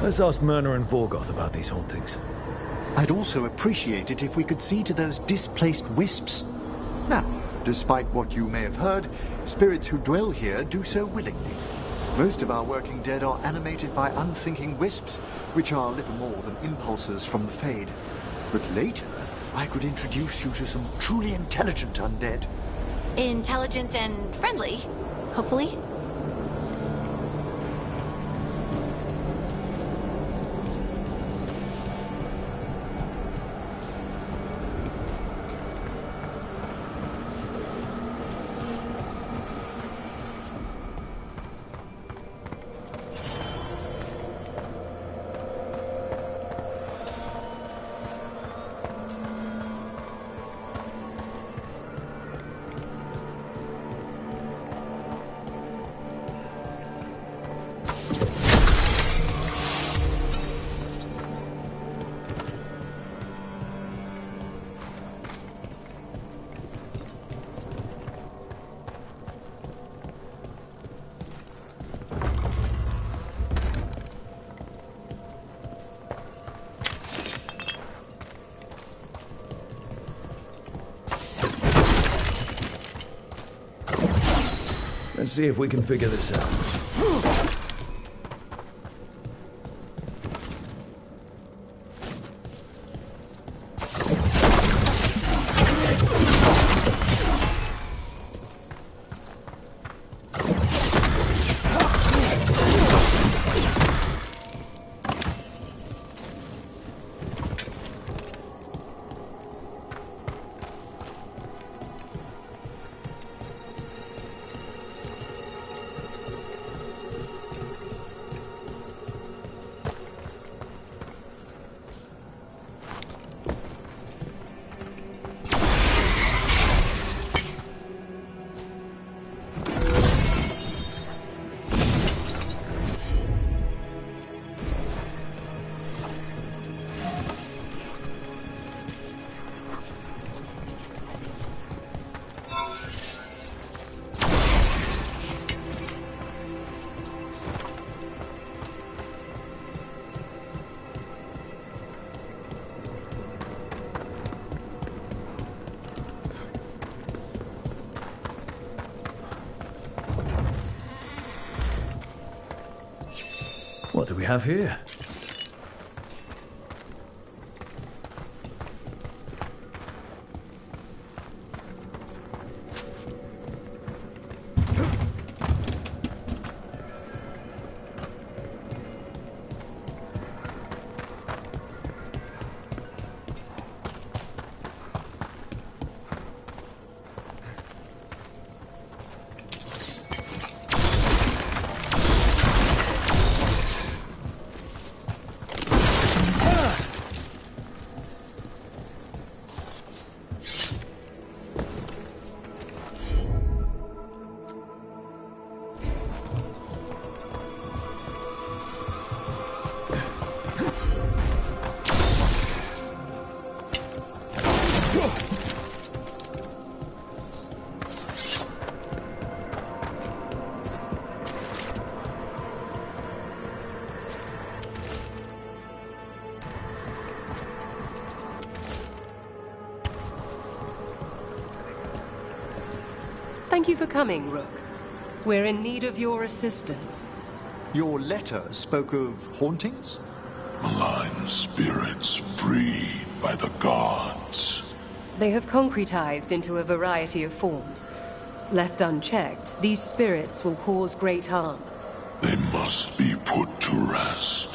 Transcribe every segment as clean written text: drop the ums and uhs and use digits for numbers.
Let's ask Myrna and Vorgoth about these hauntings. I'd also appreciate it if we could see to those displaced wisps. Now, despite what you may have heard, spirits who dwell here do so willingly. Most of our working dead are animated by unthinking wisps, which are little more than impulses from the Fade. But later, I could introduce you to some truly intelligent undead. Intelligent and friendly, hopefully. Let's see if we can figure this out. What do we have here? Thank you for coming, Rook. We're in need of your assistance. Your letter spoke of hauntings? Malign spirits freed by the gods. They have concretized into a variety of forms. Left unchecked, these spirits will cause great harm. They must be put to rest.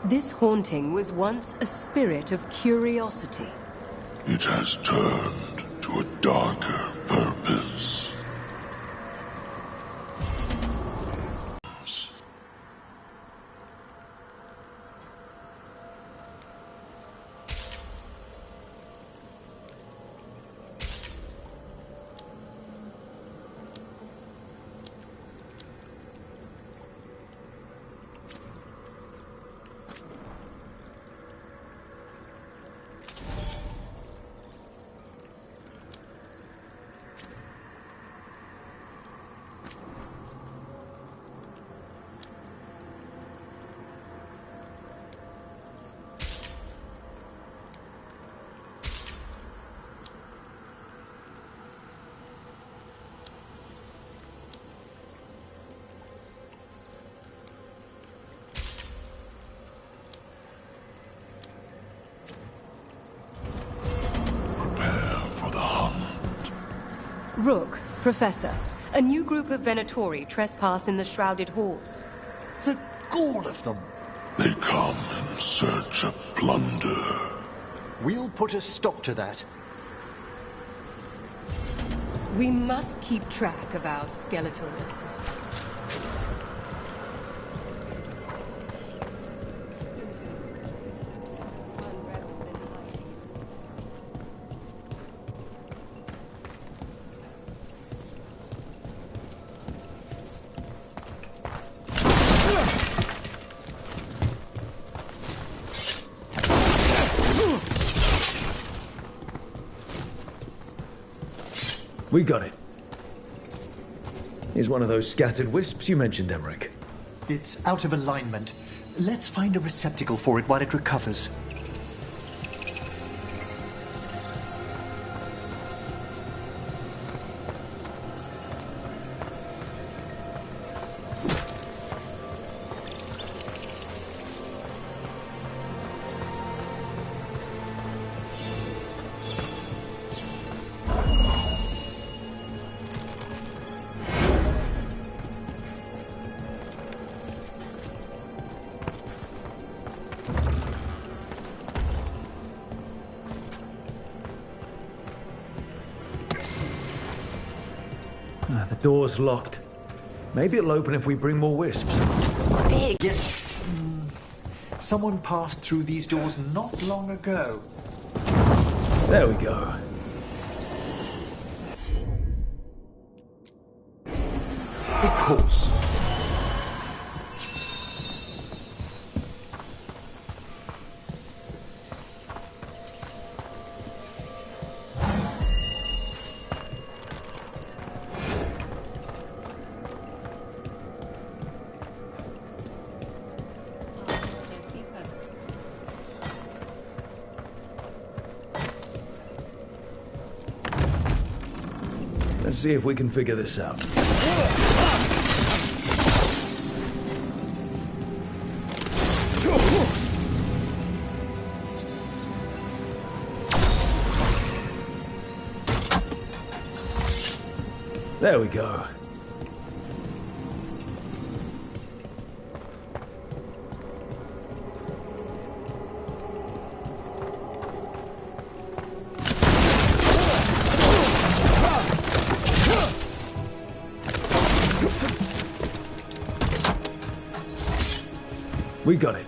This haunting was once a spirit of curiosity. It has turned to a darker purpose. Rook, Professor, a new group of Venatori trespass in the shrouded halls. The gall of them! They come in search of plunder. We'll put a stop to that. We must keep track of our skeletal assistants. We got it. Here's one of those scattered wisps you mentioned, Emmerich. It's out of alignment. Let's find a receptacle for it while it recovers. The door's locked. Maybe it'll open if we bring more wisps. Big. Yes. Someone passed through these doors not long ago. There we go. Of course. Let's see if we can figure this out. There we go. We got it.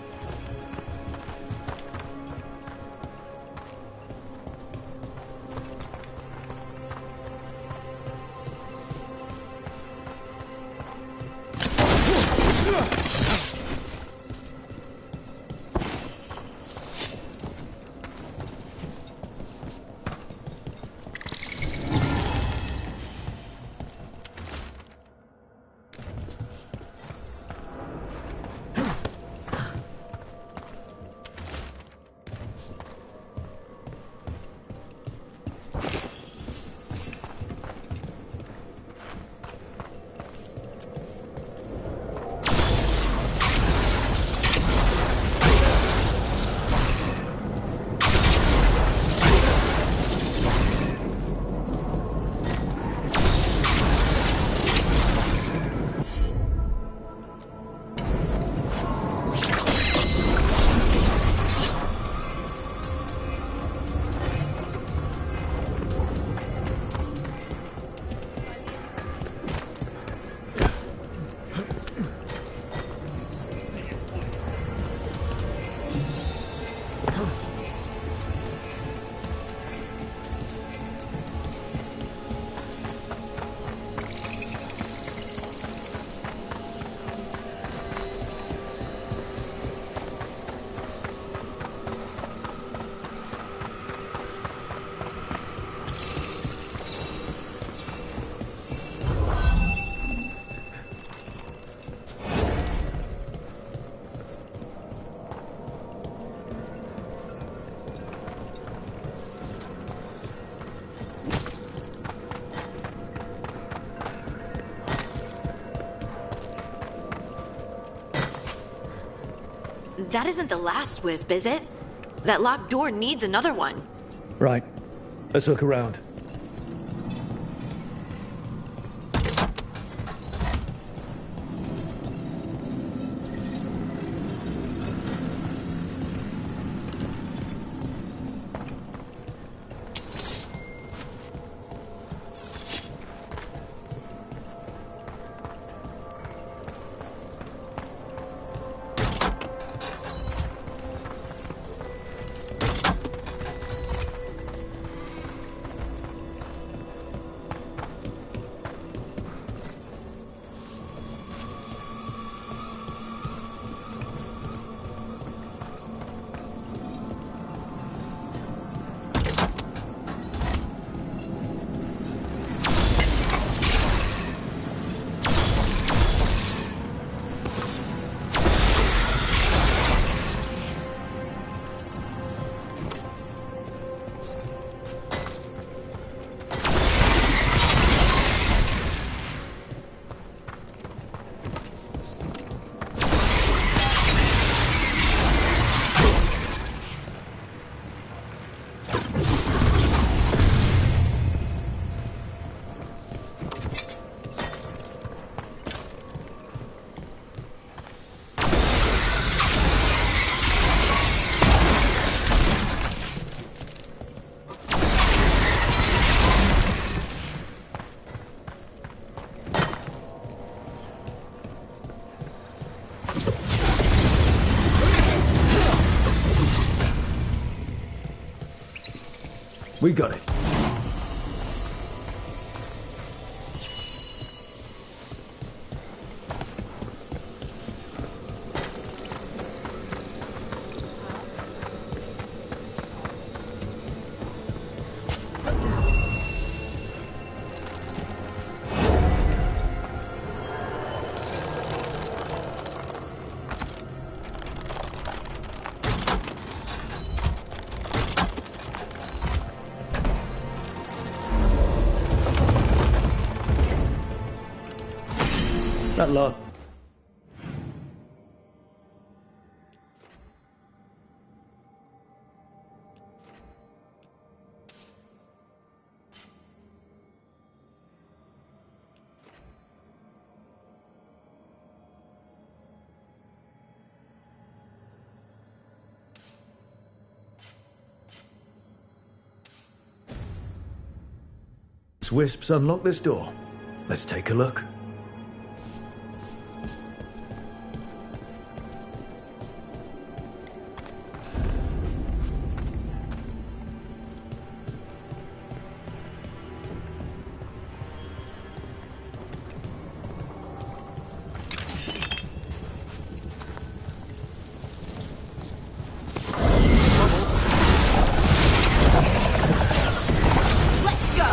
That isn't the last wisp, is it? That locked door needs another one. Right. Let's look around. We got it. That lot. Wisps unlock this door. Let's take a look. Let's go!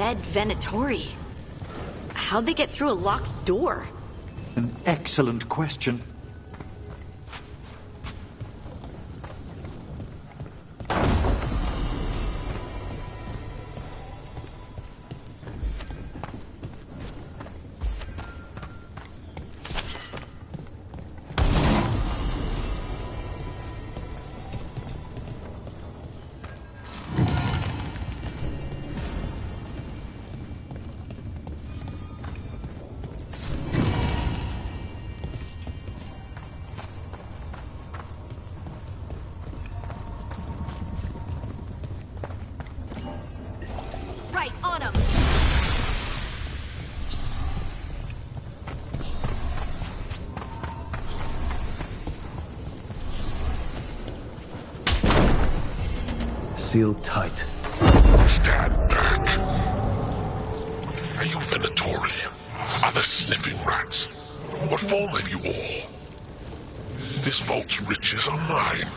red Venatori? How'd they get through a locked door? An excellent question. Right on him! Sealed tight. Stand back. Are you Venatori? Other sniffing rats? What form have you all? This vault's riches are mine.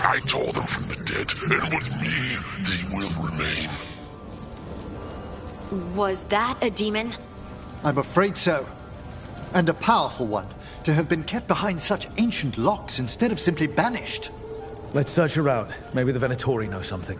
I tore them from the dead, and with me, they will remain. Was that a demon? I'm afraid so. And a powerful one, to have been kept behind such ancient locks instead of simply banished. Let's search around. Maybe the Venatori know something.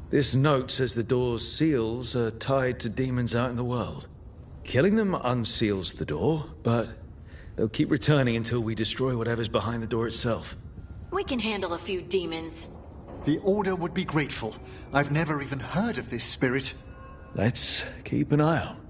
This note says the door's seals are tied to demons out in the world. Killing them unseals the door, but they'll keep returning until we destroy whatever's behind the door itself. We can handle a few demons. The Order would be grateful. I've never even heard of this spirit. Let's keep an eye out.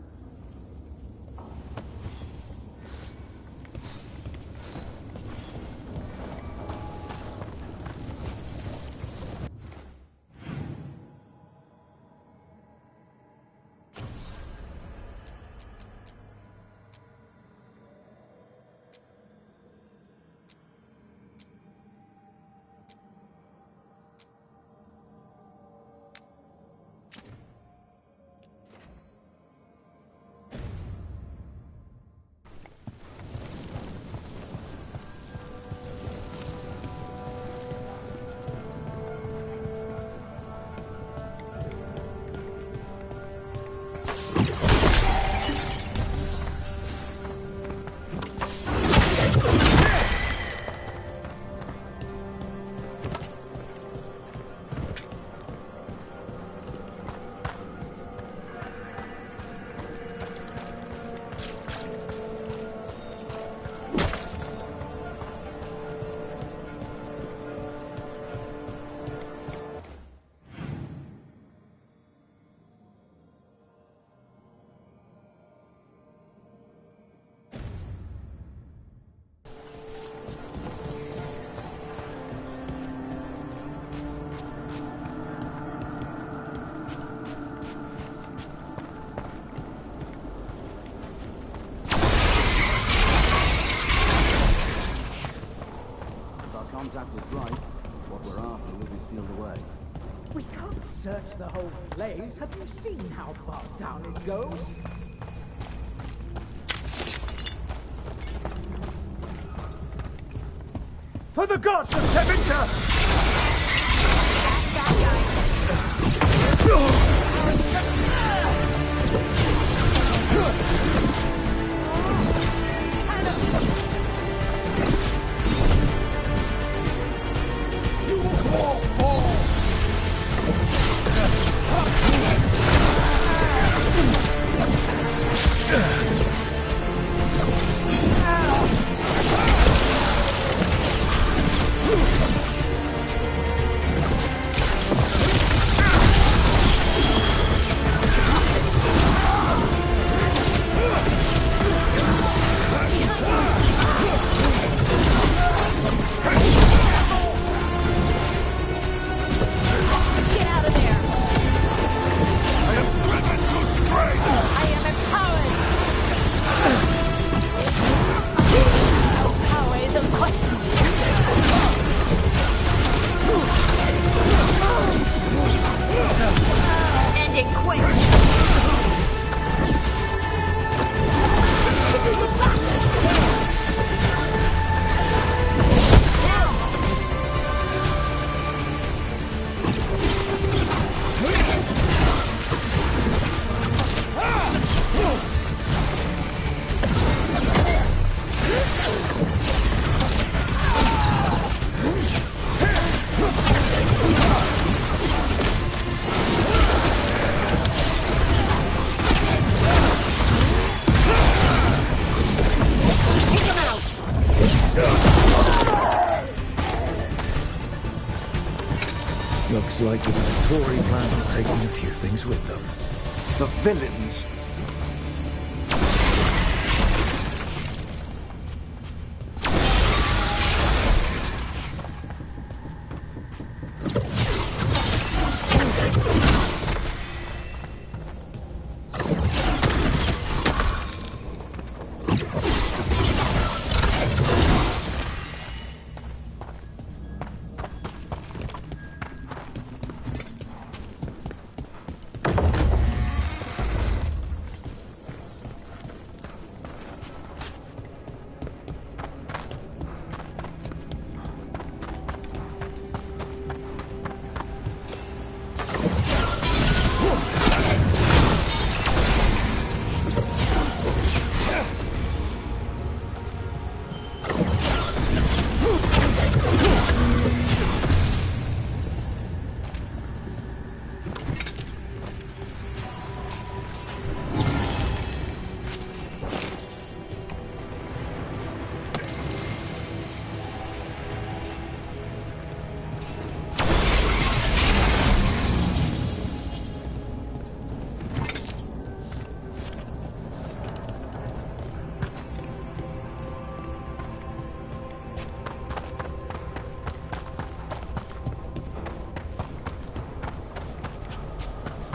contact is right, what we're after will be sealed away. We can't search the whole place. Have you seen how far down it goes? For the gods of Tevinter! Looks like the Tory plans on taking a few things with them. The villains.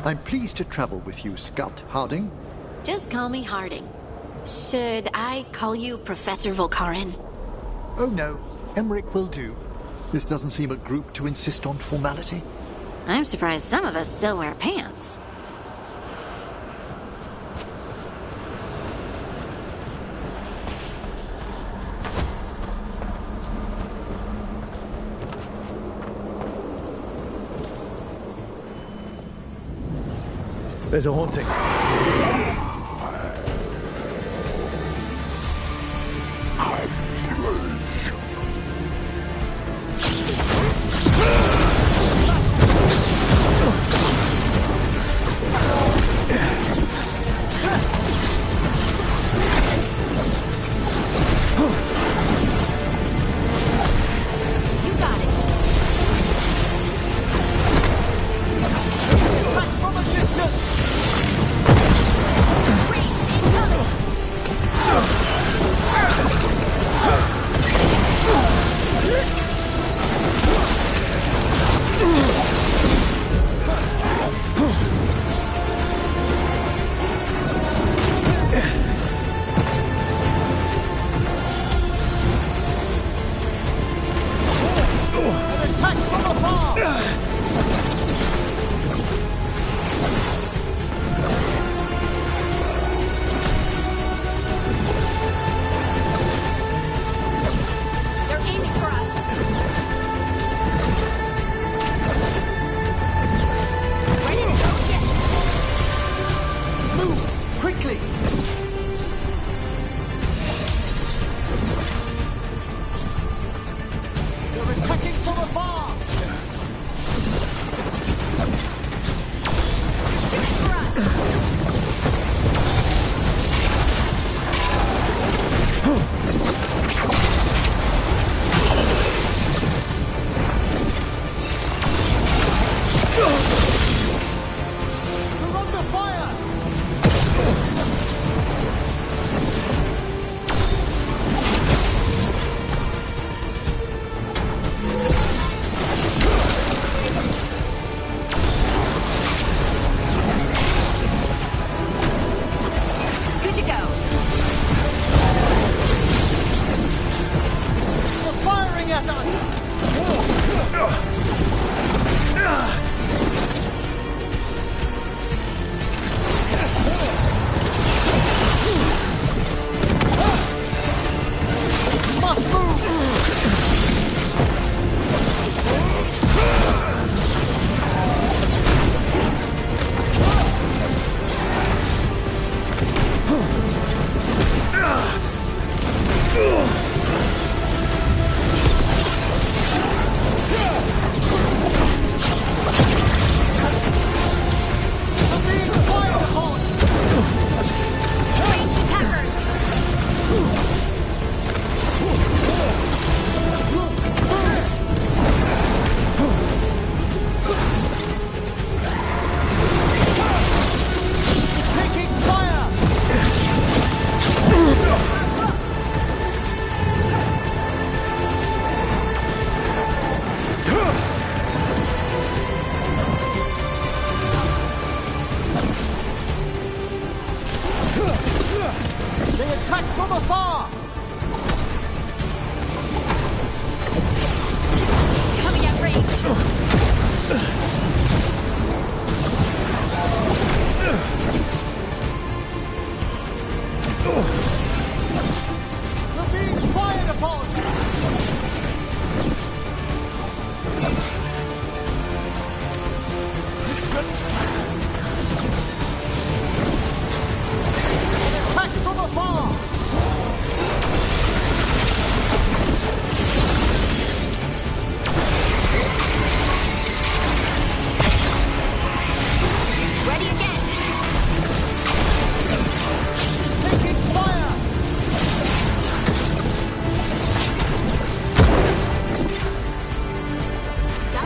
I'm pleased to travel with you, Scout Harding. Just call me Harding. Should I call you Professor Volkarin? Oh no, Emmerich will do. This doesn't seem a group to insist on formality. I'm surprised some of us still wear pants. There's a haunting. afar! We're under fire! Good to go. They're firing at us! Must move! I'm being fired upon! Ranged attackers. Taking fire! They attack from afar! Coming at range. We're being fired upon! Attack from afar! Ready again. Taking fire! Got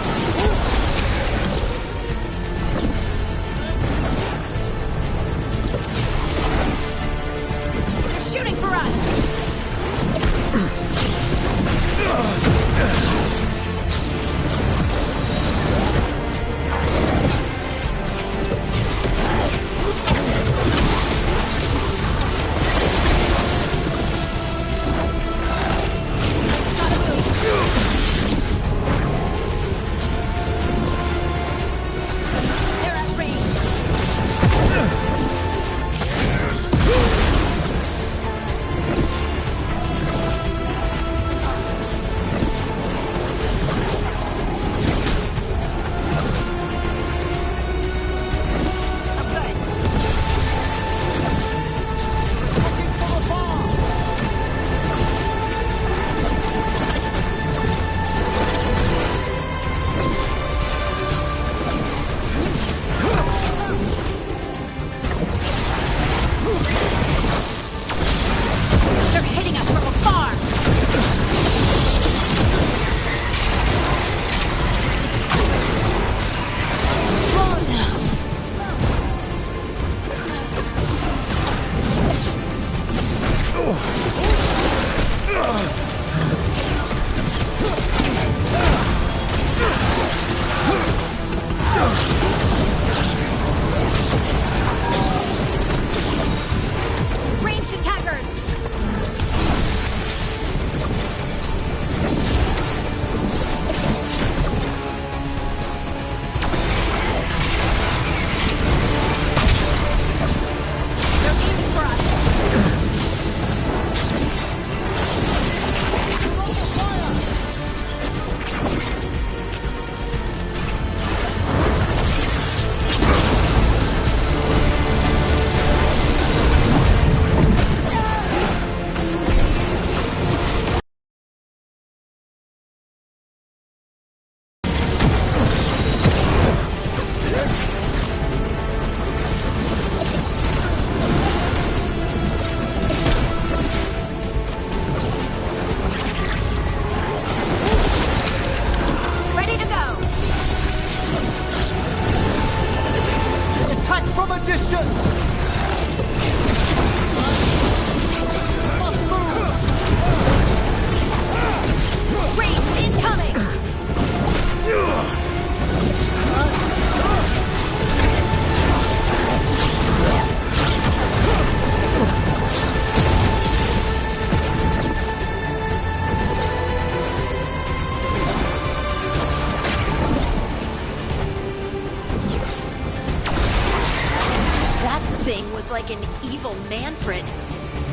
sounds like an evil Manfred.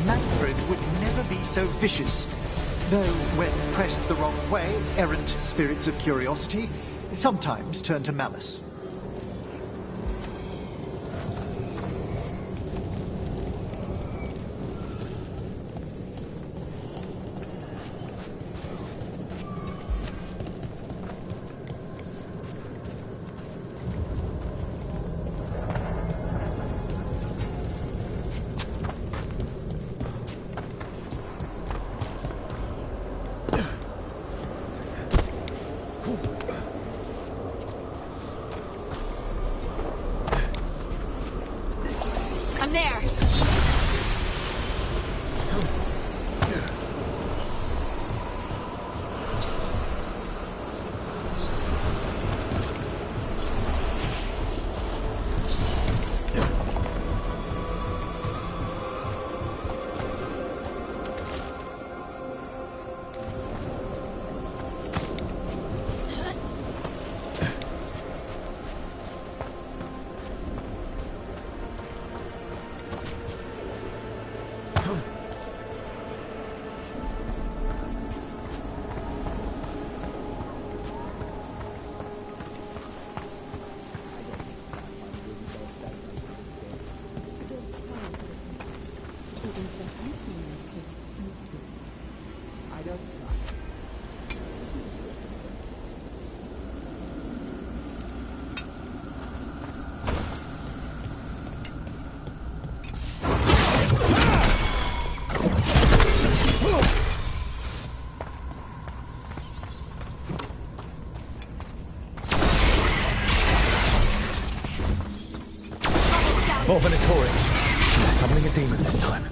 Manfred would never be so vicious. Though, when pressed the wrong way, errant spirits of curiosity sometimes turn to malice. I'm there. More Venatori. Summoning a demon this time.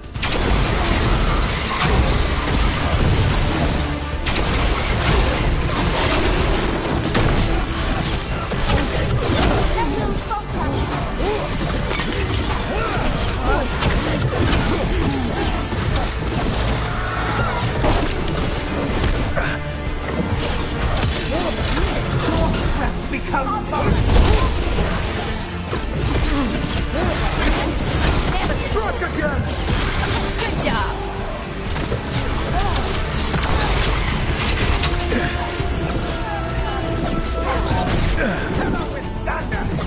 Good job. Got it.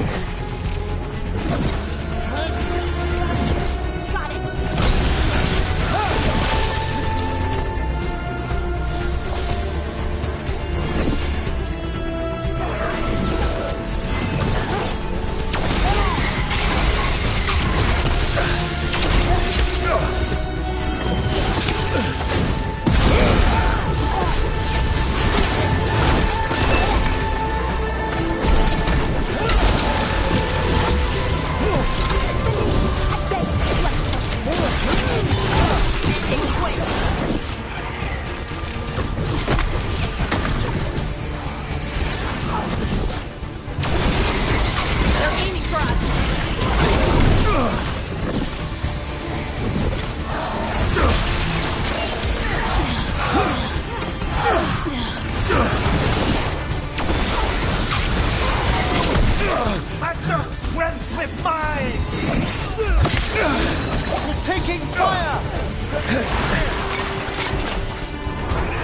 Taking fire!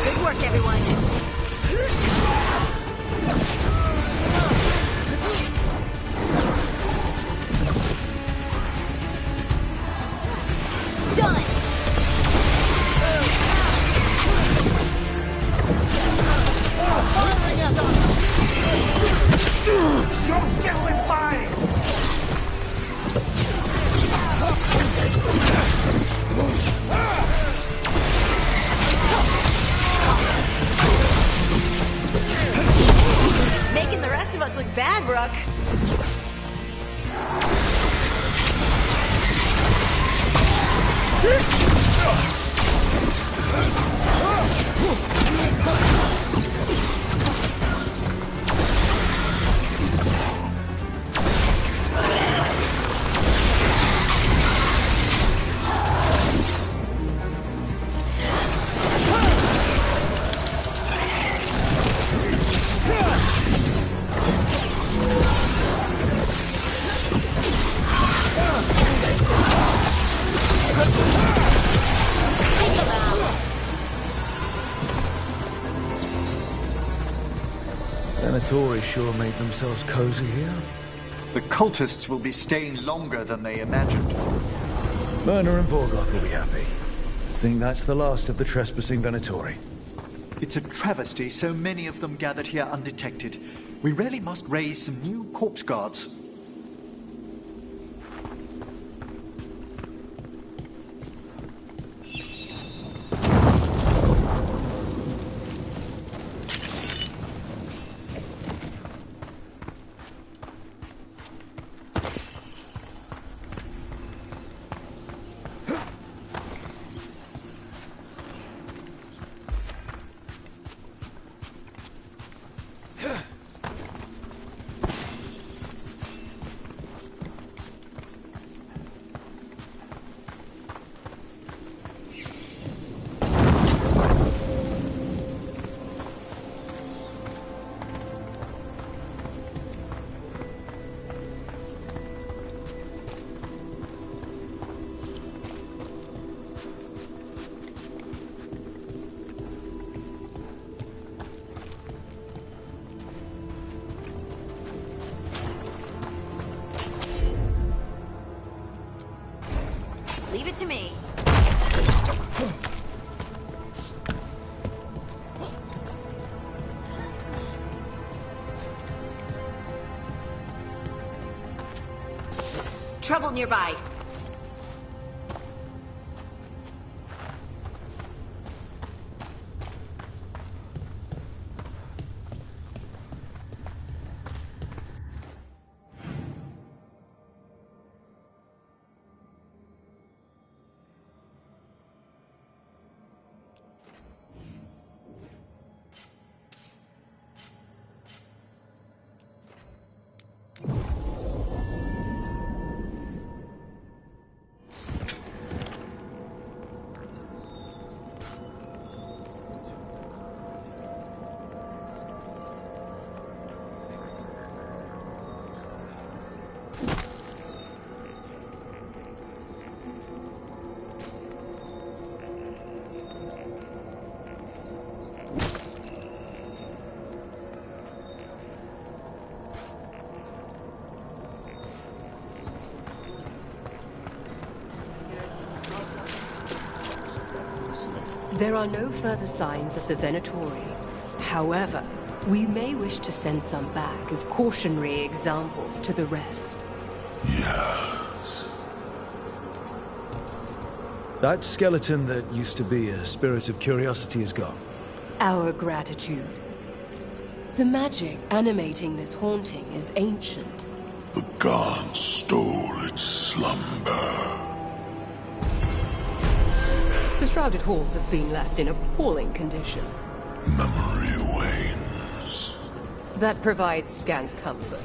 Good work, everyone. Done! Firing at us! You're still with mine! Making the rest of us look bad, Brooke. Venatori sure made themselves cozy here. The cultists will be staying longer than they imagined. Myrna and Vorgoth will be happy. Think that's the last of the trespassing Venatori. It's a travesty so many of them gathered here undetected. We really must raise some new corpse guards. Leave it to me. Trouble nearby. There are no further signs of the Venatori. However, we may wish to send some back as cautionary examples to the rest. Yes. That skeleton that used to be a spirit of curiosity is gone. Our gratitude. The magic animating this haunting is ancient. The gods stole its slumber. The shrouded halls have been left in appalling condition. Memory wanes. That provides scant comfort.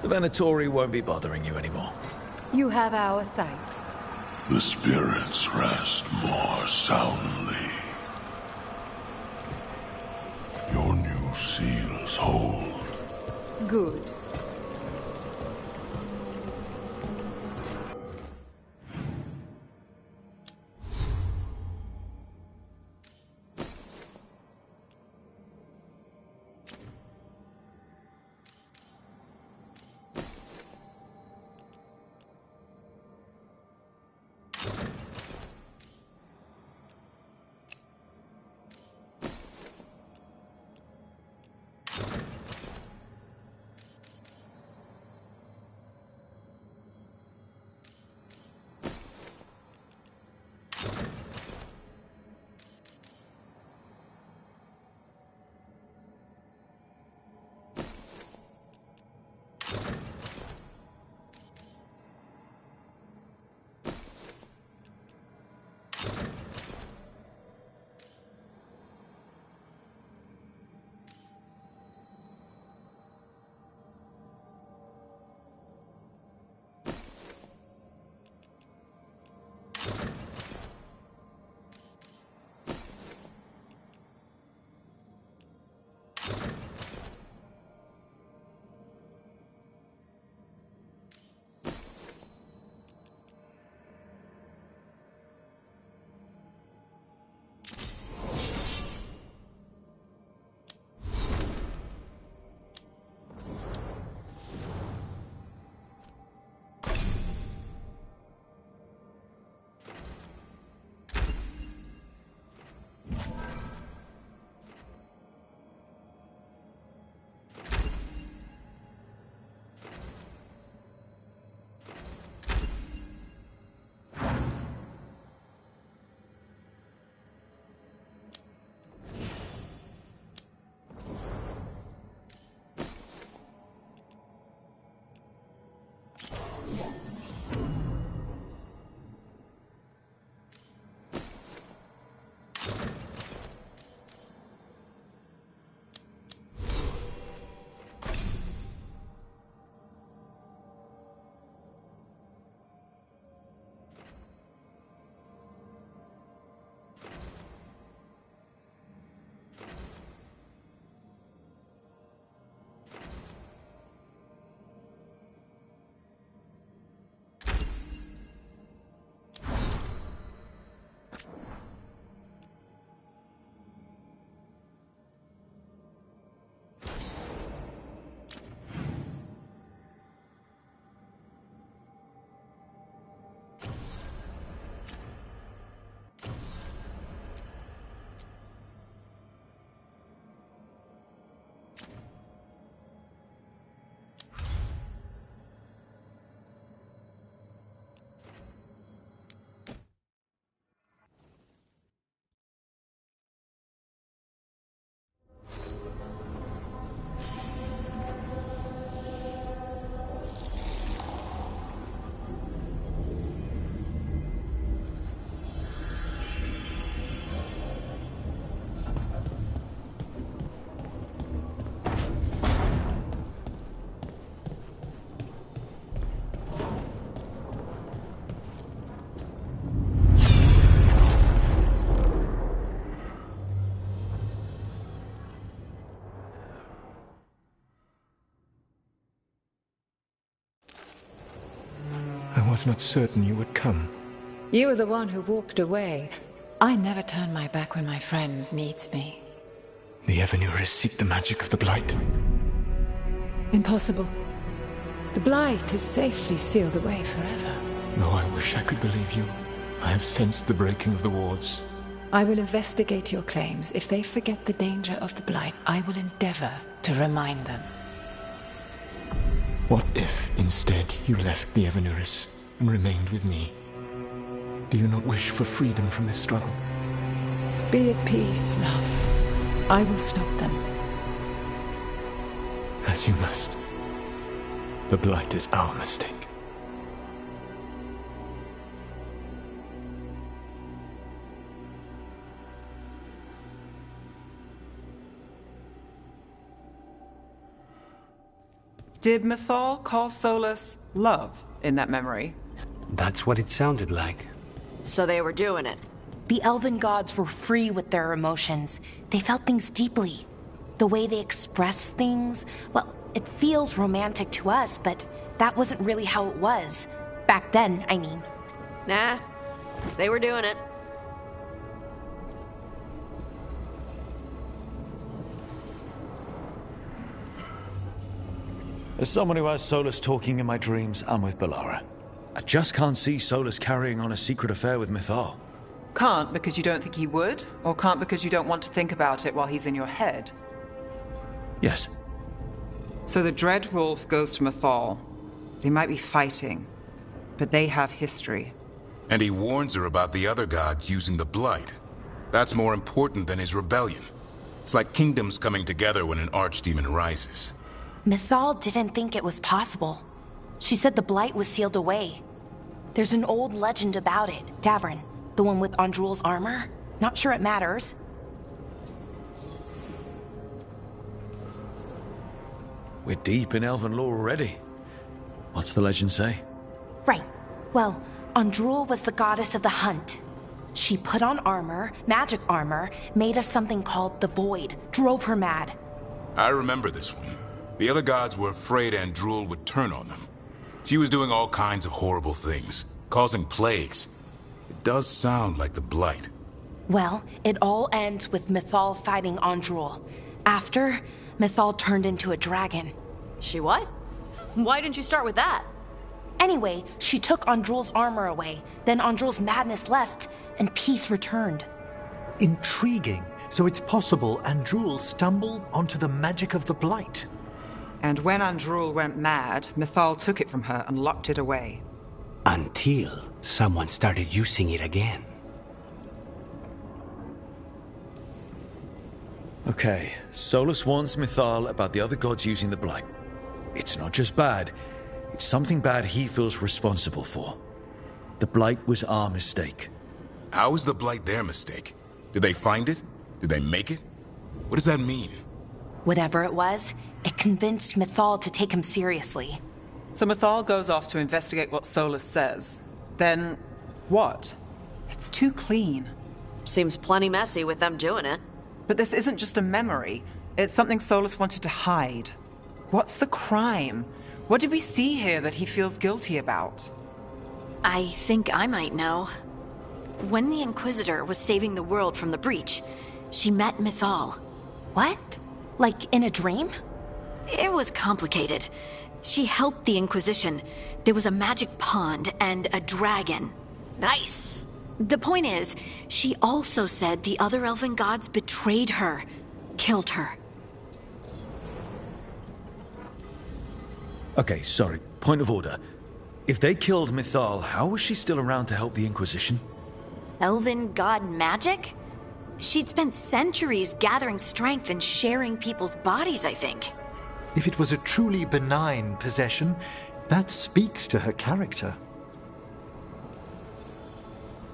The Venatori won't be bothering you anymore. You have our thanks. The spirits rest more soundly. Your new seals hold. Good. I was not certain you would come. You were the one who walked away. I never turn my back when my friend needs me. The Evanurists seek the magic of the Blight. Impossible. The Blight is safely sealed away forever. Though I wish I could believe you, I have sensed the breaking of the wards. I will investigate your claims. If they forget the danger of the Blight, I will endeavor to remind them. What if, instead, you left the Evanurists and remained with me? Do you not wish for freedom from this struggle? Be at peace, love. I will stop them. As you must. The Blight is our mistake. Did Mythal call Solus love in that memory? That's what it sounded like. So they were doing it. The elven gods were free with their emotions. They felt things deeply. The way they expressed things, well, it feels romantic to us, but that wasn't really how it was. Back then, I mean. Nah, they were doing it. As someone who has Solus talking in my dreams, I'm with Balara. I just can't see Solus carrying on a secret affair with Mythal. Can't because you don't think he would? Or can't because you don't want to think about it while he's in your head? Yes. So the Dread Wolf goes to Mythal. They might be fighting, but they have history. And he warns her about the other gods using the Blight. That's more important than his rebellion. It's like kingdoms coming together when an archdemon rises. Mythal didn't think it was possible. She said the Blight was sealed away. There's an old legend about it. Davrin, the one with Andrul's armor. Not sure it matters. We're deep in elven lore already. What's the legend say? Right. Well, Andrul was the goddess of the hunt. She put on armor, magic armor, made of something called the Void, drove her mad. I remember this one. The other gods were afraid Andrul would turn on them. She was doing all kinds of horrible things, causing plagues. It does sound like the Blight. Well, it all ends with Mythal fighting Andrul. After, Mythal turned into a dragon. She what? Why didn't you start with that? Anyway, she took Andrul's armor away. Then Andrul's madness left, and peace returned. Intriguing. So it's possible Andrul stumbled onto the magic of the Blight. And when Andrul went mad, Mythal took it from her and locked it away. Until someone started using it again. Okay, Solus warns Mythal about the other gods using the Blight. It's not just bad, It's something bad he feels responsible for. The Blight was our mistake. How is the Blight their mistake? Did they find it? Did they make it? What does that mean? Whatever it was, it convinced Mythal to take him seriously. So Mythal goes off to investigate what Solus says. Then, what? It's too clean. Seems plenty messy with them doing it. But this isn't just a memory. It's something Solus wanted to hide. What's the crime? What did we see here that he feels guilty about? I think I might know. When the Inquisitor was saving the world from the breach, she met Mythal. What? Like in a dream? It was complicated. She helped the Inquisition. There was a magic pond and a dragon. Nice! The point is, she also said the other elven gods betrayed her, killed her. Okay, sorry. Point of order. If they killed Mythal, how was she still around to help the Inquisition? Elven god magic? She'd spent centuries gathering strength and sharing people's bodies, I think. If it was a truly benign possession, that speaks to her character.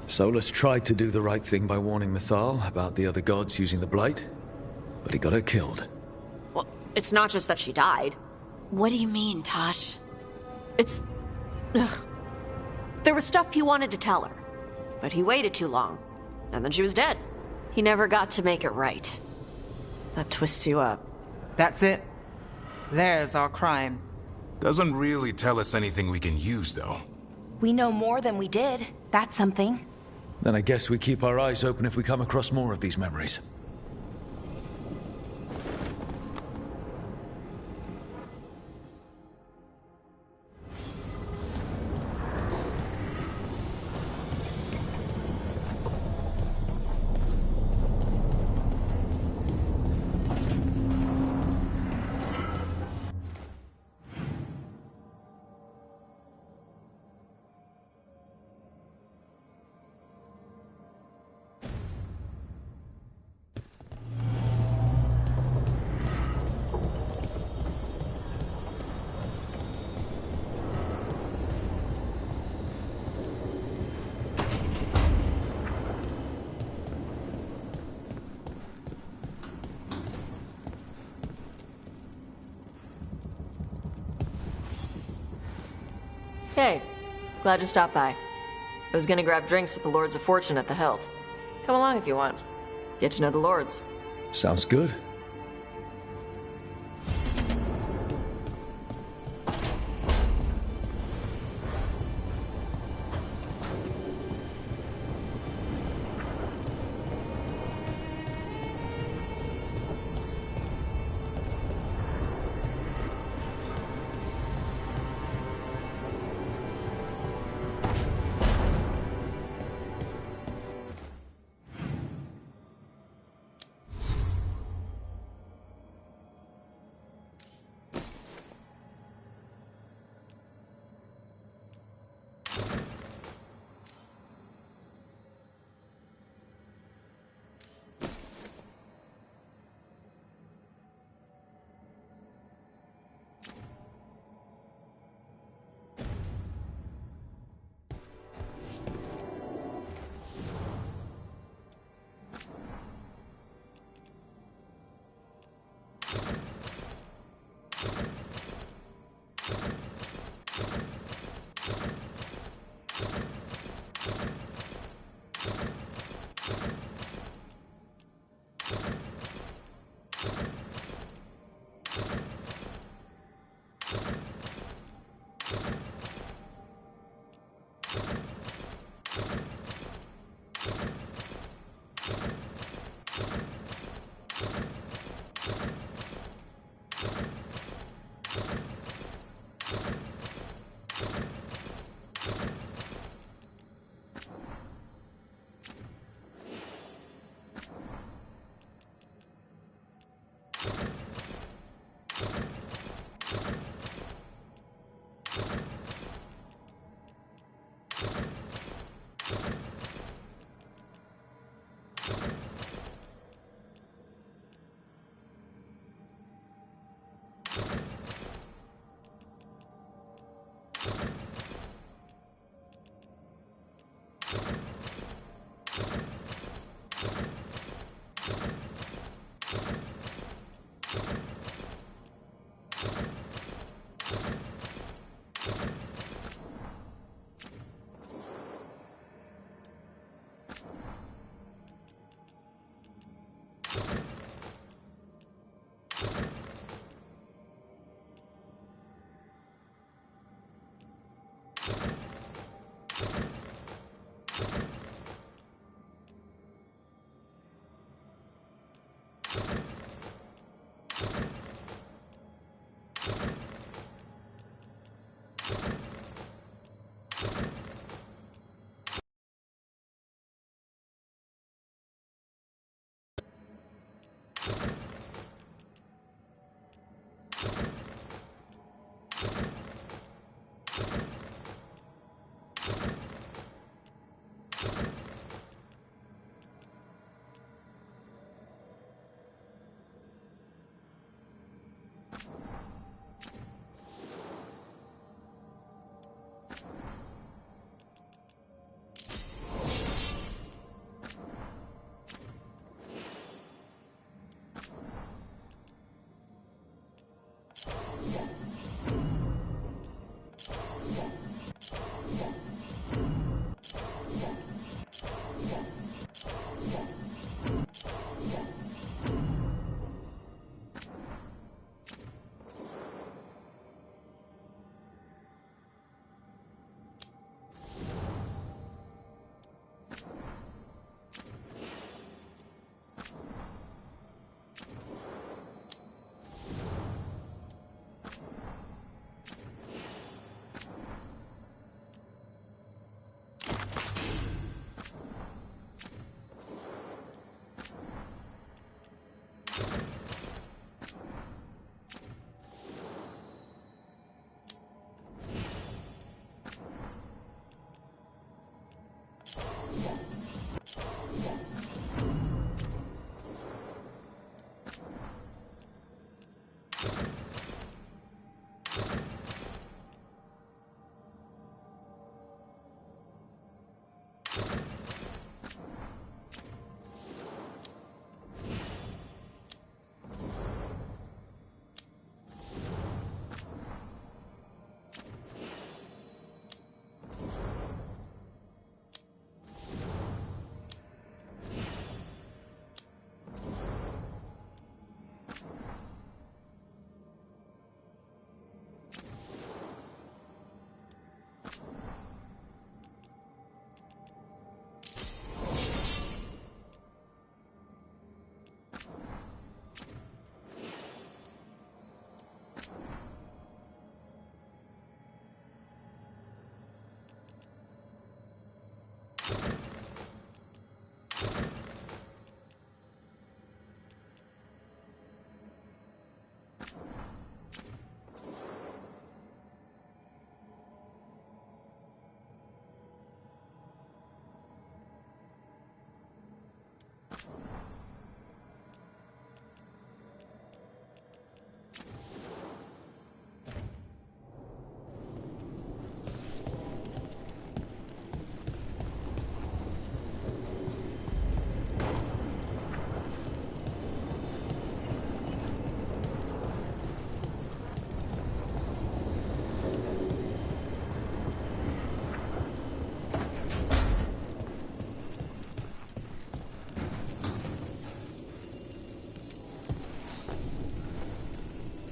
Solus tried to do the right thing by warning Mythal about the other gods using the Blight, but he got her killed. Well, it's not just that she died. What do you mean, Tosh? It's... Ugh. There was stuff he wanted to tell her, but he waited too long, and then she was dead. He never got to make it right. That twists you up. That's it. There's our crime. Doesn't really tell us anything we can use, though. We know more than we did. That's something. Then I guess we keep our eyes open if we come across more of these memories. Hey, glad you stopped by. I was gonna grab drinks with the Lords of Fortune at the Hilt. Come along if you want. Get to know the Lords. Sounds good.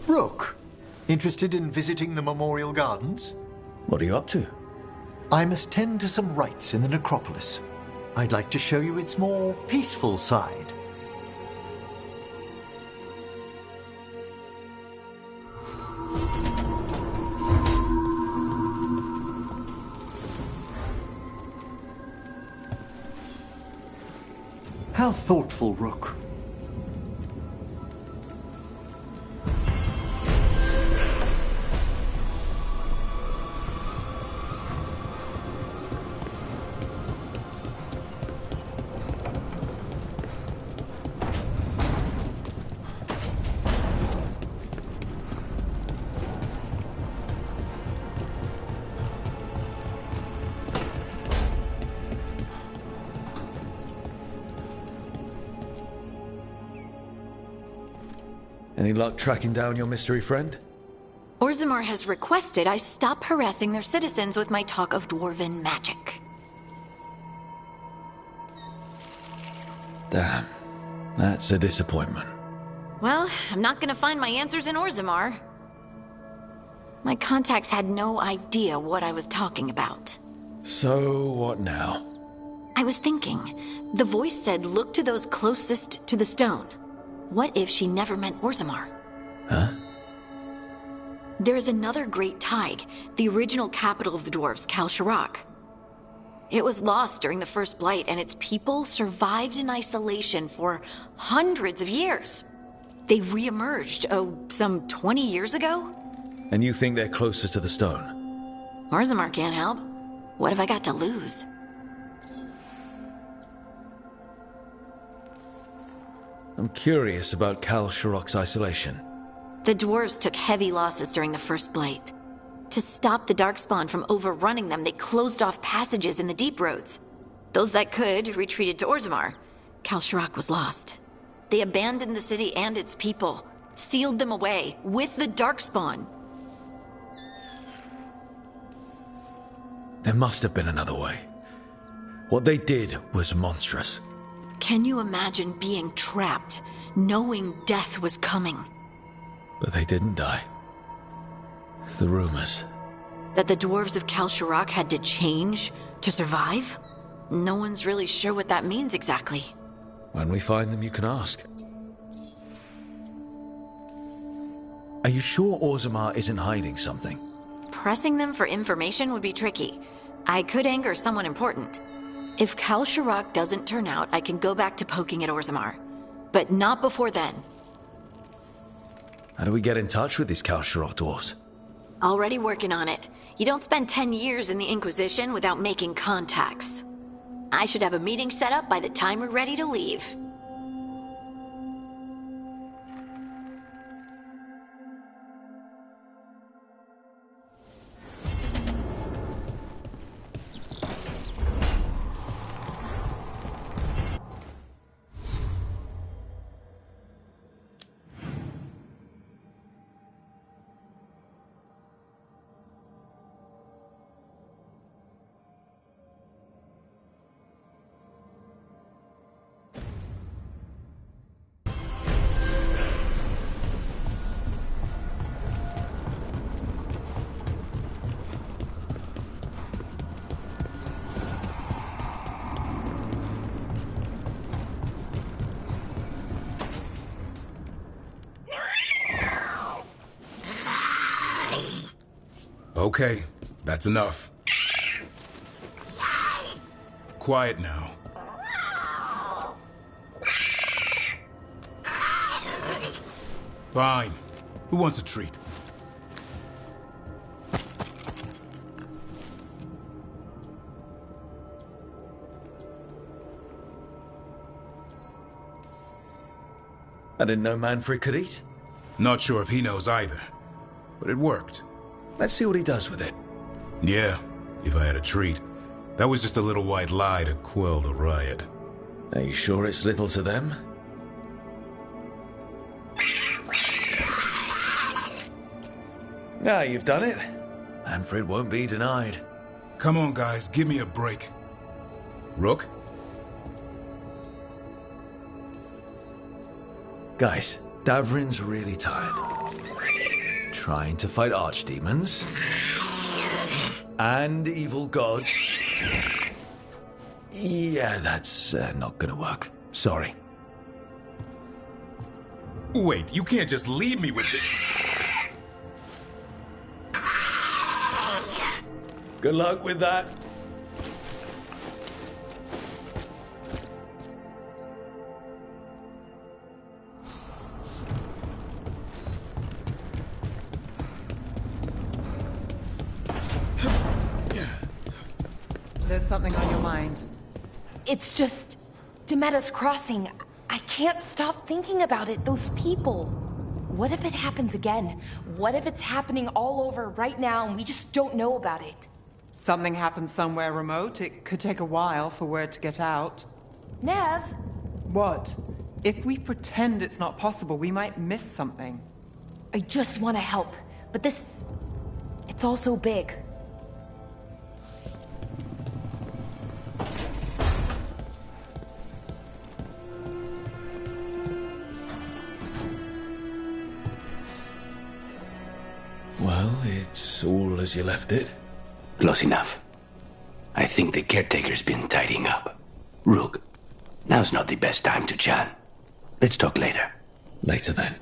Rook, interested in visiting the Memorial Gardens? What are you up to? I must tend to some rites in the necropolis. I'd like to show you its more peaceful side. How thoughtful, Rook. Any luck tracking down your mystery friend? Orzammar has requested I stop harassing their citizens with my talk of dwarven magic. Damn. That's a disappointment. Well, I'm not gonna find my answers in Orzammar. My contacts had no idea what I was talking about. So, what now? I was thinking. The voice said look to those closest to the stone. What if she never meant Orzammar? Huh? There is another great tide, the original capital of the dwarves, Kal-Sharok. It was lost during the First Blight, and its people survived in isolation for hundreds of years. They re-emerged, some 20 years ago? And you think they're closer to the stone? Orzammar can't help. What have I got to lose? I'm curious about Kal-Sharok's isolation. The dwarves took heavy losses during the First Blight. To stop the Darkspawn from overrunning them, they closed off passages in the deep roads. Those that could retreated to Orzammar. Kal-Sharok was lost. They abandoned the city and its people. sealed them away with the Darkspawn. There must have been another way. What they did was monstrous. Can you imagine being trapped, knowing death was coming? But they didn't die. The rumors. That the dwarves of Kalsharak had to change to survive? No one's really sure what that means exactly. When we find them, you can ask. Are you sure Orzammar isn't hiding something? Pressing them for information would be tricky. I could anger someone important. If Kalsharak doesn't turn out, I can go back to poking at Orzammar. But not before then. How do we get in touch with these Kalsharak dwarves? Already working on it. You don't spend 10 years in the Inquisition without making contacts. I should have a meeting set up by the time we're ready to leave. Okay, that's enough. Quiet now. Fine. Who wants a treat? I didn't know Manfred could eat. Not sure if he knows either, but it worked. Let's see what he does with it. Yeah, if I had a treat. That was just a little white lie to quell the riot. Are you sure it's little to them? Now you've done it. Manfred won't be denied. Come on, guys, give me a break. Rook? Guys, Davrin's really tired. Trying to fight archdemons and evil gods. Yeah, that's not gonna work. Sorry. Wait, you can't just leave me with it. Good luck with that. There's something on your mind. It's just... Demeta's Crossing. I can't stop thinking about it, those people. What if it happens again? What if it's happening all over right now and we just don't know about it? Something happens somewhere remote. It could take a while for word to get out. Nev? What? If we pretend it's not possible, we might miss something. I just want to help, but this... It's all so big. Well, it's all as you left it. Close enough. I think the caretaker's been tidying up. Rook, now's not the best time to chat. Let's talk later. Later then.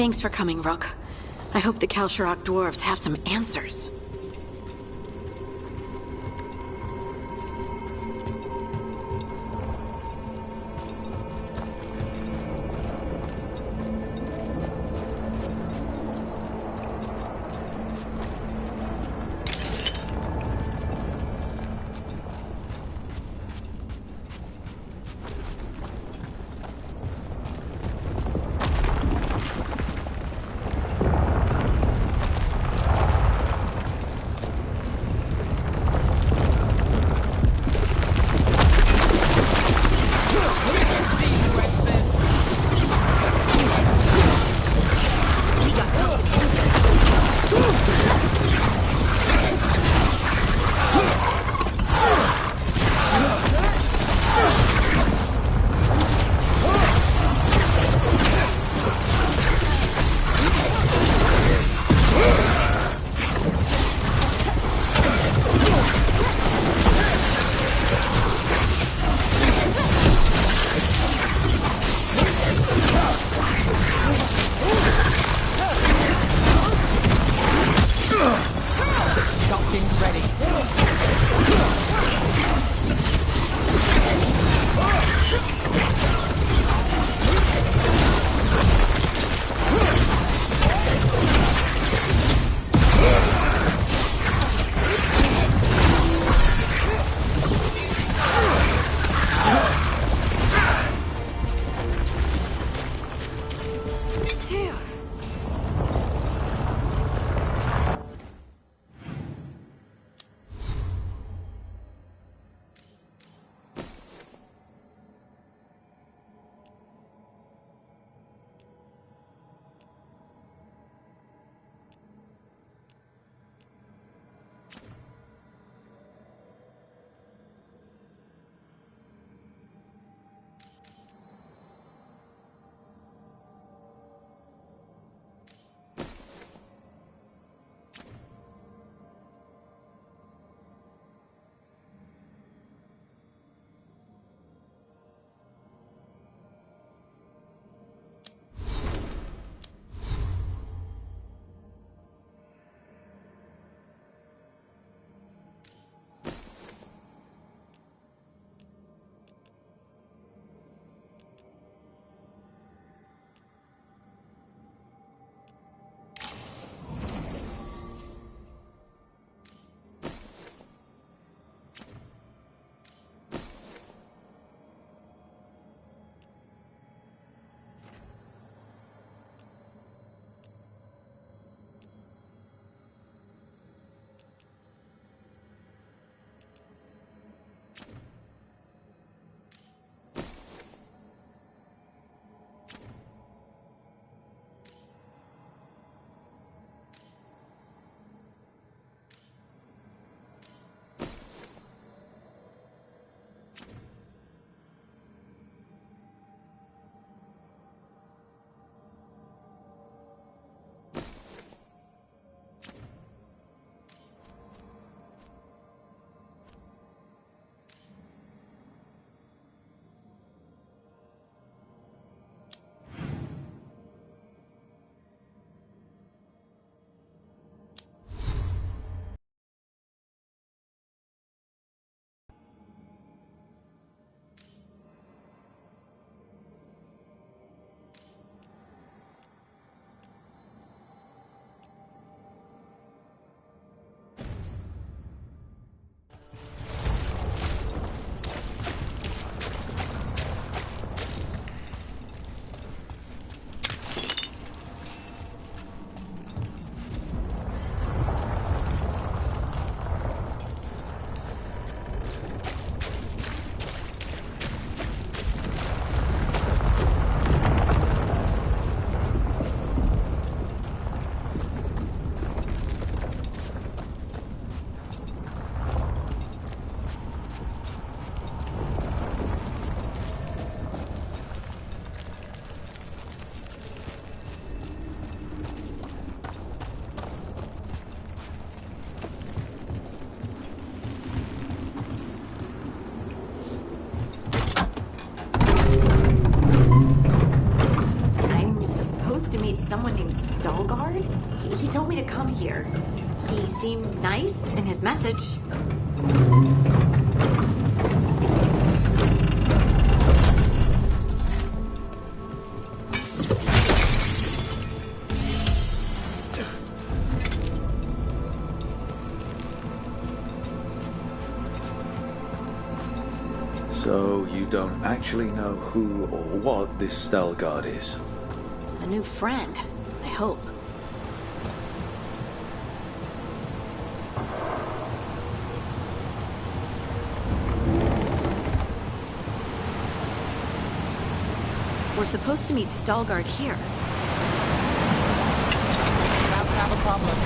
Thanks for coming, Rook. I hope the Kalsharok dwarves have some answers. He told me to come here. He seemed nice in his message. So you don't actually know who or what this Stalgard is? A new friend, I hope. We're supposed to meet Stalgard here. About to have a problem.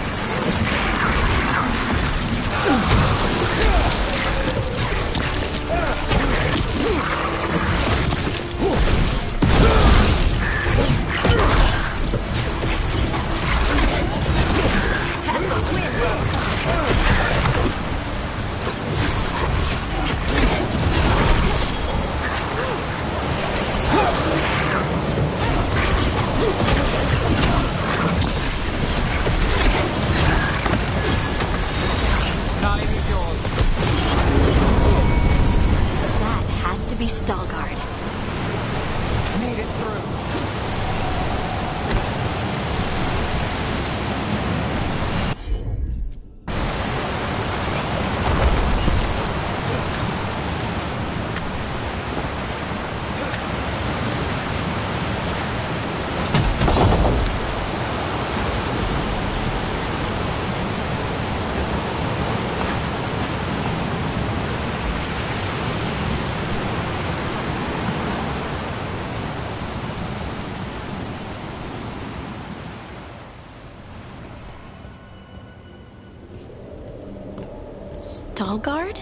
Stalgard?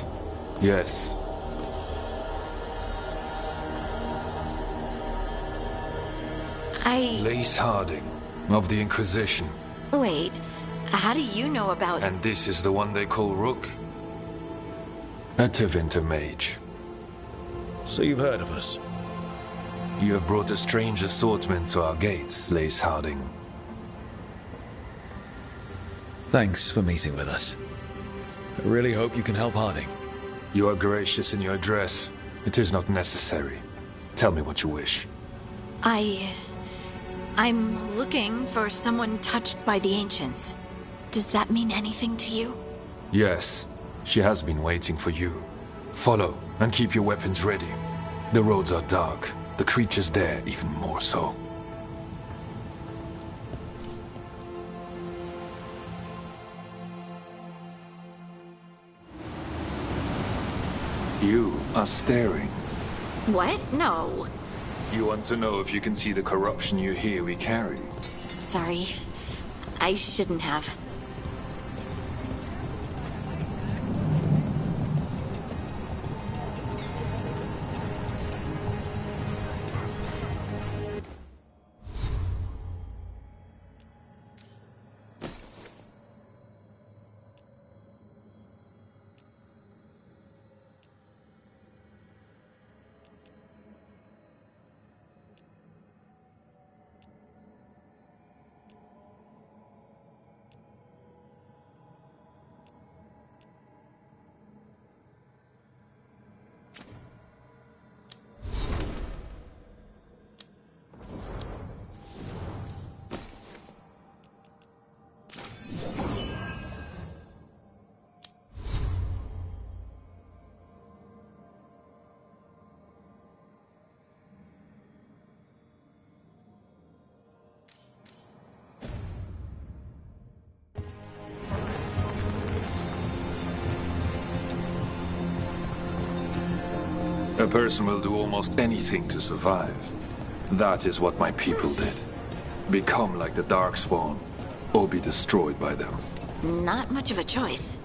Yes. Lace Harding, of the Inquisition. Wait, how do you know about... And this is the one they call Rook? A Tevinter mage. So you've heard of us? You have brought a strange assortment to our gates, Lace Harding. Thanks for meeting with us. I really hope you can help Harding. You are gracious in your address. It is not necessary. Tell me what you wish. I'm looking for someone touched by the Ancients. Does that mean anything to you? Yes. She has been waiting for you. Follow, and keep your weapons ready. The roads are dark. The creatures there even more so. You are staring. What? No. You want to know if you can see the corruption you hear we carry? Sorry. I shouldn't have. A person will do almost anything to survive. That is what my people did. Become like the Darkspawn, or be destroyed by them. Not much of a choice.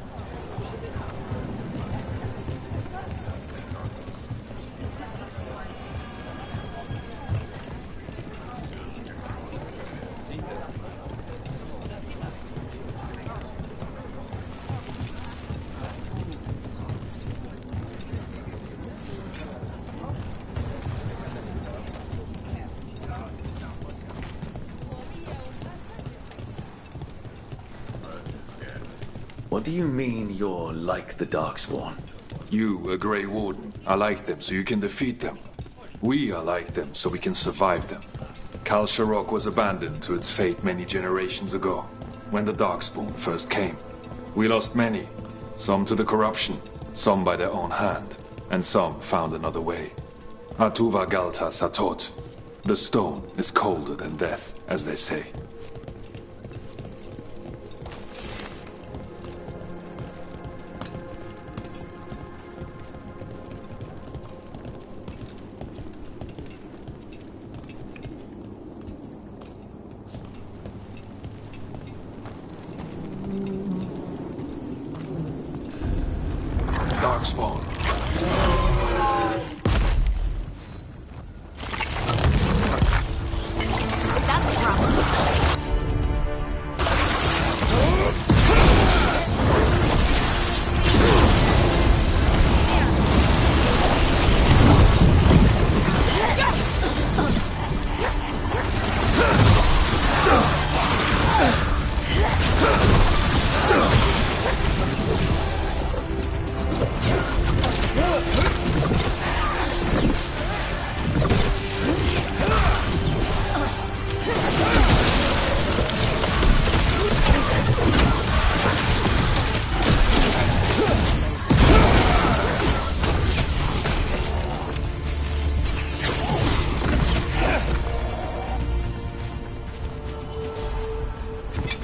What do you mean you're like the Darkspawn? You, a Grey Warden, are like them so you can defeat them. We are like them so we can survive them. Kal Sharok was abandoned to its fate many generations ago, when the Darkspawn first came. We lost many, some to the corruption, some by their own hand, and some found another way. Atuva Galta Satot. The stone is colder than death, as they say. Darkspawn. That's a problem.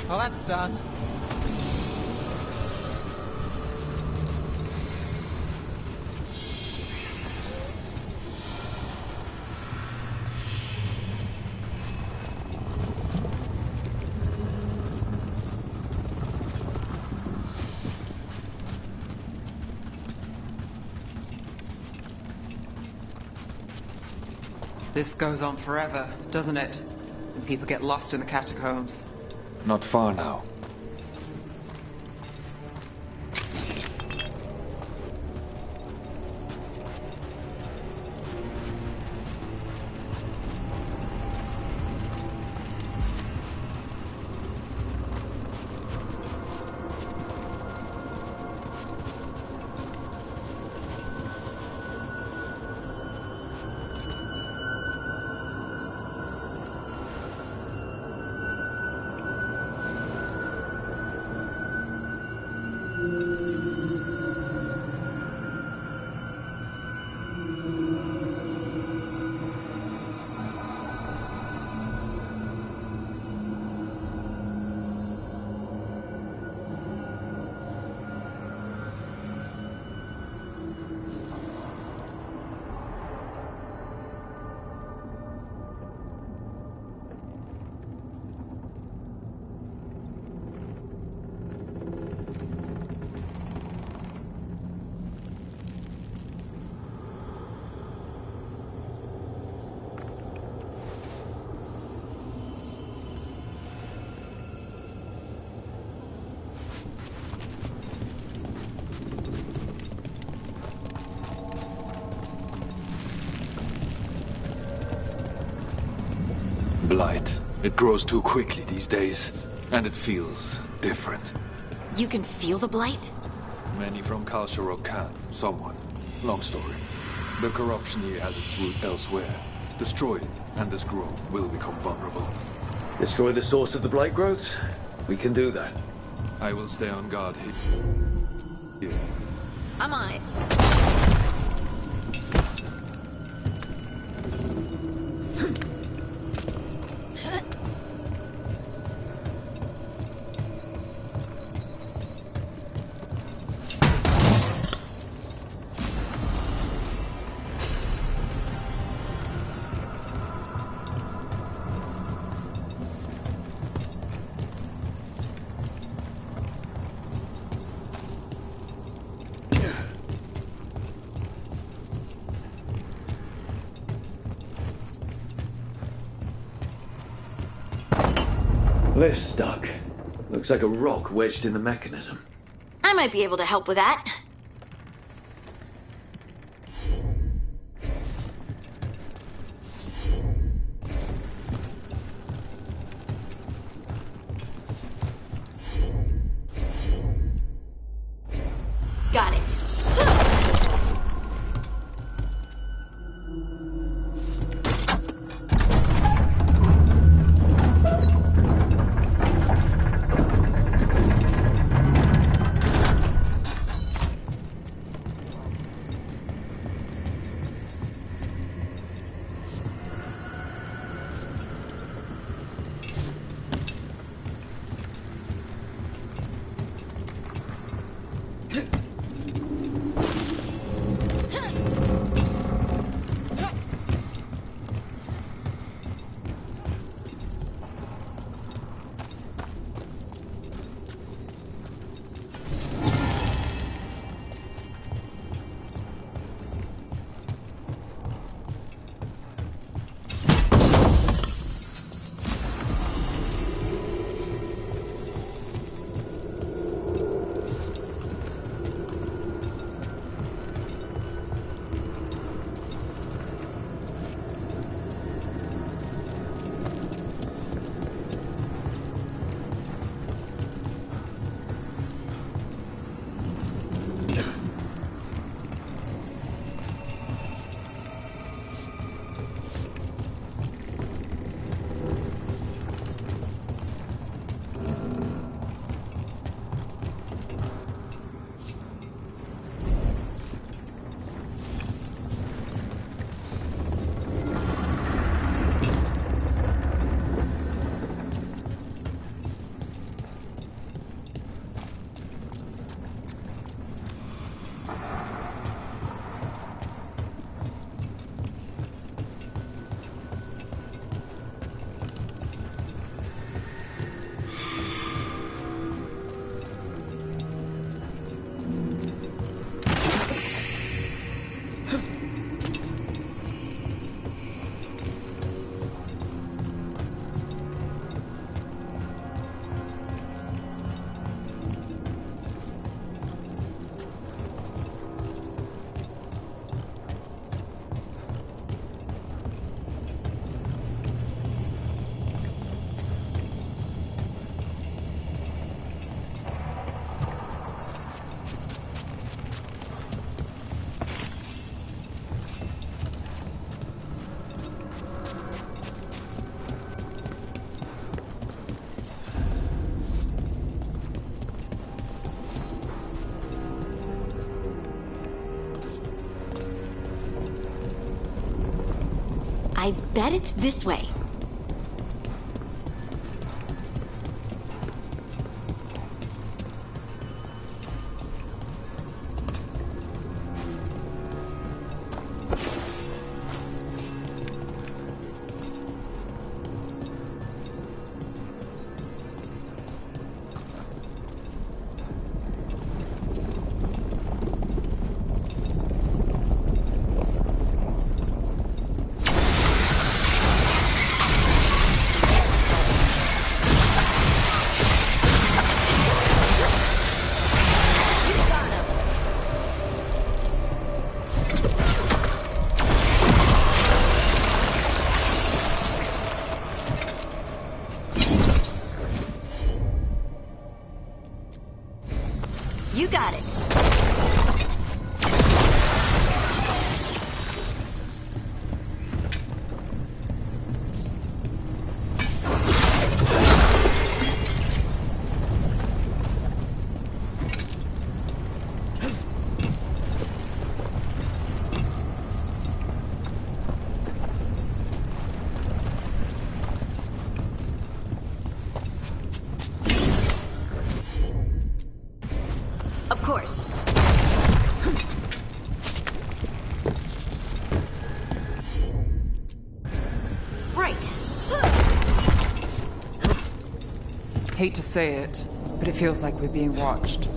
Well, that's done. This goes on forever, doesn't it? And people get lost in the catacombs. Not far now. Blight. It grows too quickly these days, and it feels different. You can feel the blight? Many from Kal Sharok can, somewhat. Long story. The corruption here has its root elsewhere. Destroy it, and this growth will become vulnerable. Destroy the source of the blight growths? We can do that. I will stay on guard here. I'm on it. Lift's stuck. Looks like a rock wedged in the mechanism. I might be able to help with that. I bet it's this way. You got it. Of course. Right. Hate to say it, but it feels like we're being watched.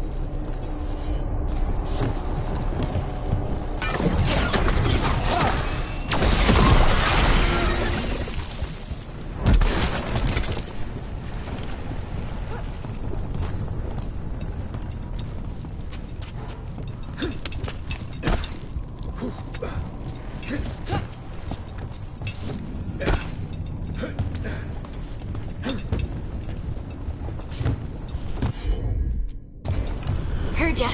Heard ya.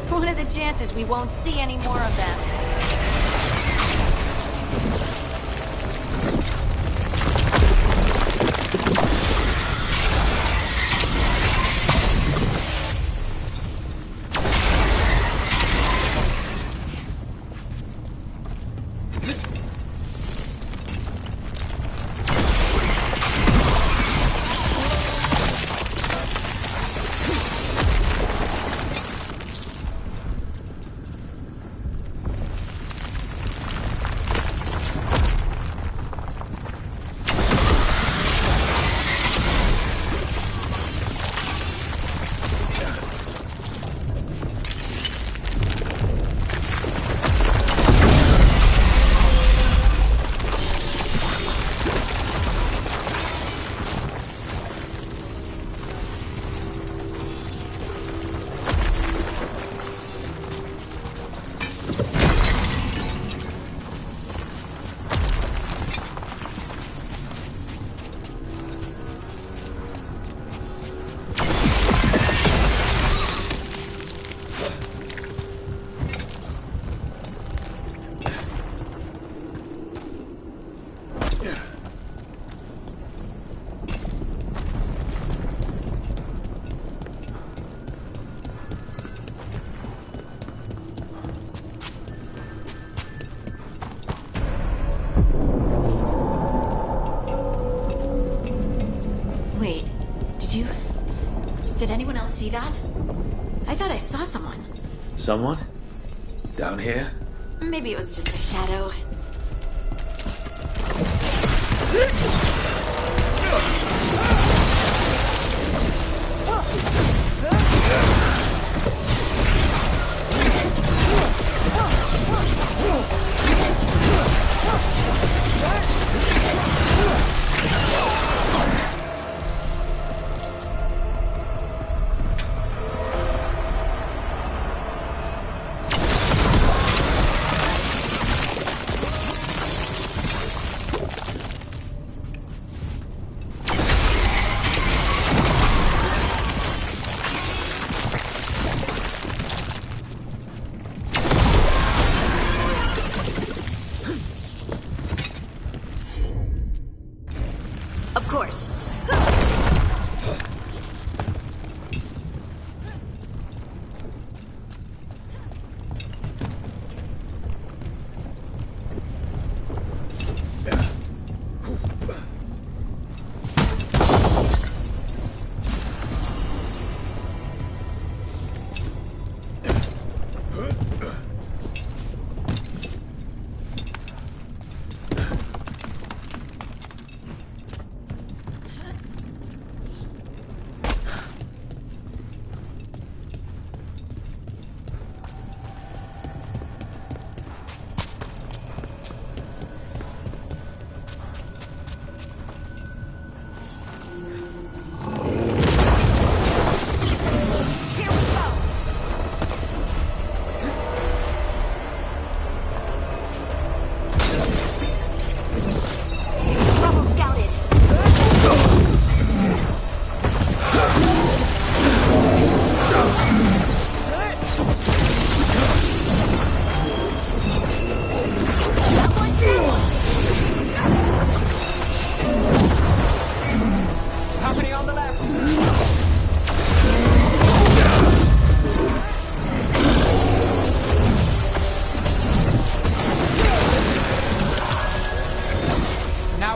What are the chances we won't see any more of them? see that? I thought I saw someone. Someone? Down here? Maybe it was just a shadow. Of course.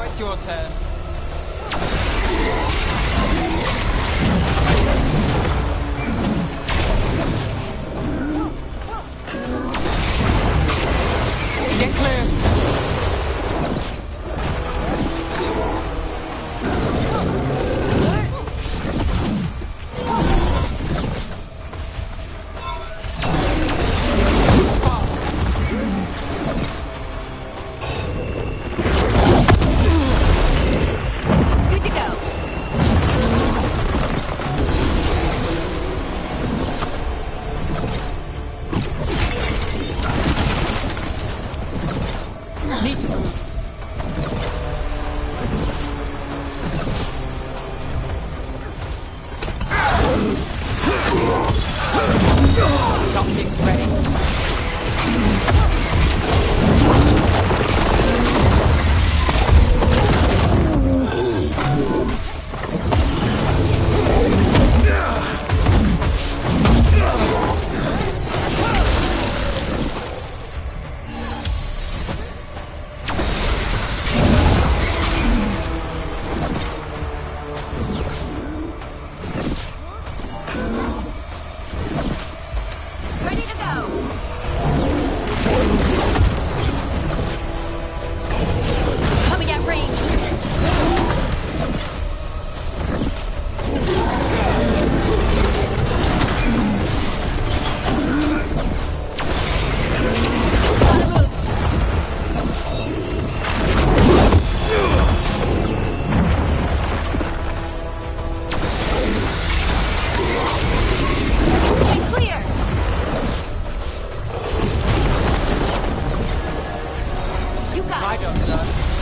It's your turn. Get clear. Something's ready.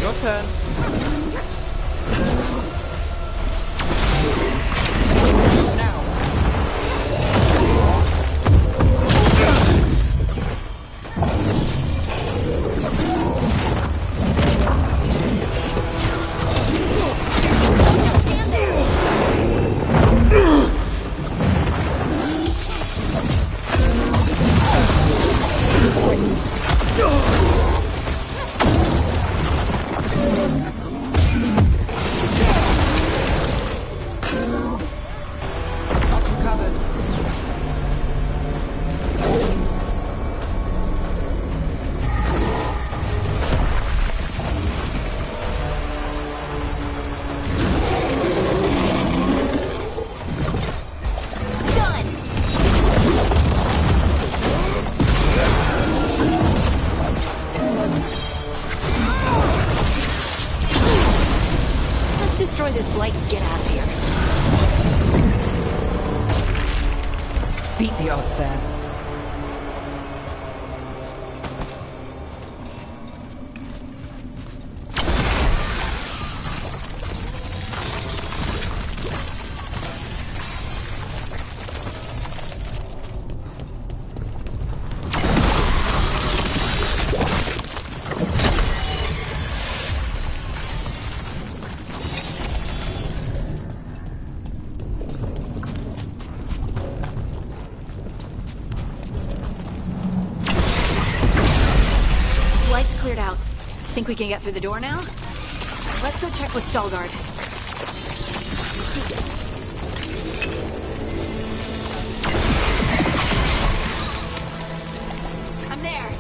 Your turn. Now. Stand there. Covered. this blight and get out of here. Beat the odds there. Cleared out. Think we can get through the door now? Let's go check with Stalgard. I'm there.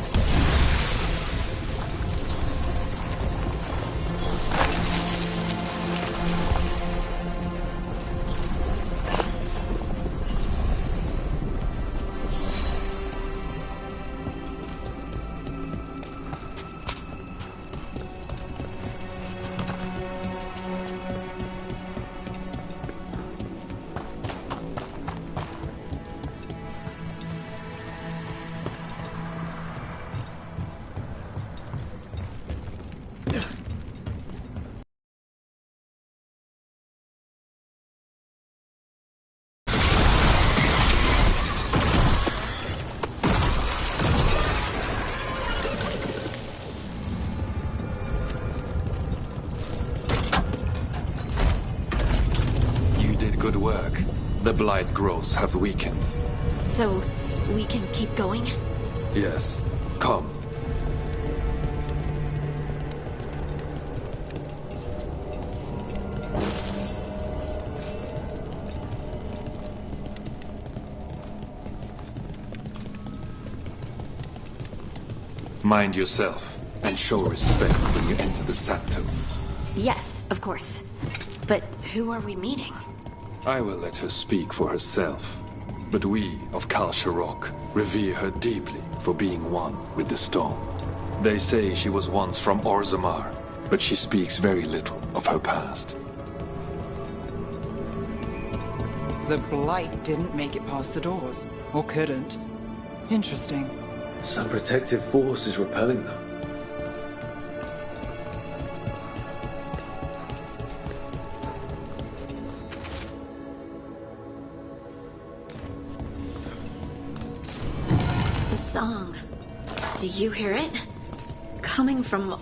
Good work. The blight growths have weakened. So, we can keep going? Yes. Come. Mind yourself, and show respect when you enter the sanctum. Yes, of course. But who are we meeting? I will let her speak for herself. But we of Kal Sharok revere her deeply for being one with the stone. They say she was once from Orzammar, but she speaks very little of her past. The blight didn't make it past the doors. Or couldn't. Interesting. Some protective force is repelling them. The song. Do you hear it? Coming from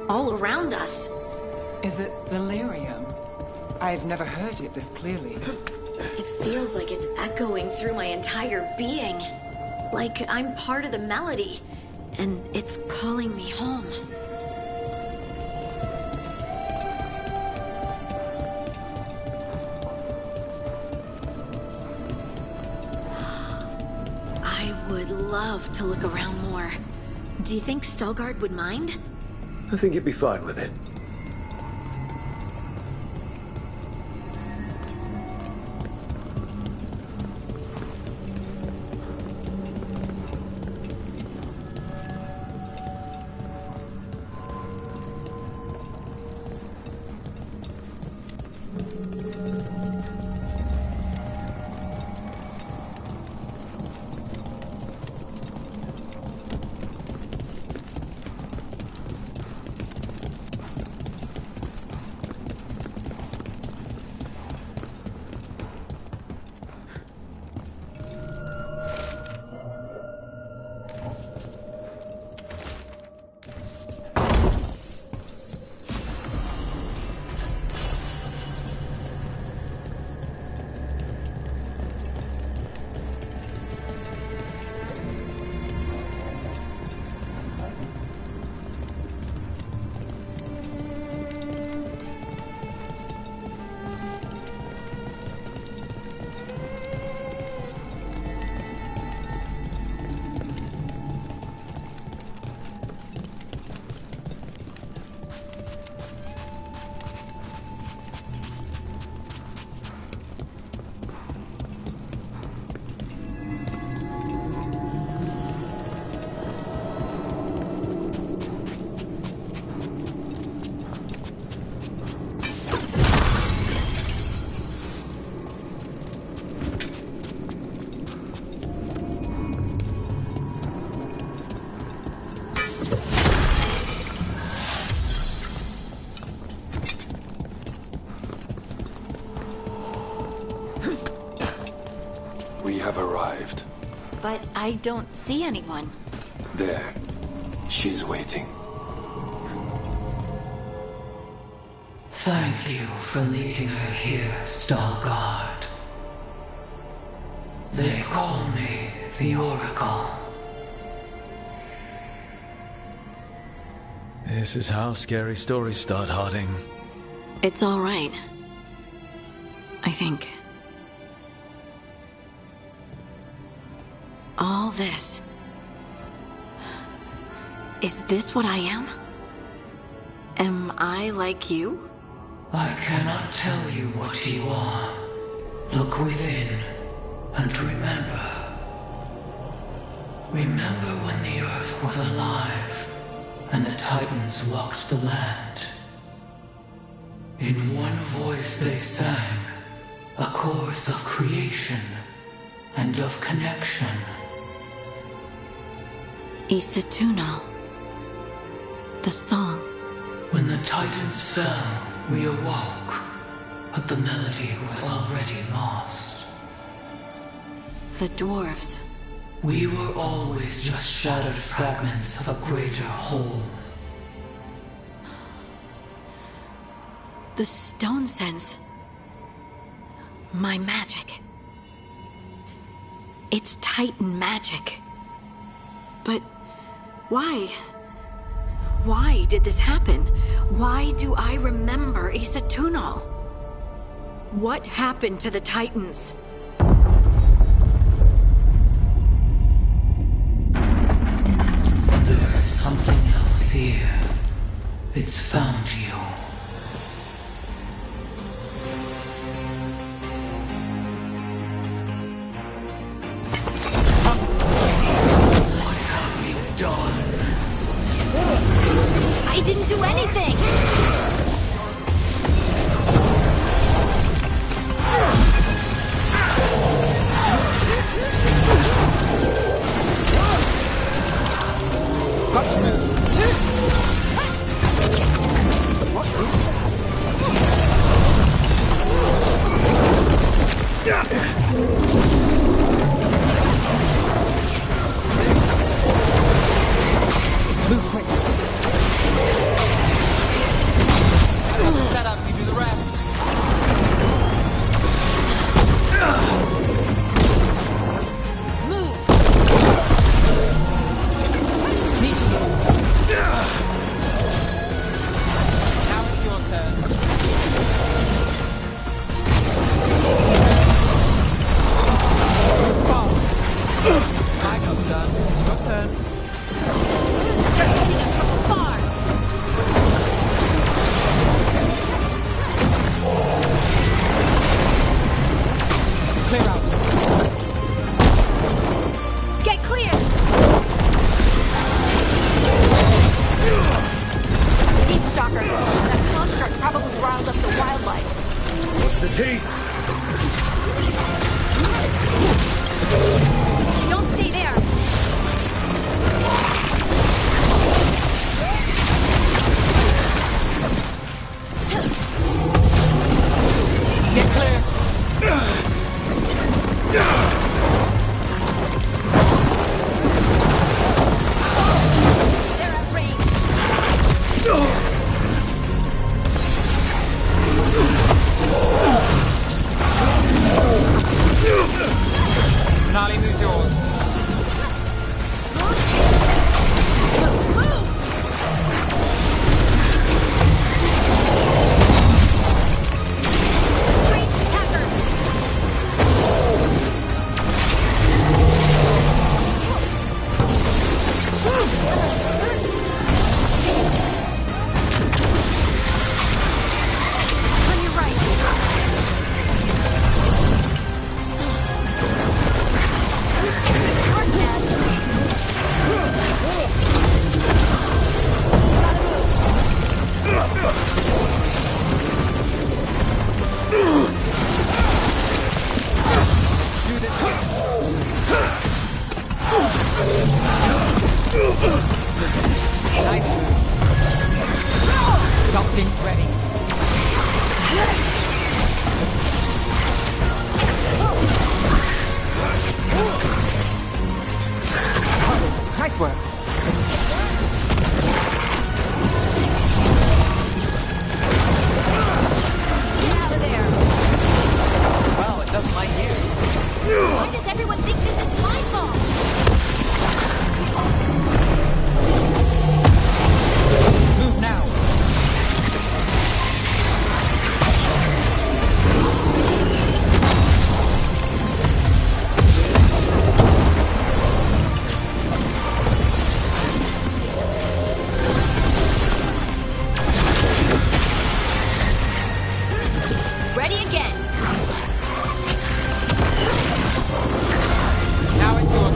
all around us. Is it delirium? I've never heard it this clearly. It feels like it's echoing through my entire being. Like I'm part of the melody, and it's calling me home. I would love to look around more. Do you think Stalgard would mind? I think he'd be fine with it. We have arrived. But I don't see anyone. There. She's waiting. Thank you for leading her here, Stalguard. They call me the Oracle. This is how scary stories start, Harding. It's all right. I think. All this. Is this what I am? Am I like you? I cannot tell you what you are. Look within and remember. Remember when the Earth was alive and the Titans walked the land. In one voice they sang a chorus of creation and of connection. Isatunal. The song. When the Titans fell, we awoke, but the melody was already lost. The dwarves. We were always just shattered fragments of a greater whole. The stone sense. My magic. It's Titan magic. But why? Why did this happen? Why do I remember Isatunal? What happened to the Titans? There's something else here. It's found you. What have you done? I didn't do anything! Got to move. Move quick. Set up, you do the rest. Move! Need to move. Now it's your turn. Move fast. My job's done. Your turn. You're hitting us from afar! Clear out. Get clear! Deep stalkers. That construct probably riled up the wildlife. What's the tea? Don't stay there! Get clear. They're at range! Finale moves yours. Range attackers! On your right! Nice move. Something's ready. Nice work. Get out of there! Well, it doesn't like you. Why does everyone think this is my fault? Move now. Ready again. Now into a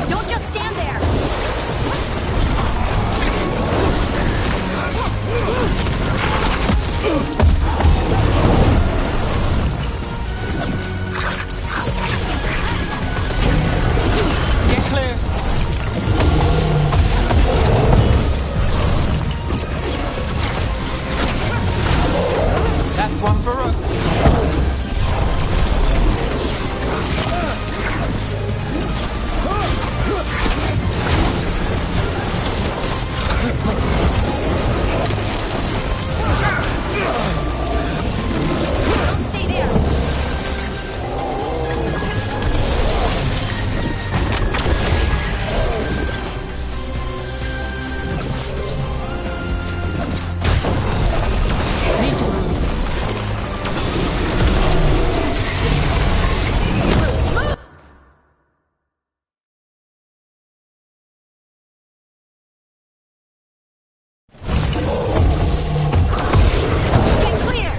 Don't just stand there. Get clear. That's one for us. Stay there. Need to move. Get clear.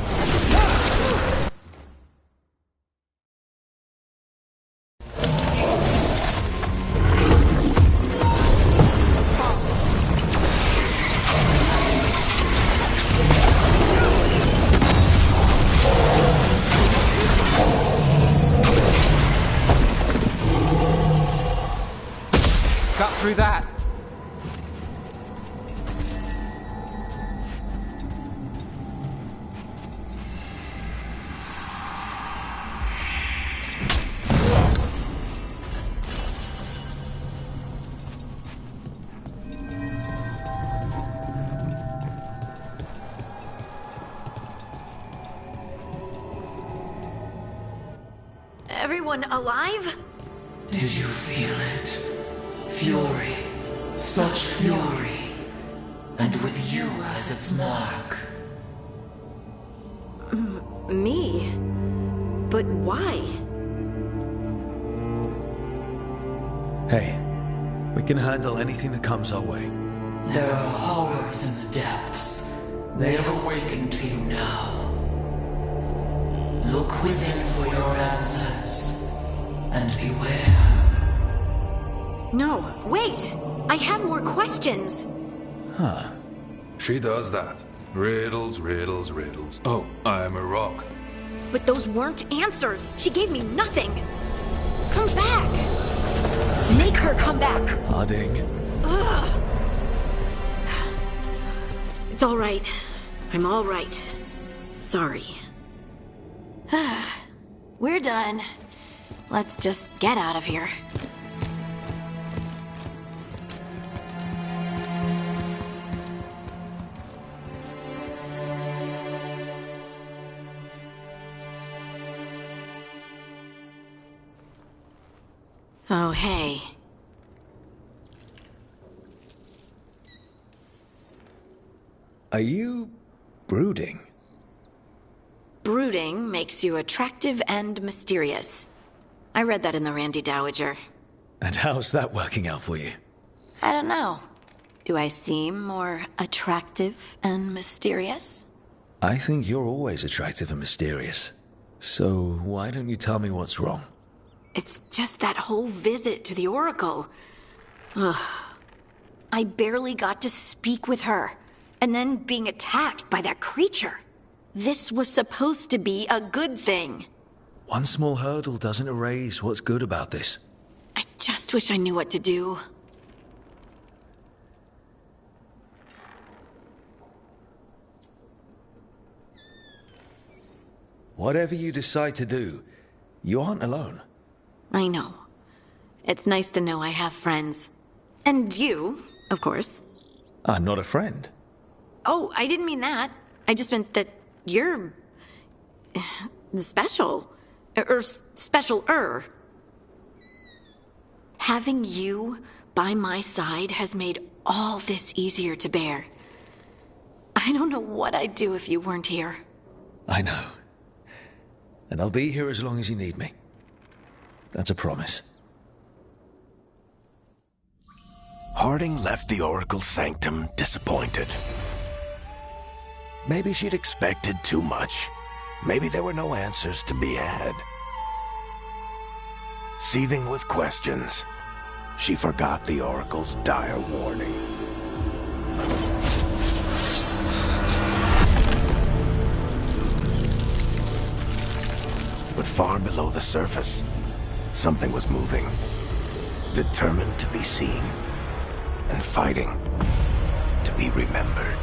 Got through that. Everyone alive? Did you feel it? Fury. Such fury. And with you as its mark. Me? But why? Hey, we can handle anything that comes our way. There are horrors in the depths. They have awakened to you now. Look within for your answers. And beware. No, wait! I have more questions! Huh. She does that. Riddles, riddles, riddles. Oh, I'm a rock. But those weren't answers! She gave me nothing! Come back! Make her come back! Harding. Ugh. It's all right. I'm all right. Sorry. We're done. Let's just get out of here. Oh, hey. Are you brooding? Brooding makes you attractive and mysterious. I read that in the Randy Dowager. And how's that working out for you? I don't know. Do I seem more attractive and mysterious? I think you're always attractive and mysterious. So why don't you tell me what's wrong? It's just that whole visit to the Oracle. Ugh. I barely got to speak with her. And then being attacked by that creature. This was supposed to be a good thing. one small hurdle doesn't erase what's good about this. I just wish I knew what to do. Whatever you decide to do, you aren't alone. I know. It's nice to know I have friends. And you, of course. I'm not a friend. Oh, I didn't mean that. I just meant that you're... special. Or special-er. Having you by my side has made all this easier to bear. I don't know what I'd do if you weren't here. I know. And I'll be here as long as you need me. That's a promise. Harding left the Oracle Sanctum disappointed. Maybe she'd expected too much. Maybe there were no answers to be had. Seething with questions, she forgot the Oracle's dire warning. But far below the surface, something was moving, determined to be seen, and fighting to be remembered.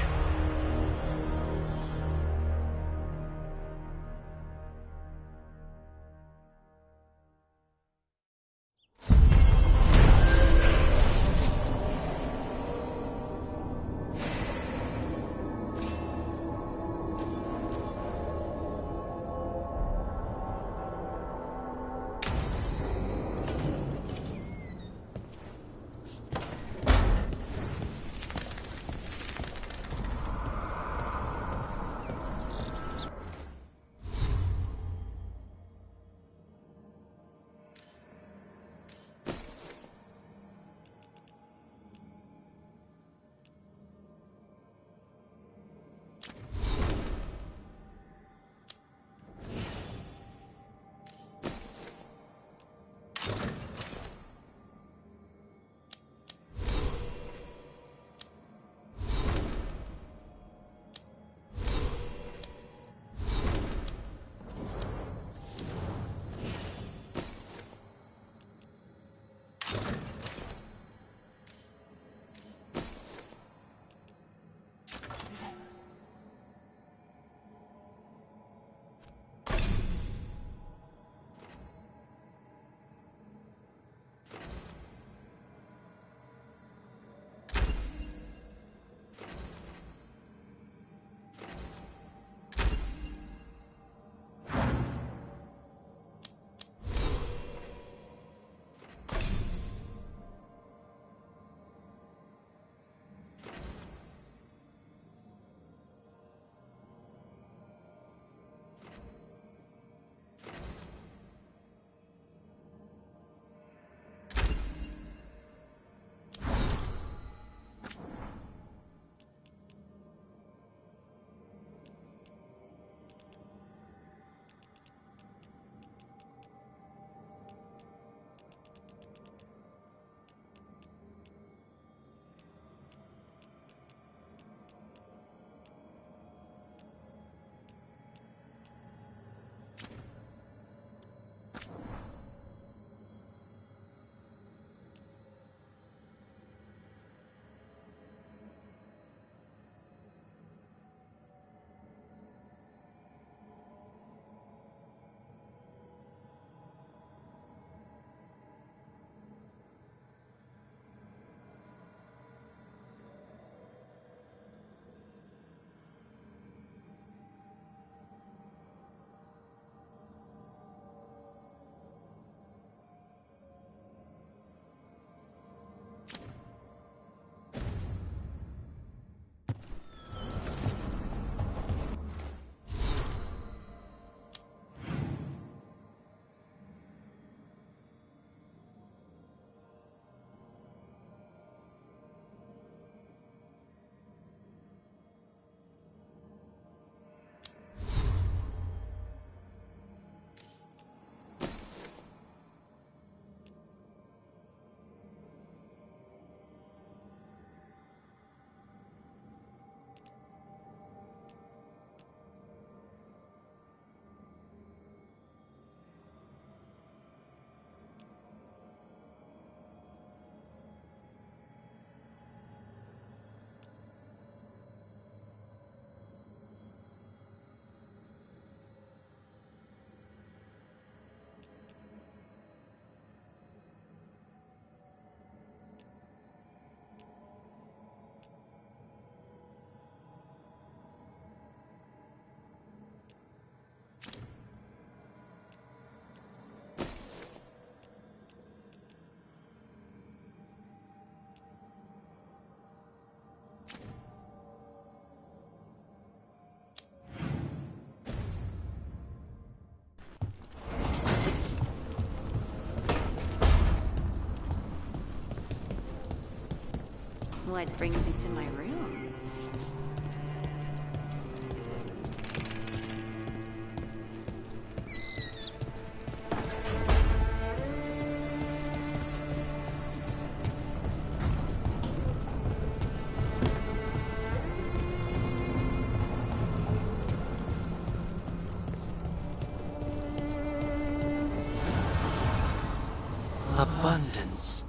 What brings you to my room? Abundance.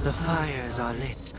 The fires are lit.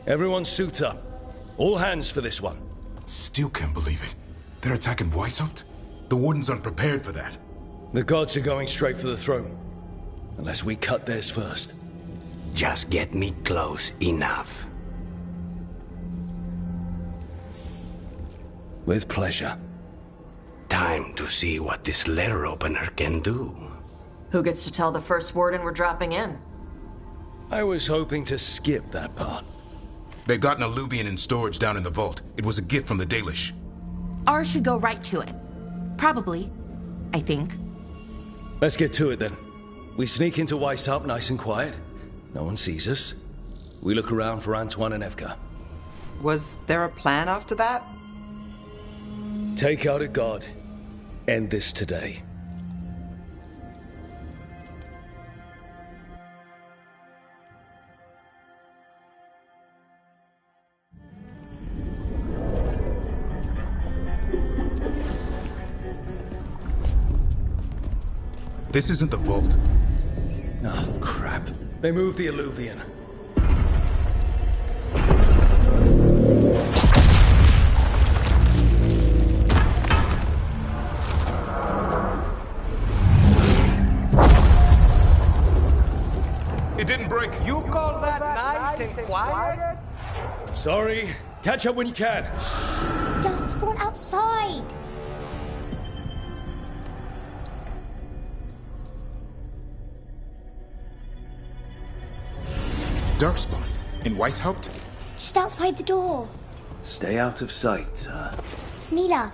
Everyone suit up. All hands for this one. Still can't believe it. They're attacking Weishaupt? The Wardens aren't prepared for that. The gods are going straight for the throne. Unless we cut theirs first. Just get me close enough. With pleasure. Time to see what this letter opener can do. Who gets to tell the first warden we're dropping in? I was hoping to skip that part. They've got an alluvian in storage down in the vault. It was a gift from the Dalish. Ours should go right to it. Probably. I think. Let's get to it then. We sneak into Weishaupt nice and quiet. No one sees us. We look around for Antoine and Evka. Was there a plan after that? Take out a god. End this today. This isn't the vault. Oh, crap. They moved the alluvian. It didn't break. You call that nice and quiet? Sorry. Catch up when you can. Don't spawn outside. Darkspawn? In Weishaupt? Just outside the door. Stay out of sight, Mila.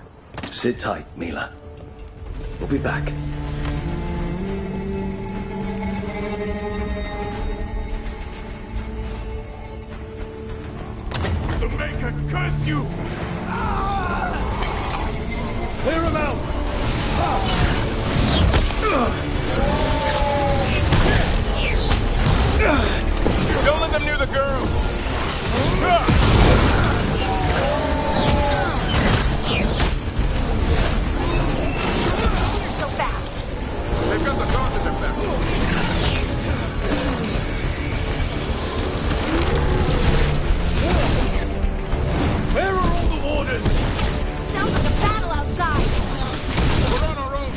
Sit tight, Mila. We'll be back. The Maker curse you! Clear him out! Don't let them near the girl! You're so fast. They've got the guards at their back. Where are all the wardens? Sounds like a battle outside. We're on our own.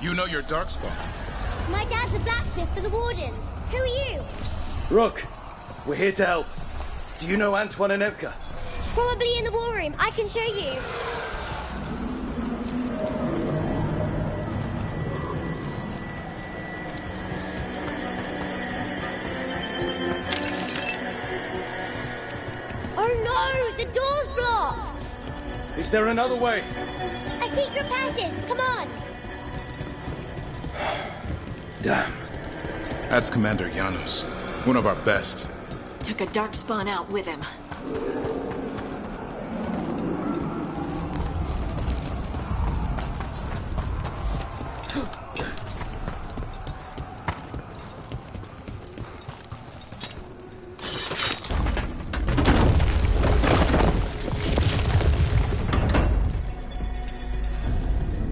You know your Darkspawn. My dad's a blacksmith for the Wardens. Who are you? Rook, we're here to help. Do you know Antoine and Evka? Probably in the war room. I can show you. Oh no! The door's blocked! Is there another way? A secret passage! Come on! Damn. That's Commander Janos, one of our best. took a darkspawn out with him.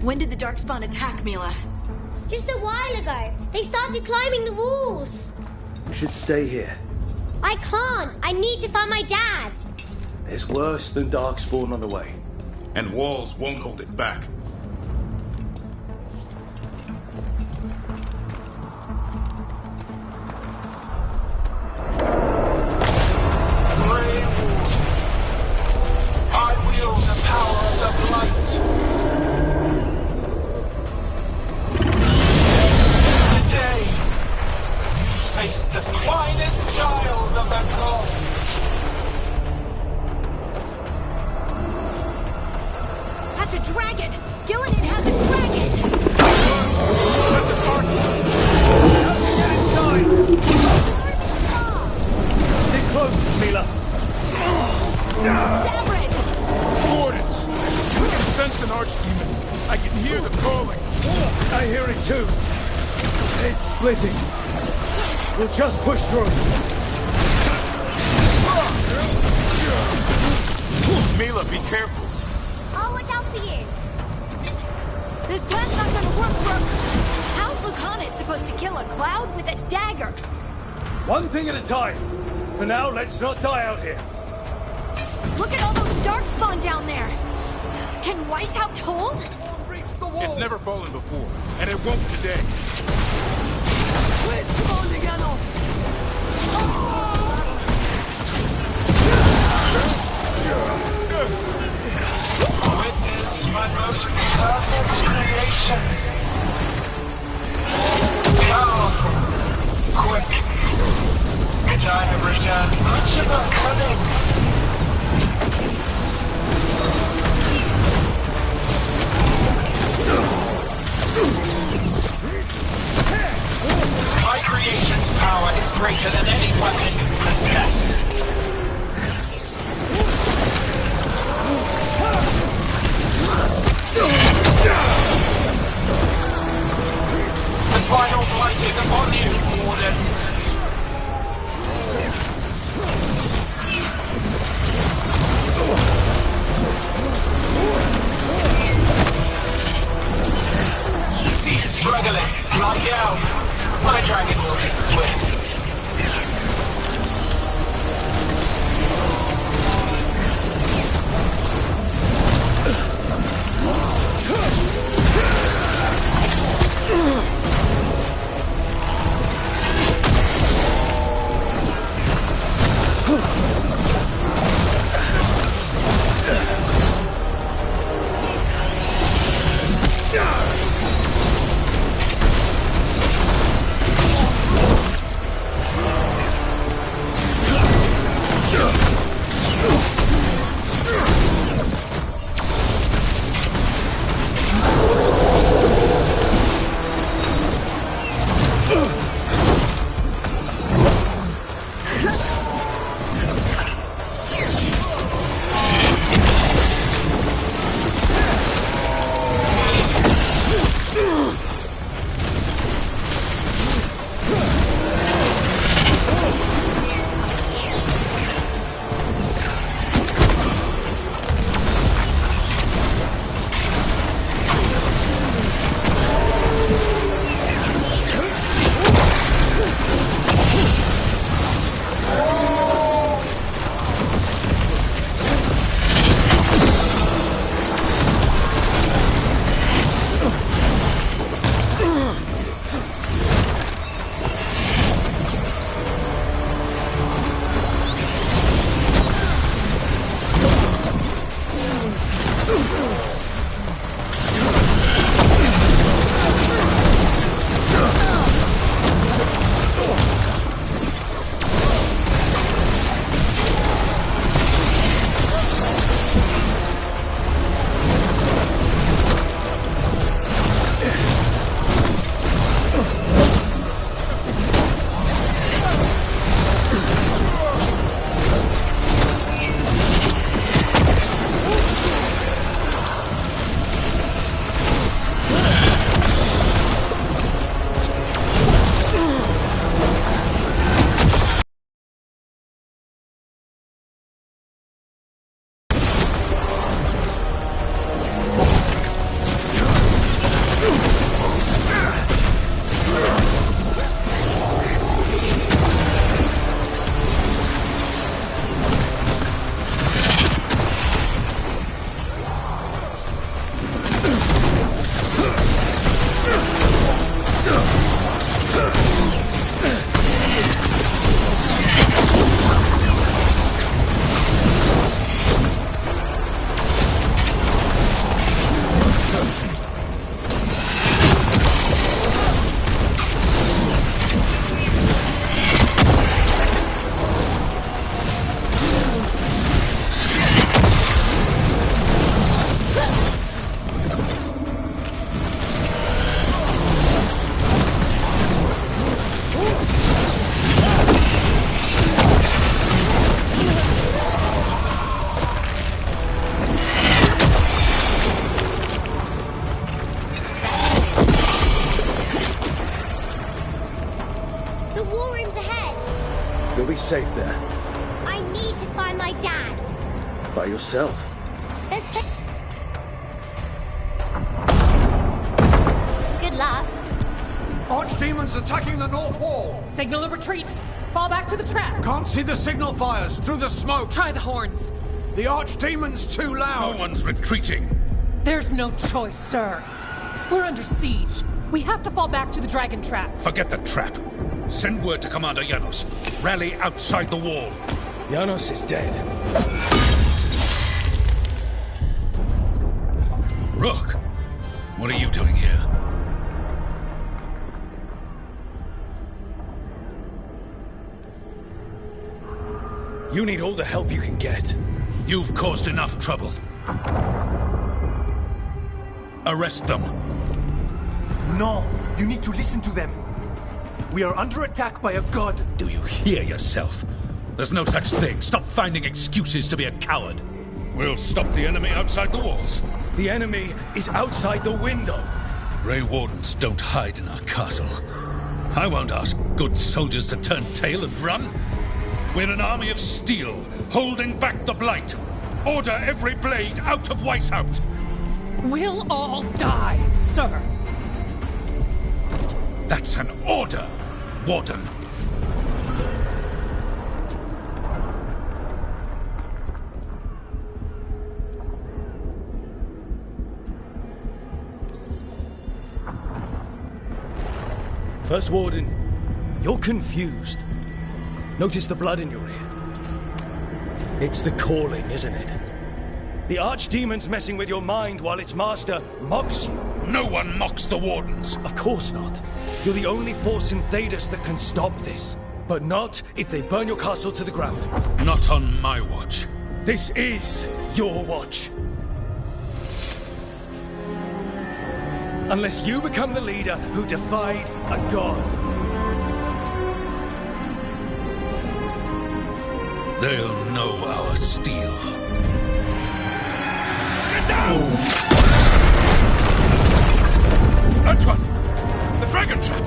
When did the darkspawn attack, Mila? Just a while ago. They started climbing the walls. We should stay here. I can't. I need to find my dad. There's worse than darkspawn on the way. And walls won't hold it back. I wield the power of the blight. Today, you face the finest child of the gods. That's a dragon! Gillinan has a dragon! That's a party! How do you get inside? Stay close, Mila. Davrid! Wardens! We can sense an archdemon. I can hear the calling. I hear it too. It's splitting. We'll just push through. Mila, be careful. I'll watch out for you. This plan's not gonna work, Brooke. How's Lucana supposed to kill a cloud with a dagger? One thing at a time. For now, let's not die out here. Look at all those darkspawn down there! Can Weishaupt hold? It's never fallen before, and it won't today. Witness my most perfect creation. Powerful, quick, and I have returned much of her cunning. My creation's power is greater than any weapon you possess. The final blight is upon you, Wardens. Cease struggling. Lie down. My dragon will be swift. war room's ahead. You'll be safe there. I need to find my dad. By yourself. There's Good luck. Archdemons attacking the north wall. Signal of retreat. Fall back to the trap. Can't see the signal fires through the smoke. Try the horns. The Archdemons too loud. No one's retreating. There's no choice, sir. We're under siege. We have to fall back to the dragon trap. Forget the trap. Send word to Commander Janos. Rally outside the wall. Janos is dead. Rook, what are you doing here? You need all the help you can get. You've caused enough trouble. Arrest them. No, you need to listen to them. We are under attack by a god. Do you hear yourself? There's no such thing. Stop finding excuses to be a coward. We'll stop the enemy outside the walls. The enemy is outside the window. Grey Wardens don't hide in our castle. I won't ask good soldiers to turn tail and run. We're an army of steel, holding back the Blight. Order every blade out of Weishaupt. We'll all die, sir. That's an order, Warden. First Warden, you're confused. Notice the blood in your ear. It's the calling, isn't it? The Archdemon's messing with your mind while its master mocks you. No one mocks the Wardens. Of course not. You're the only force in Thedas that can stop this. But not if they burn your castle to the ground. Not on my watch. This is your watch. Unless you become the leader who defied a god. They'll know our steel. Get down! Antoine! The dragon trap!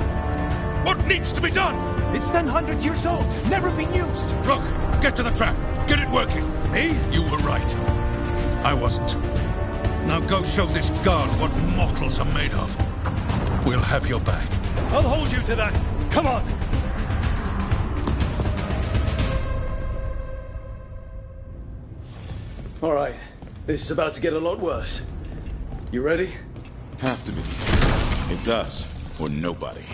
What needs to be done? It's 100 years old, never been used. Look, get to the trap. Get it working. Me? You were right. I wasn't. Now go show this guard what mortals are made of. We'll have your back. I'll hold you to that. Come on. All right. This is about to get a lot worse. You ready? Have to be. It's us or nobody.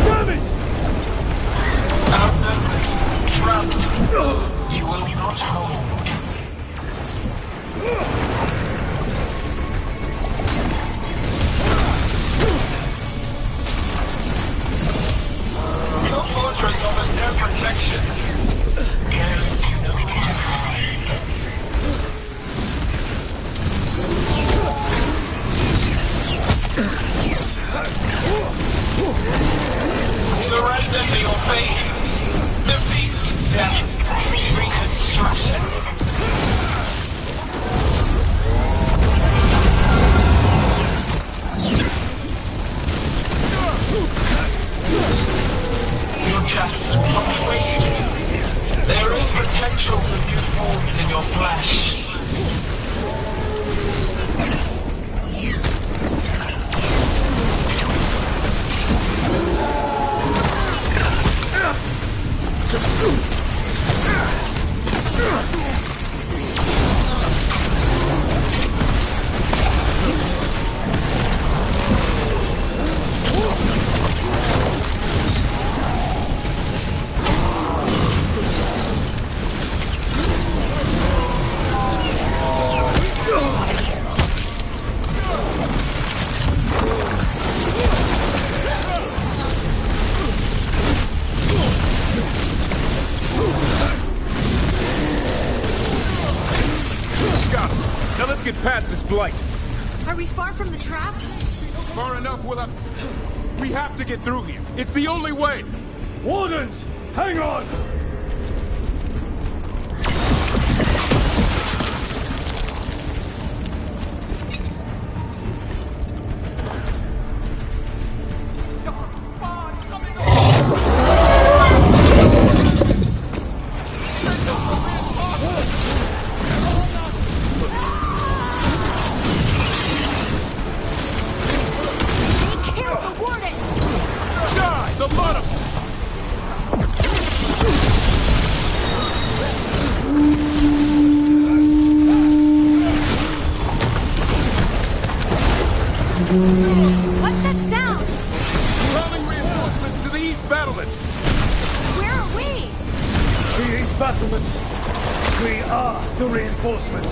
Damn it! Outnumbered, trapped. You will not hold. Your fortress offers no protection. Surrender to your fate. Defeat, death, reconstruction. Your deaths will not be wasted. There is potential for new forms in your flesh. Get past this blight. Are we far from the trap? Far enough, we have to get through here. It's the only way. Wardens, hang on! Kill the wardens! Die! The lot of them! What's that sound? Calling reinforcements to the east battlements! Where are we? The East battlements. We are the reinforcements.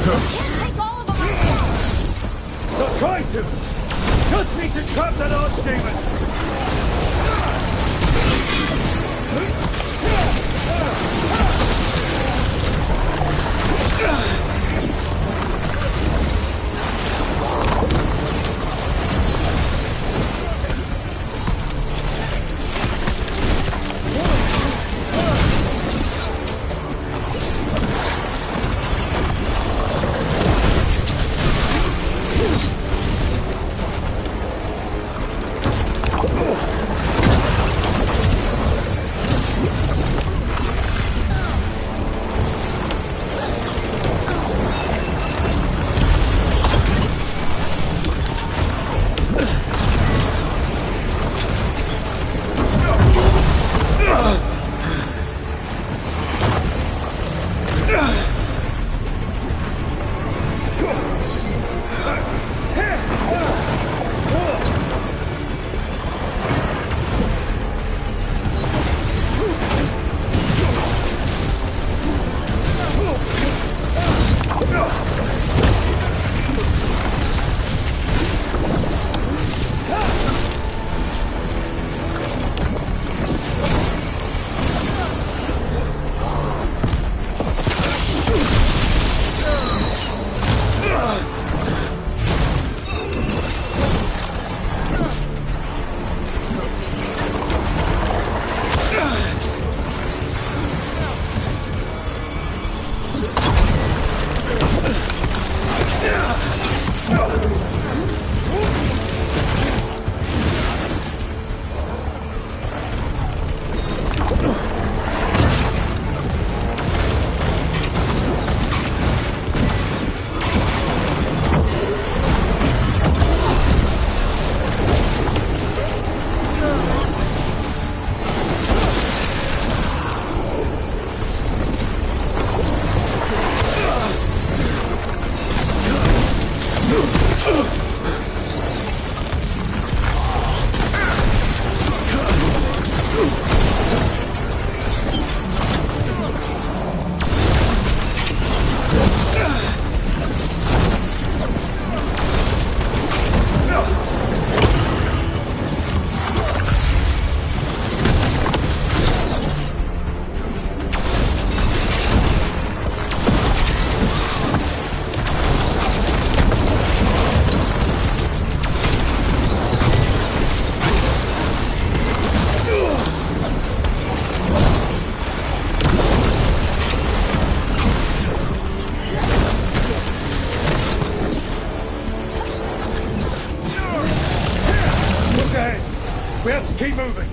Can't take all of them ourselves. They'll try to. Just need to trap that archdemon. We have to keep moving.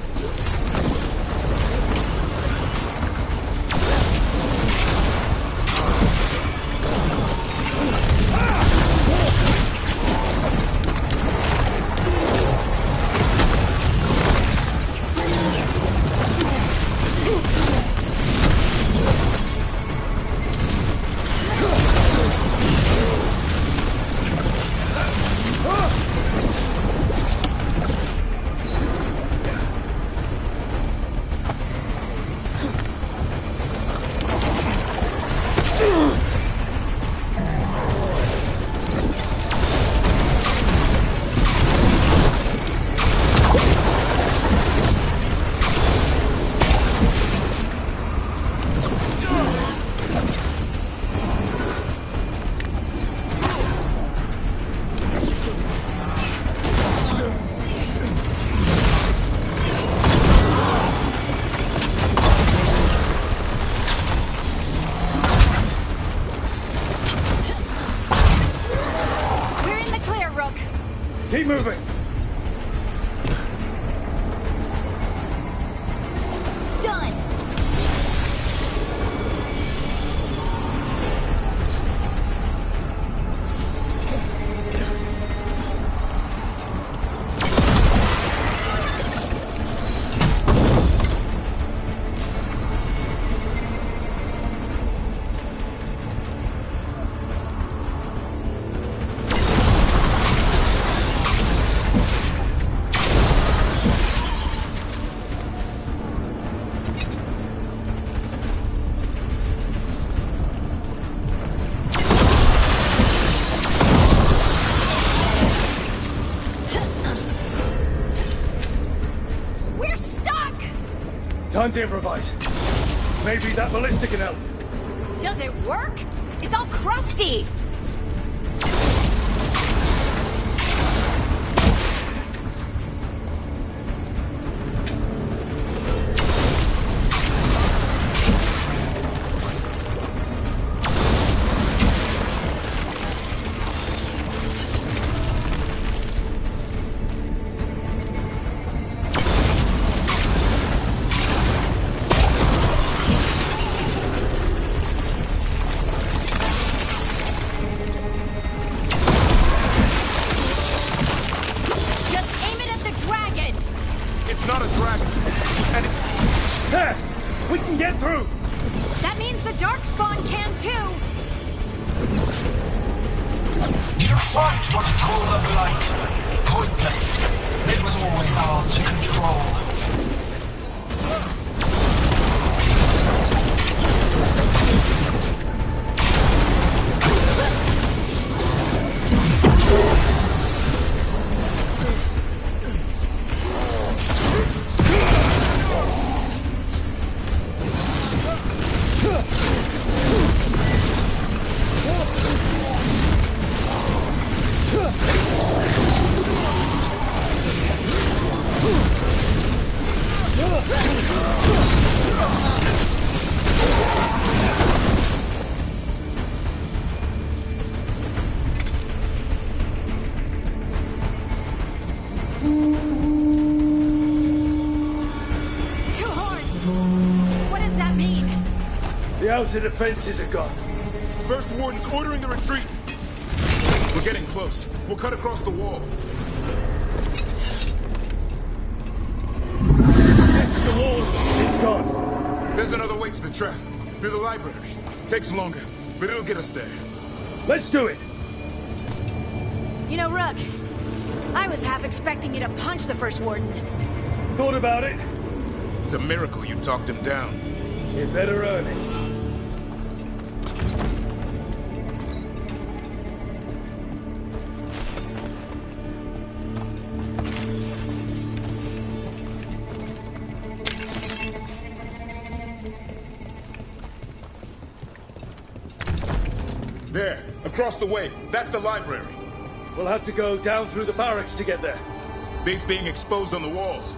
Keep moving! Done! Time to improvise. Maybe that ballista can help. Does it work? It's all crusty! The defenses are gone. First Warden's ordering the retreat. We're getting close. We'll cut across the wall. This is the wall. It's gone. There's another way to the trap. Through the library. Takes longer, but it'll get us there. Let's do it. You know, Rook, I was half expecting you to punch the First Warden. Thought about it. It's a miracle you talked him down. You better earn it. There, across the way. That's the library. We'll have to go down through the barracks to get there. Bait's being exposed on the walls.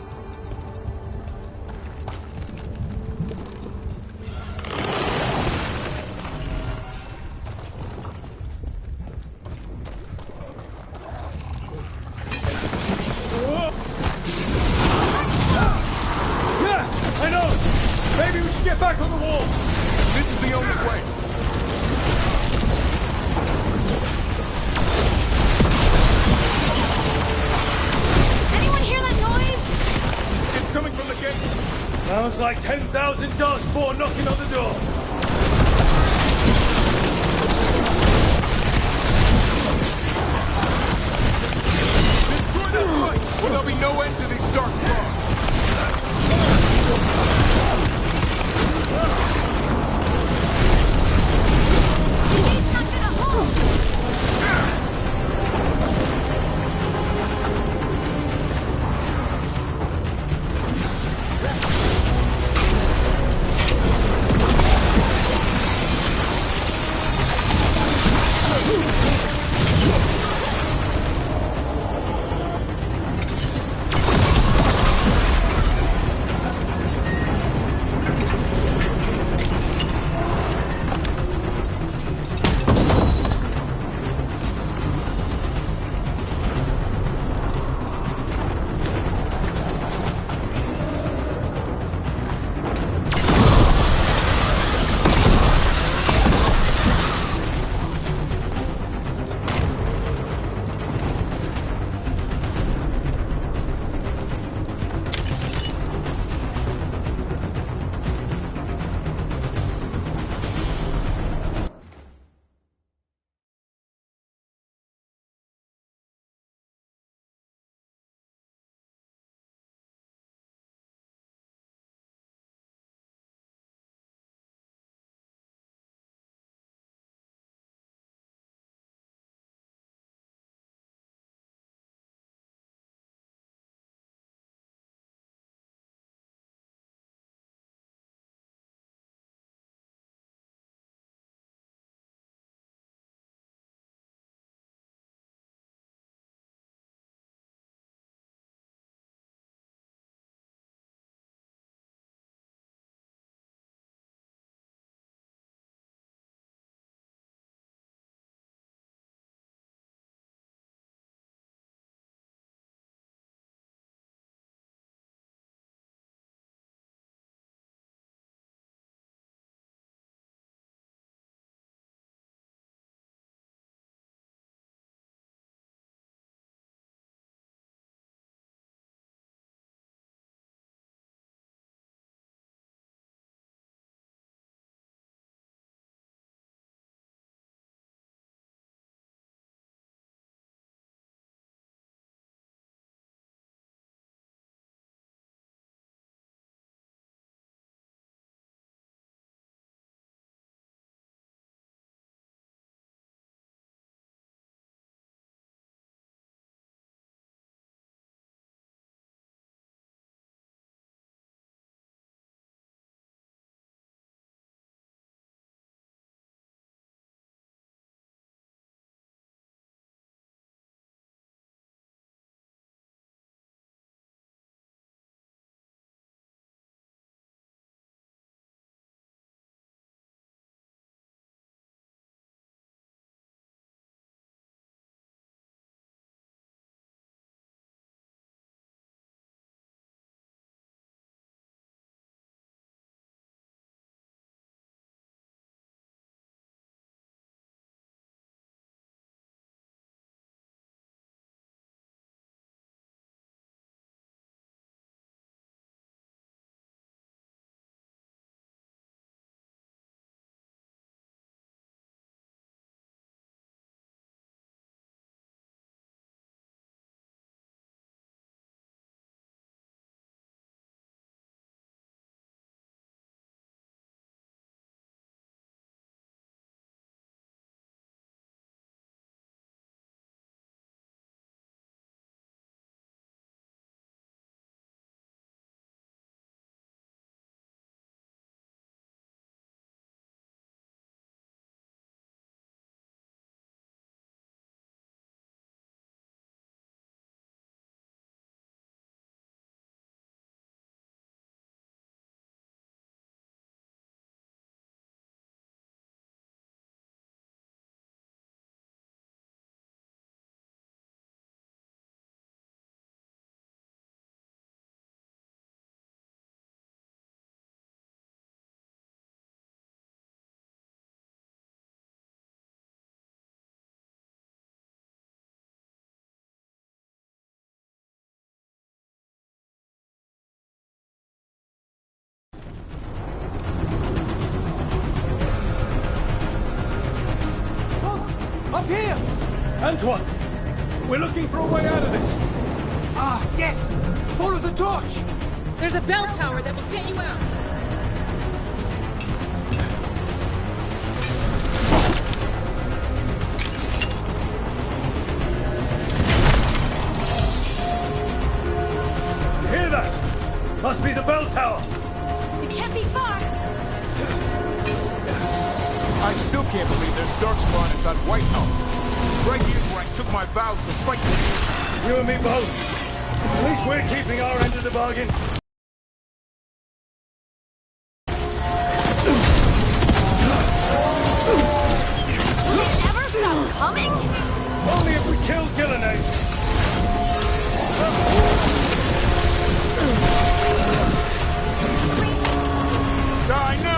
Yeah, I know! Maybe we should get back on the wall! This is the only way. Coming from the gate. Sounds like 10,000 Darkspawn knocking on the door. Destroy that light, or there'll be no end to these Darkspawn. Antoine! We're looking for a way out of this! Ah, yes! Follow the torch! There's a bell tower that will get you out. Hear that? Must be the bell tower! It can't be far! I still can't believe there's darkspawn inside White's house. Right here's where I took my vows to fight you. You and me both. At least we're keeping our end of the bargain. Will it ever stop coming? Only if we kill Gillenay. Die now!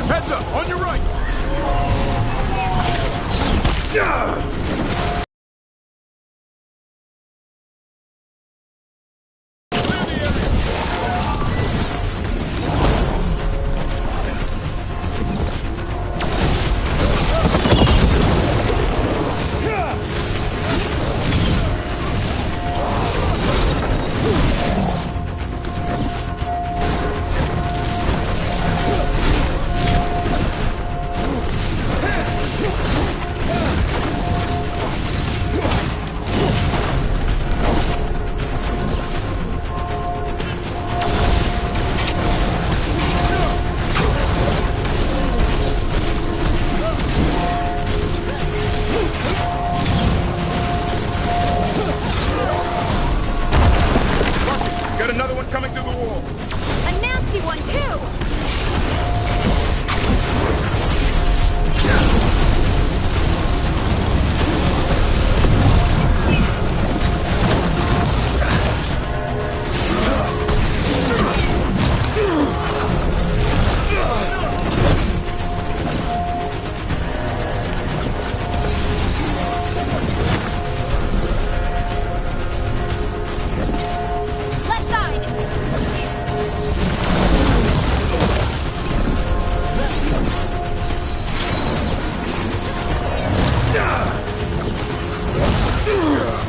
Heads up, on your right! Got another one coming through the wall. A nasty one, too! Left side! Turn around!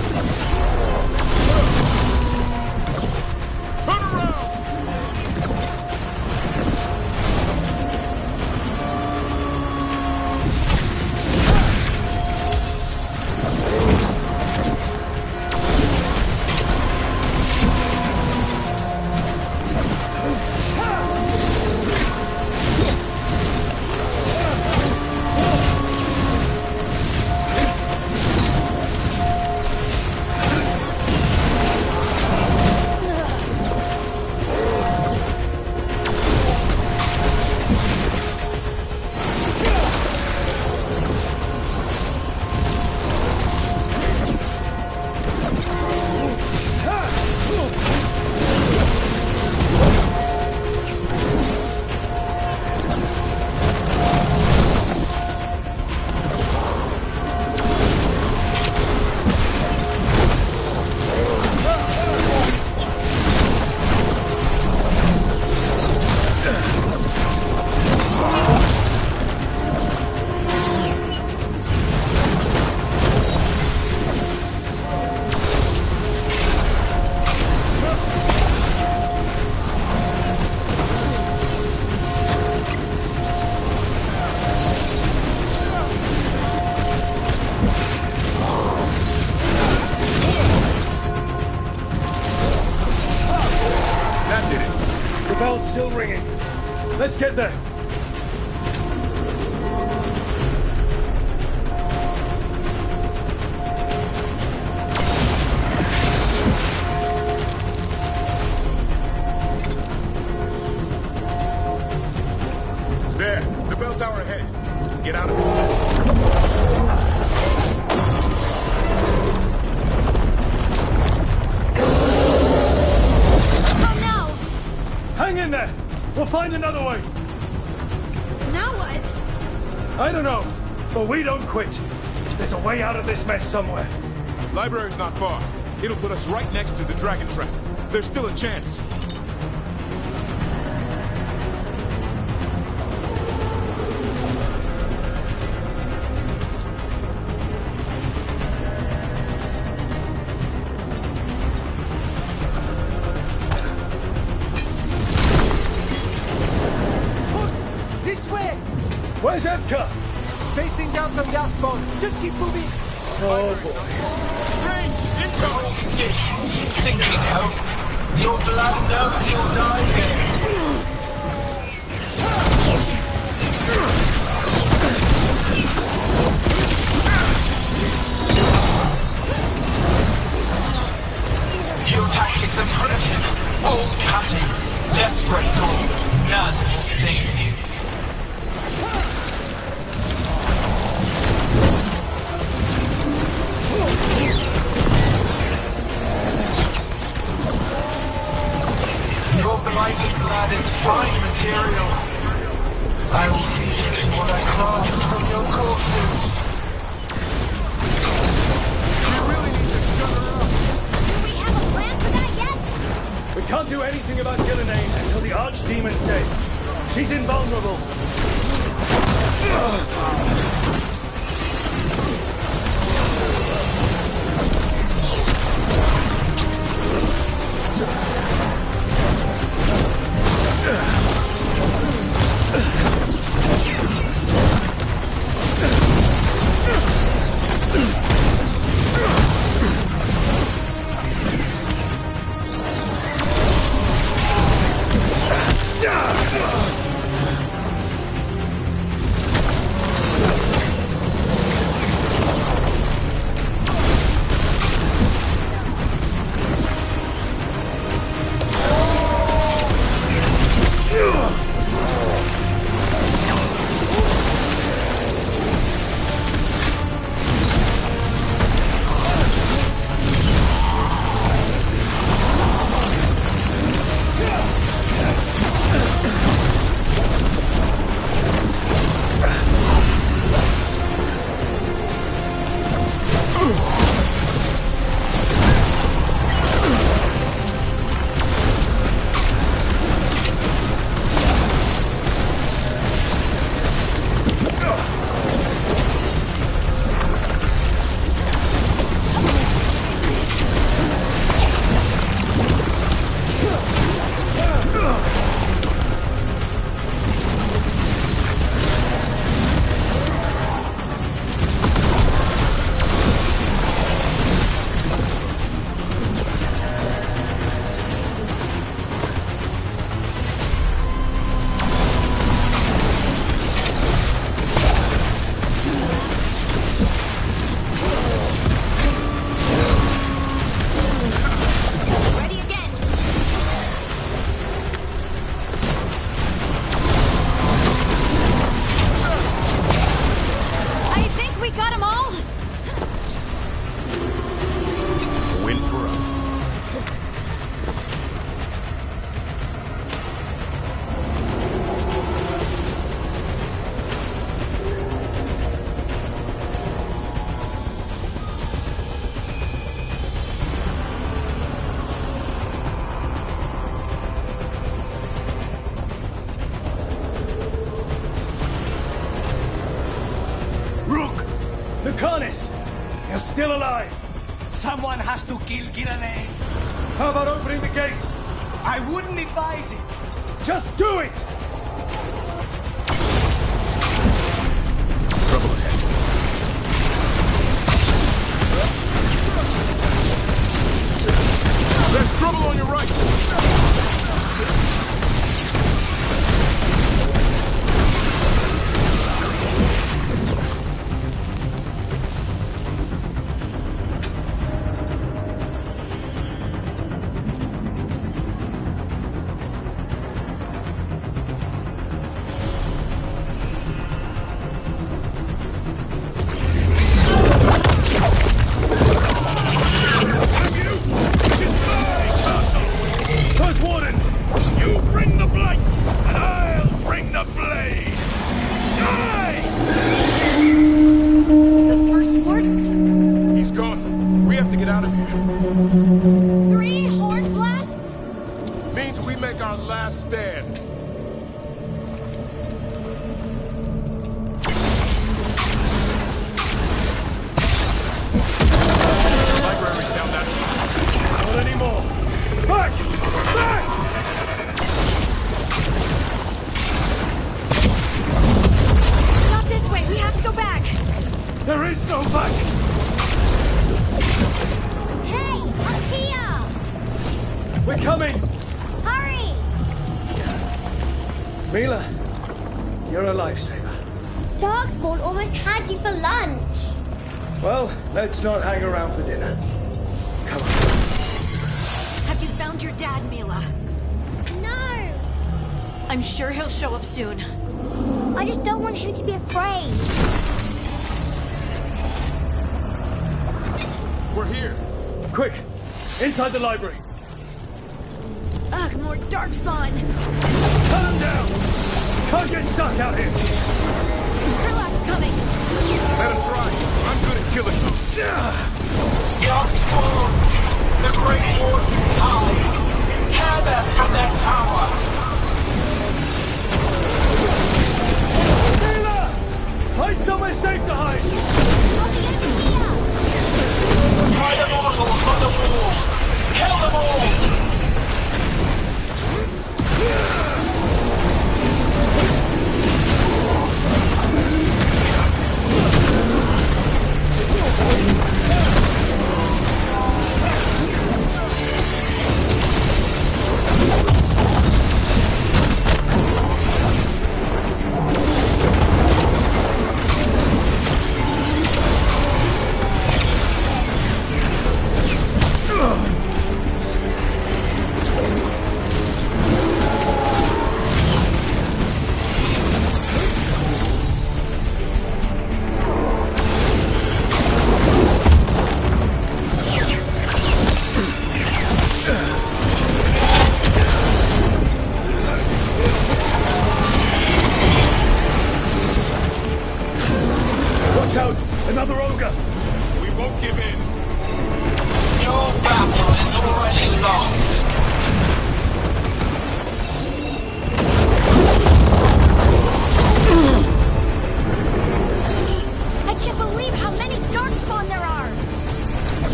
That did it. The bell's still ringing. Let's get there. The bell tower ahead. Get out of this mess. Oh no! Hang in there! We'll find another way! Now what? I don't know, but we don't quit. There's a way out of this mess somewhere. Library's not far. It'll put us right next to the dragon trap. There's still a chance. Where's Evka? Facing down some gas spawn. Just keep moving. Oh boy. You sinking hope. Your blood knows you'll die here. Your tactics are primitive. Old cuttings. Desperate goals. None will save you. Your blighted blood is fine material. I will feed it to what I craft from your corpses. We really need to shut her up. Do we have a plan for that yet? We can't do anything about Gillenane until the archdemon's dead. She's invulnerable. You're still alive! Someone has to kill Gillenane. How about opening the gate? I wouldn't advise it. Just do it! Trouble ahead. There's trouble on your right! last stand. Library's down that. Not anymore. Back! Back! Not this way. We have to go back. There is no back! Hey, up here! We're coming! Hurry! Mila, you're a lifesaver. Darkspawn almost had you for lunch. Well, let's not hang around for dinner. Come on. Have you found your dad, Mila? No! I'm sure he'll show up soon. I just don't want him to be afraid. We're here. Quick! Inside the library! Ugh, more darkspawn! Cut him down! Can't get stuck out here! Krillak's coming! Let him try. I'm good at killing them. Darkspawn! The Great Warden's hide! Tear them from their tower! Mila! Find somewhere safe to hide! Try the mortals on the wall! Kill them all! Watch out! Another ogre! We won't give in. Your battle is already lost! I can't believe how many darkspawn there are!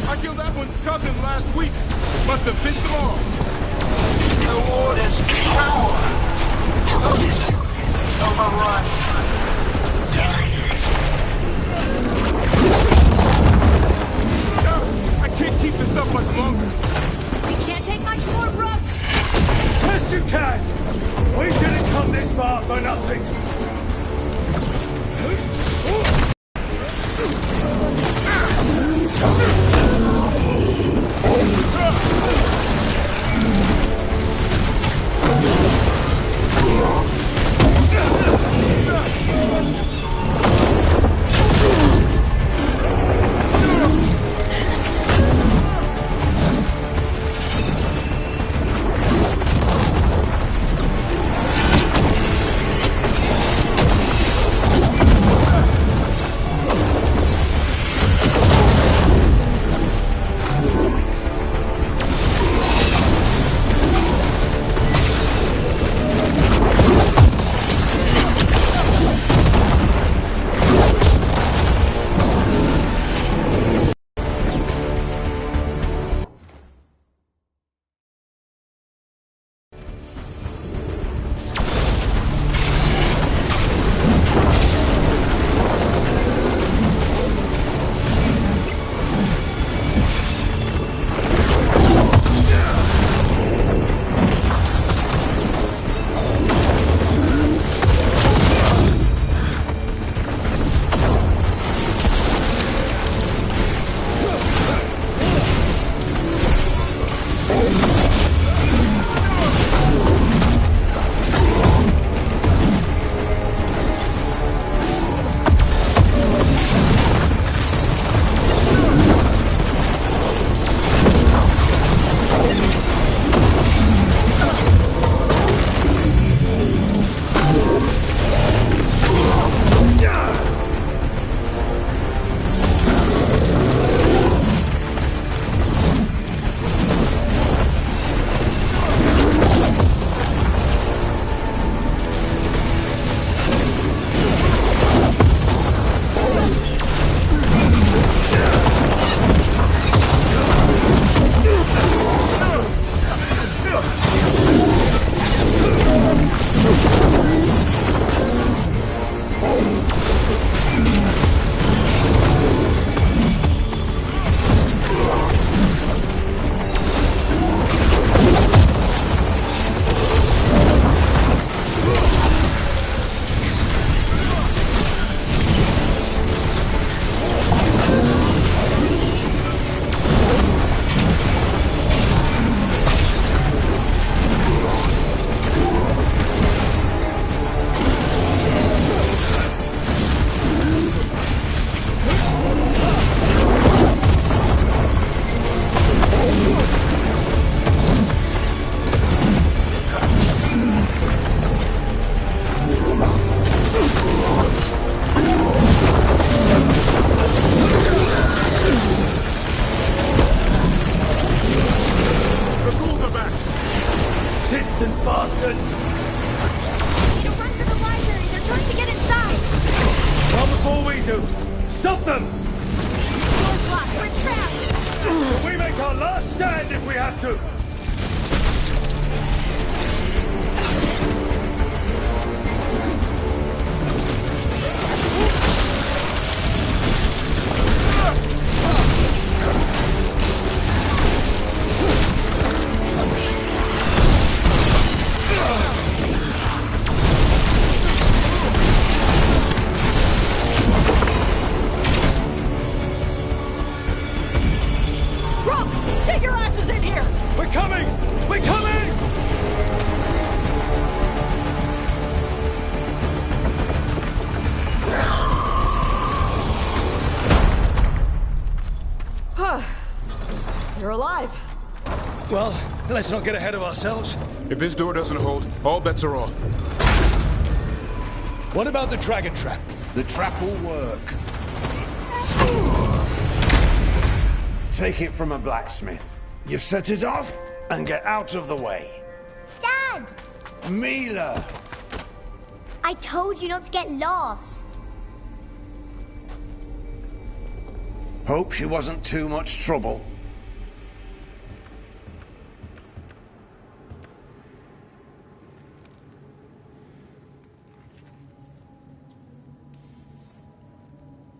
I killed that one's cousin last week. Must have pissed them off. The Warden's cower! Cooked! Overrun! Die! do? Stop them! Door's locked. We're trapped. We make our last stand if we have to! Get your asses in here! We're coming! We're coming! You're alive. Well, let's not get ahead of ourselves. If this door doesn't hold, all bets are off. What about the dragon trap? The trap will work. Take it from a blacksmith. You set it off and get out of the way. Dad! Mila! I told you not to get lost. Hope she wasn't too much trouble.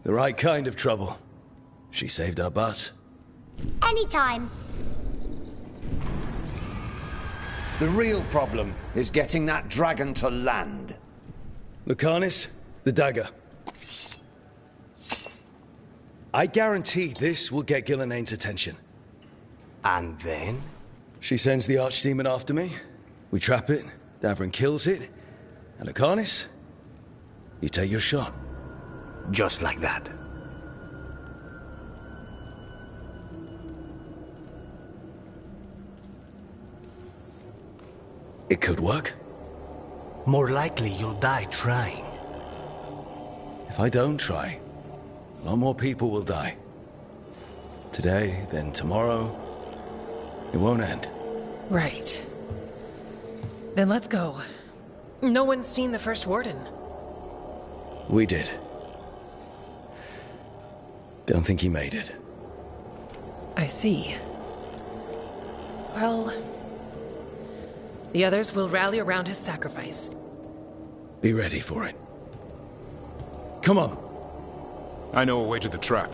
The right kind of trouble. She saved our butts. Anytime. The real problem is getting that dragon to land. Lucanis, the dagger. I guarantee this will get Gillenaine's attention. And then? She sends the archdemon after me. We trap it, Davrin kills it. And Lucanis, you take your shot. Just like that. It could work. More likely you'll die trying. If I don't try, a lot more people will die. Today, then tomorrow. It won't end. Right. Then let's go. No one's seen the first warden. We did. Don't think he made it. I see. Well, the others will rally around his sacrifice. Be ready for it. Come on. I know a way to the trap.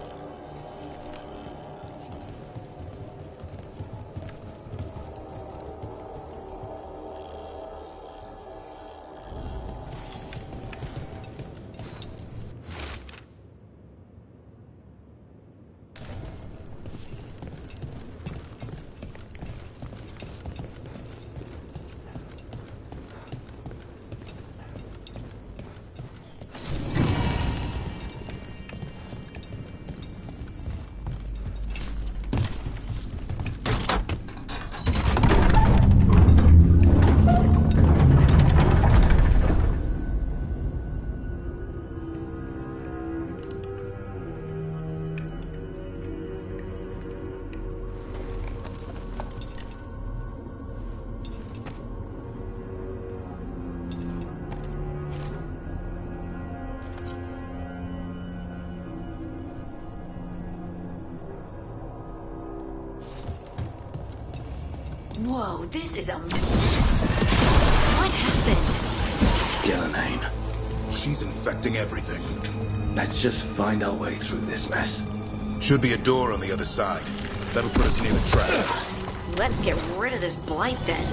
Whoa, this is a mess. What happened? Gillenaine. She's infecting everything. Let's just find our way through this mess. Should be a door on the other side. That'll put us near the trap. Let's get rid of this blight then.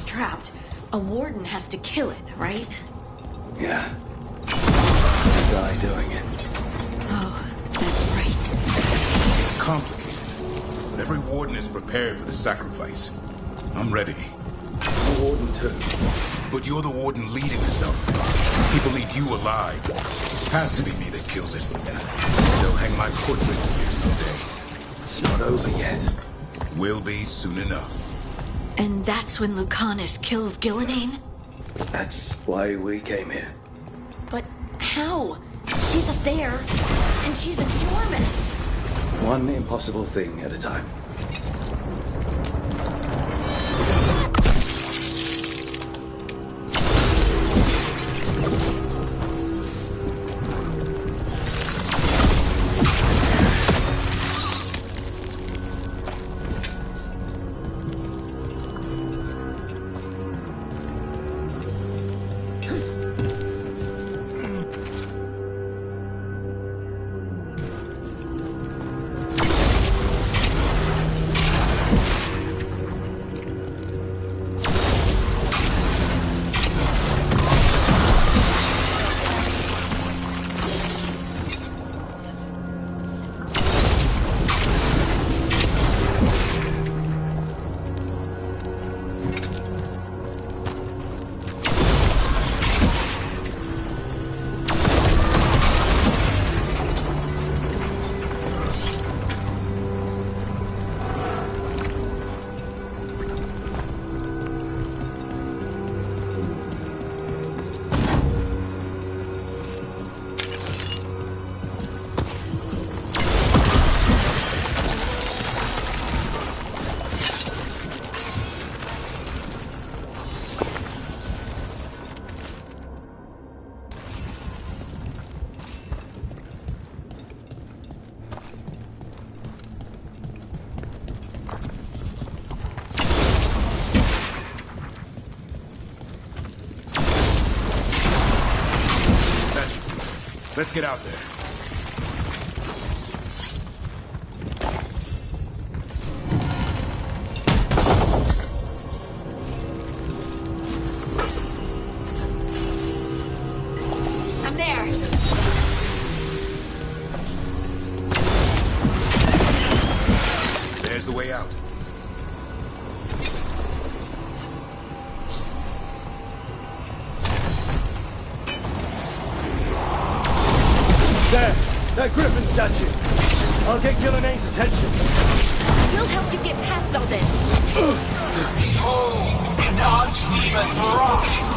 Trapped. A warden has to kill it, right? Yeah. The guy doing it. Oh, that's right. It's complicated, but every warden is prepared for the sacrifice. I'm ready. The warden too. But you're the warden leading this out. People need you alive. Has to be me that kills it. They'll hang my portrait here someday. It's not over yet. Will be soon enough. And that's when Lucanus kills Gillenane? That's why we came here. But how? She's up there, and she's enormous. One impossible thing at a time. Let's get out there. I'm there. There's the way out. There! That griffin statue! I'll get Gillenane's attention. We'll help you get past all this. Behold, the archdemon's wrath!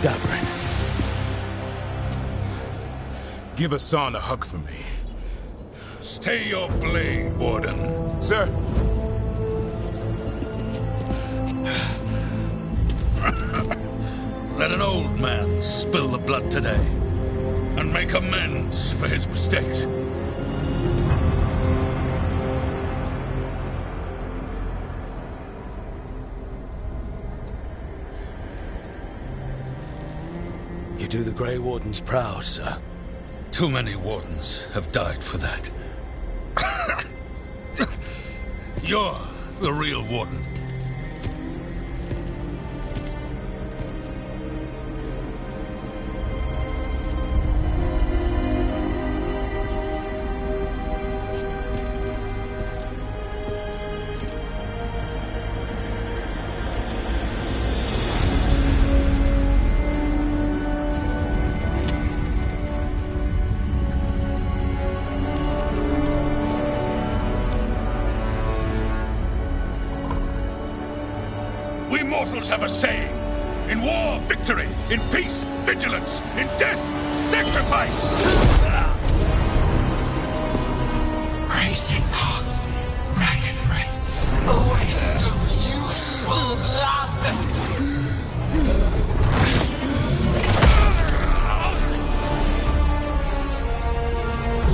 Davrin. Give Hassan a hug for me. Stay your blade, Warden. Sir. Let an old man spill the blood today, and make amends for his mistakes. You do the Grey Wardens proud, sir. Too many Wardens have died for that. You're the real Warden. We mortals have a saying. In war, victory. In peace, vigilance. In death, sacrifice. Racing heart, ragged breath, a waste of useful blood.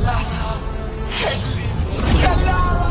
Lassa, Hedley, Galara.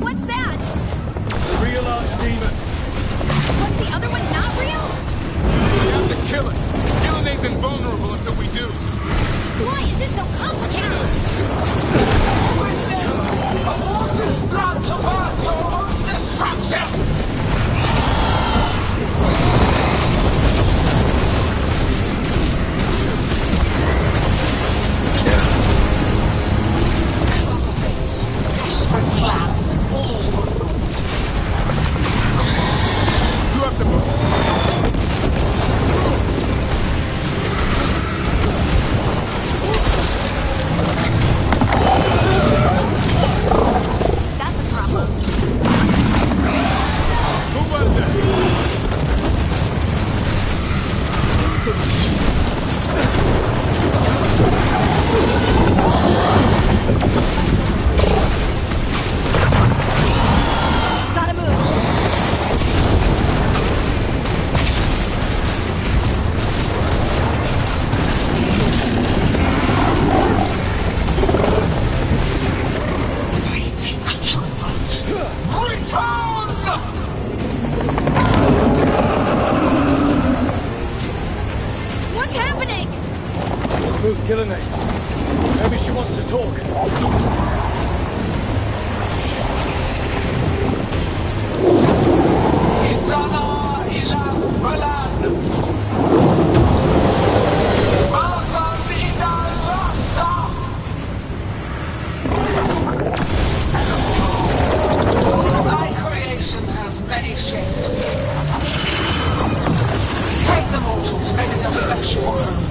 What's that? The real archdemon. Was the other one not real? We have to kill it. Killing invulnerable until we do. Why is it so complicated? A horse's blood to birth your own destruction! Desperate plans, all for loot. You have to move. That's a problem. Move out of there. Gotta move. Waiting too much. Return! What's happening? Smooth killing me. Maybe she wants to talk. Isana ila falan. Masan ila rasta. Thy creation has many shapes. Take the mortals, make their flesh your home.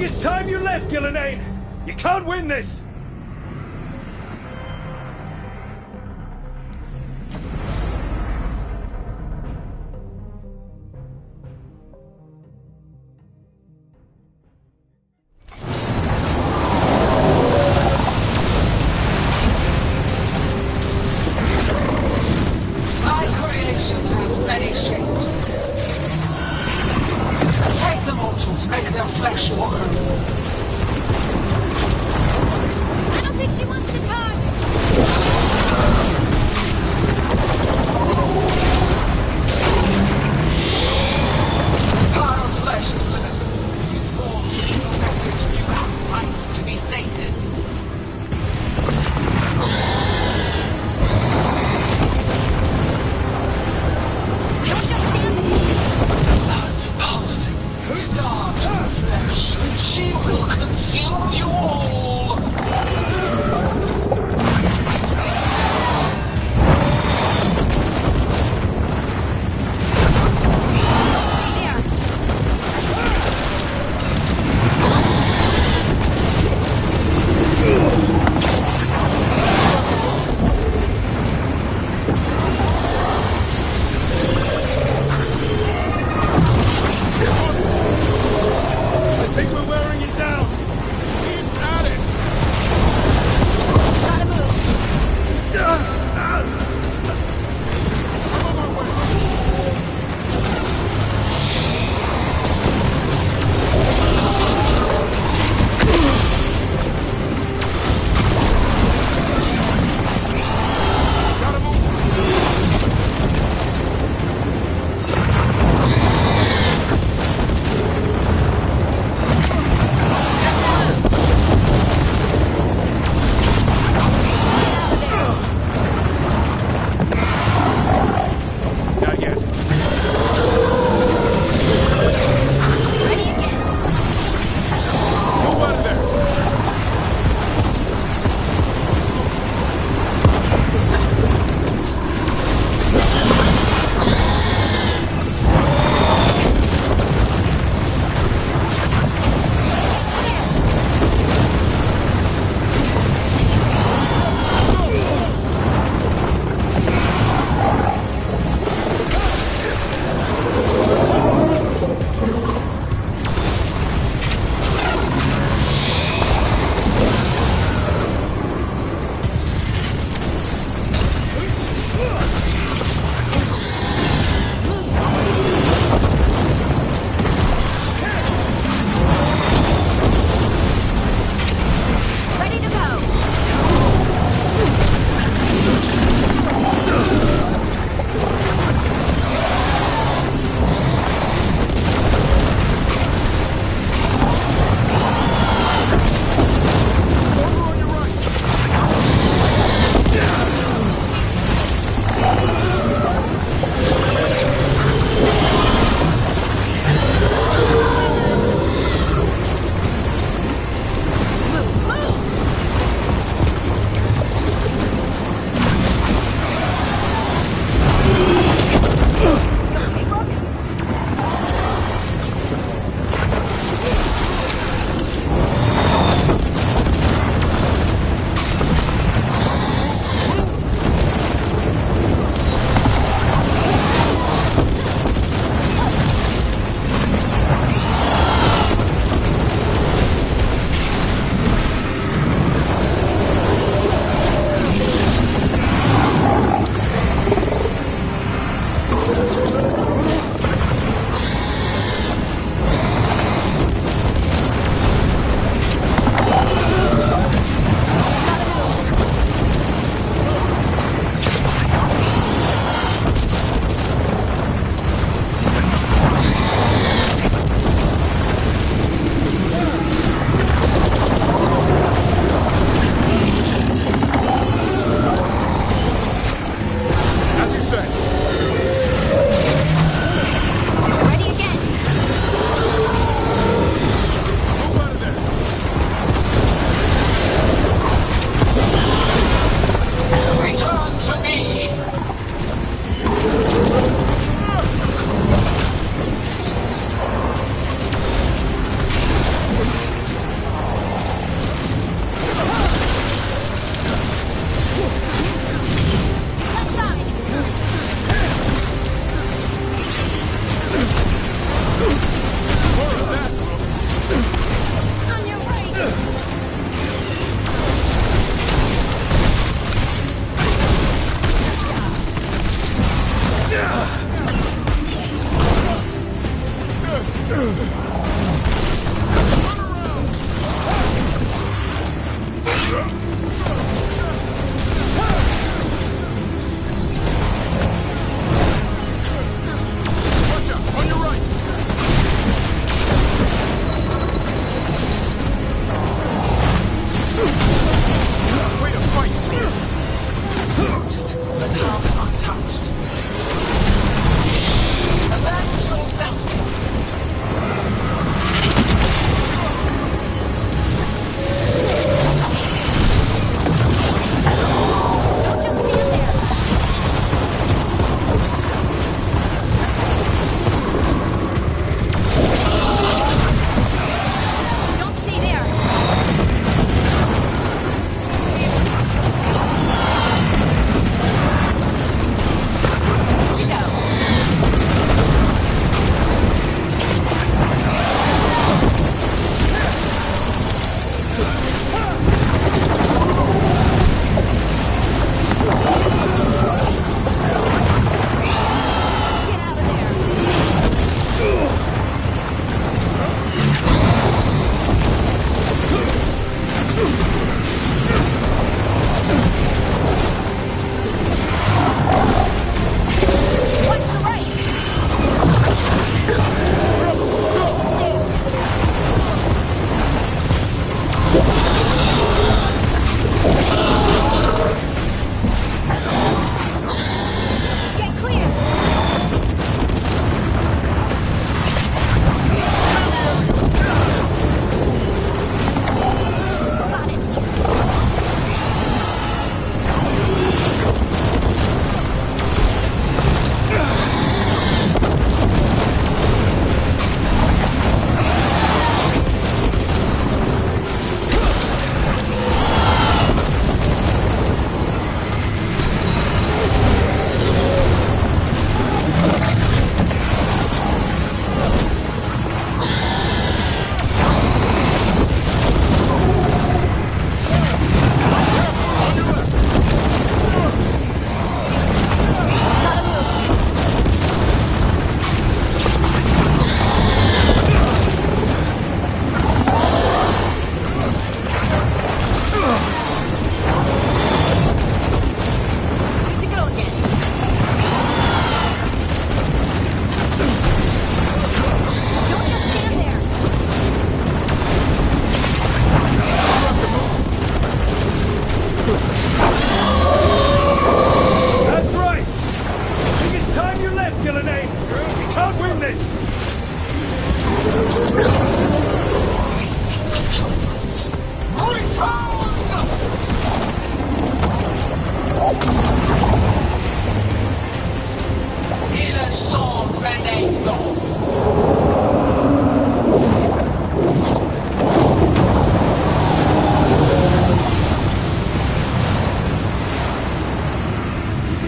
think it's time you left, Gillenane? You can't win this! My creation has many shapes. Take the mortals, make their flesh your own.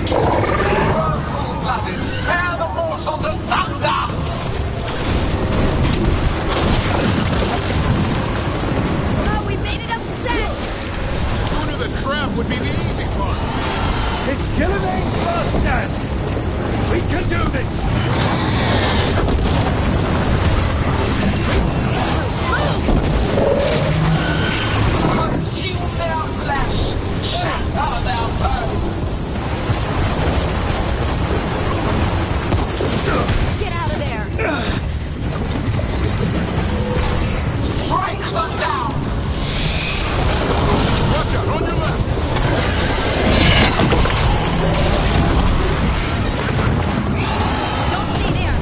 Cold-blooded, tear the morsels asunder! Oh, we made it upset! Who knew the trap would be the easy part? It's Killian's last stand! We can do this! Consume their flesh! Shatter their bones! Get out of there! Strike them down! Watch out, on your left! Don't stay there!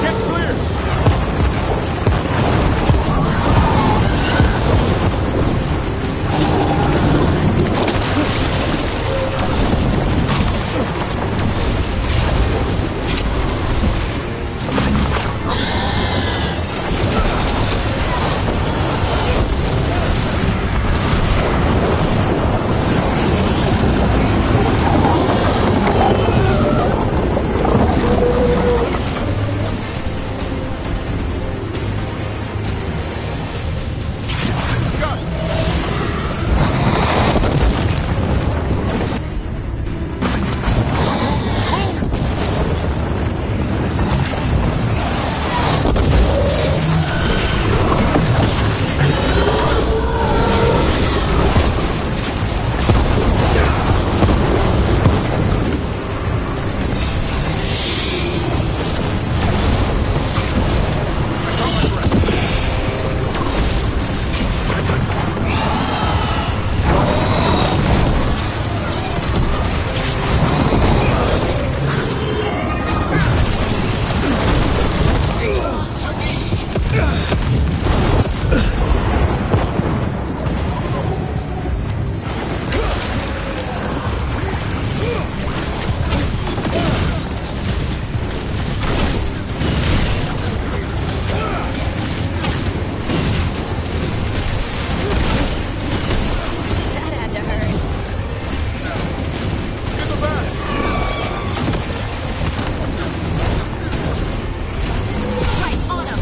Get clear! Got it! That had to hurt. Get the back! Right on him!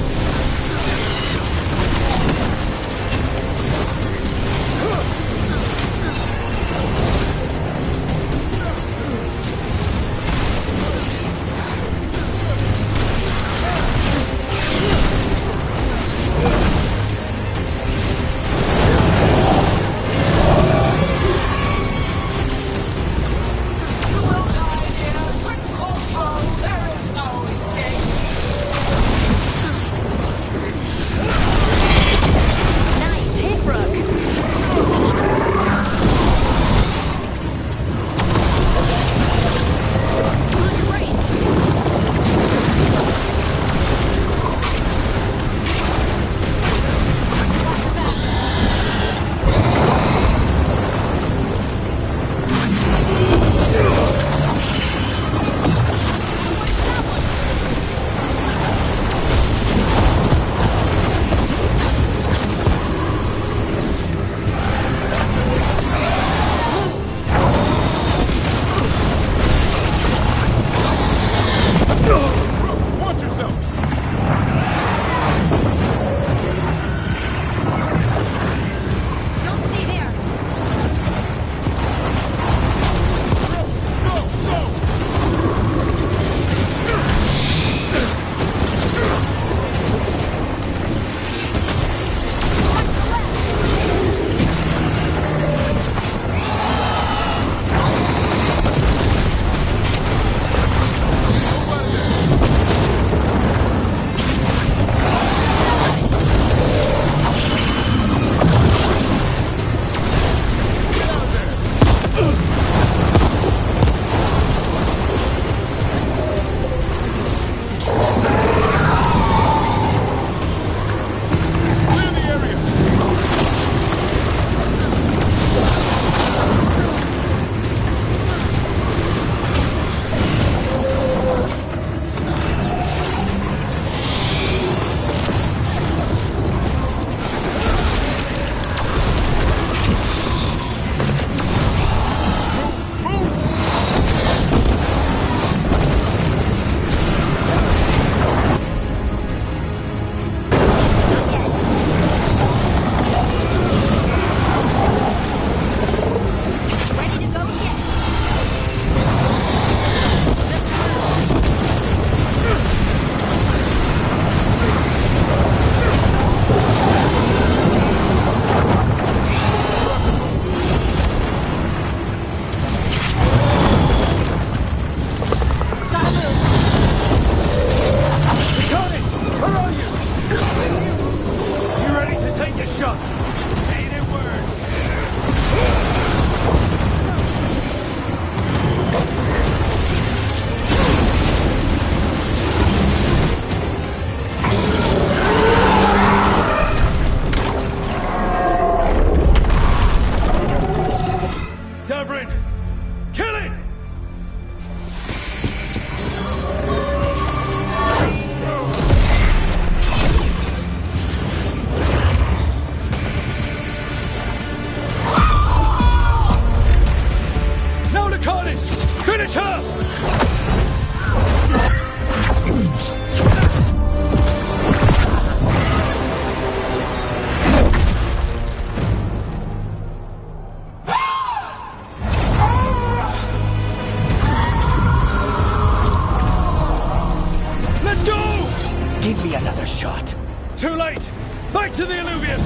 it! Back to the alluvium!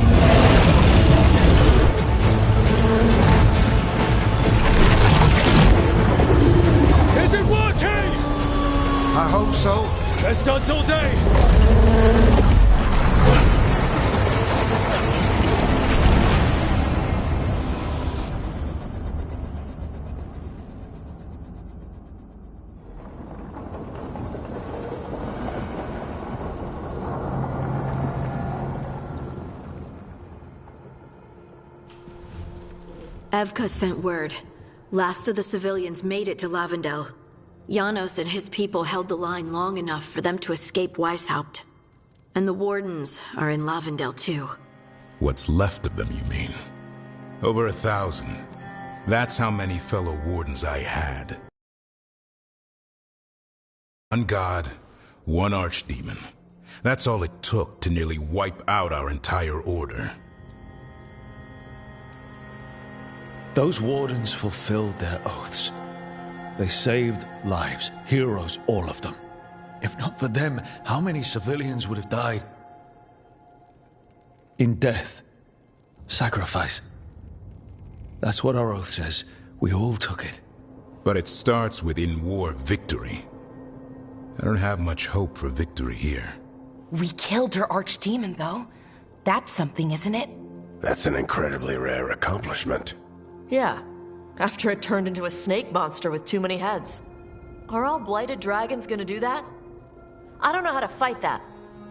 Is it working? I hope so. Best odds all day! Evka sent word. Last of the civilians made it to Lavendel. Janos and his people held the line long enough for them to escape Weishaupt. And the Wardens are in Lavendel too. What's left of them, you mean? Over 1,000. That's how many fellow Wardens I had. One god, one archdemon. That's all it took to nearly wipe out our entire order. Those Wardens fulfilled their oaths. They saved lives, heroes, all of them. If not for them, how many civilians would have died? In death. Sacrifice. That's what our oath says. We all took it. But it starts with in-war victory. I don't have much hope for victory here. We killed her archdemon, though. That's something, isn't it? That's an incredibly rare accomplishment. Yeah, after it turned into a snake monster with too many heads. Are all blighted dragons gonna do that? I don't know how to fight that.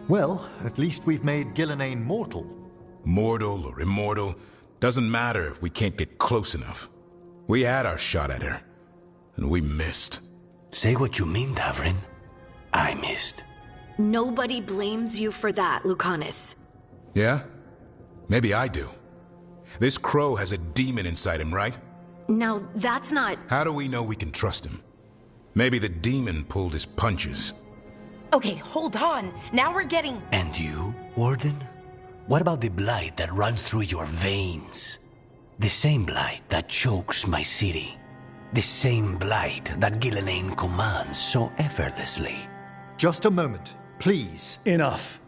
Well, at least we've made Gillenane mortal. Mortal or immortal, doesn't matter if we can't get close enough. We had our shot at her, and we missed. Say what you mean, Davrin. I missed. Nobody blames you for that, Lucanus. Yeah? Maybe I do. This crow has a demon inside him, right? Now, that's not... How do we know we can trust him? Maybe the demon pulled his punches. Okay, hold on. Now we're getting... And you, Warden? What about the blight that runs through your veins? The same blight that chokes my city. The same blight that Gillenane commands so effortlessly. Just a moment, please. Enough.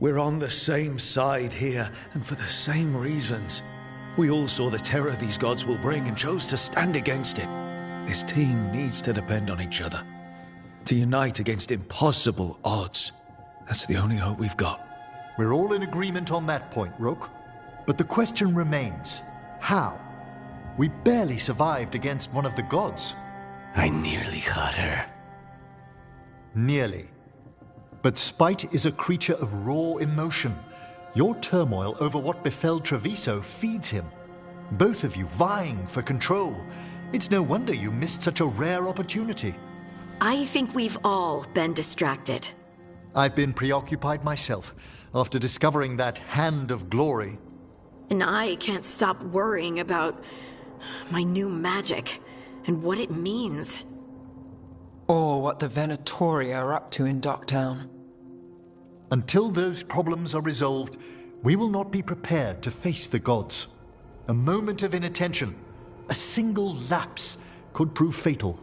We're on the same side here, and for the same reasons. We all saw the terror these gods will bring and chose to stand against it. This team needs to depend on each other. To unite against impossible odds. That's the only hope we've got. We're all in agreement on that point, Rook. But the question remains, how? We barely survived against one of the gods. I nearly had her. Nearly. But spite is a creature of raw emotion. Your turmoil over what befell Treviso feeds him. Both of you vying for control. It's no wonder you missed such a rare opportunity. I think we've all been distracted. I've been preoccupied myself after discovering that hand of glory. And I can't stop worrying about my new magic and what it means. Or what the Venatori are up to in Docktown. Until those problems are resolved, we will not be prepared to face the gods. A moment of inattention, a single lapse, could prove fatal,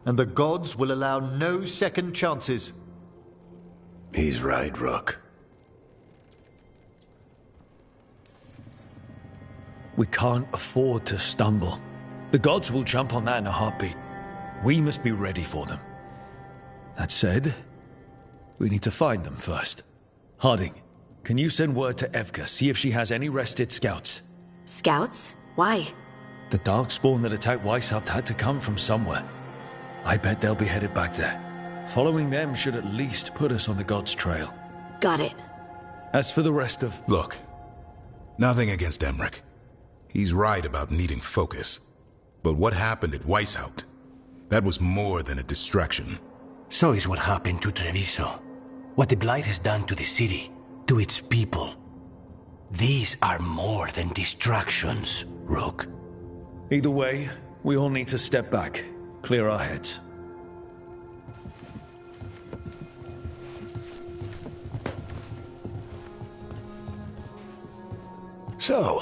and the gods will allow no second chances. He's right, Rook. We can't afford to stumble. The gods will jump on that in a heartbeat. We must be ready for them. That said, we need to find them first. Harding, can you send word to Evka, see if she has any rested scouts? Scouts? Why? The Darkspawn that attacked Weishaupt had to come from somewhere. I bet they'll be headed back there. Following them should at least put us on the gods' trail. Got it. As for the rest of... Look, nothing against Emmerich. He's right about needing focus. But what happened at Weishaupt? That was more than a distraction. So is what happened to Treviso. What the Blight has done to the city, to its people. These are more than distractions, Rook. Either way, we all need to step back, clear our heads. So,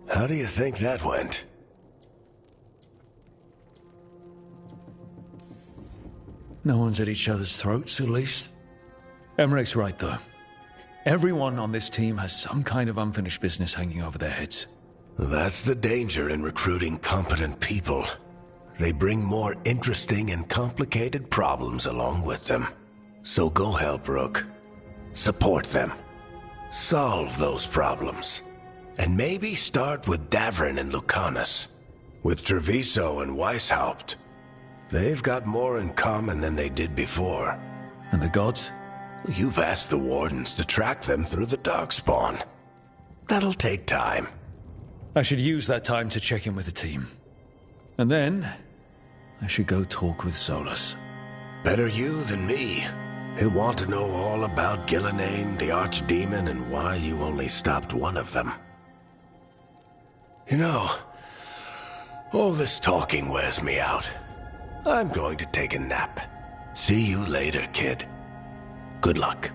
how do you think that went? No one's at each other's throats, at least. Emmerich's right, though. Everyone on this team has some kind of unfinished business hanging over their heads. That's the danger in recruiting competent people. They bring more interesting and complicated problems along with them. So go help Rook. Support them. Solve those problems. And maybe start with Davrin and Lucanus. With Treviso and Weishaupt. They've got more in common than they did before. And the gods? You've asked the Wardens to track them through the Darkspawn. That'll take time. I should use that time to check in with the team. And then, I should go talk with Solus. Better you than me. He'll want to know all about Gillenane, the Archdemon, and why you only stopped one of them. You know, all this talking wears me out. I'm going to take a nap. See you later, kid. Good luck.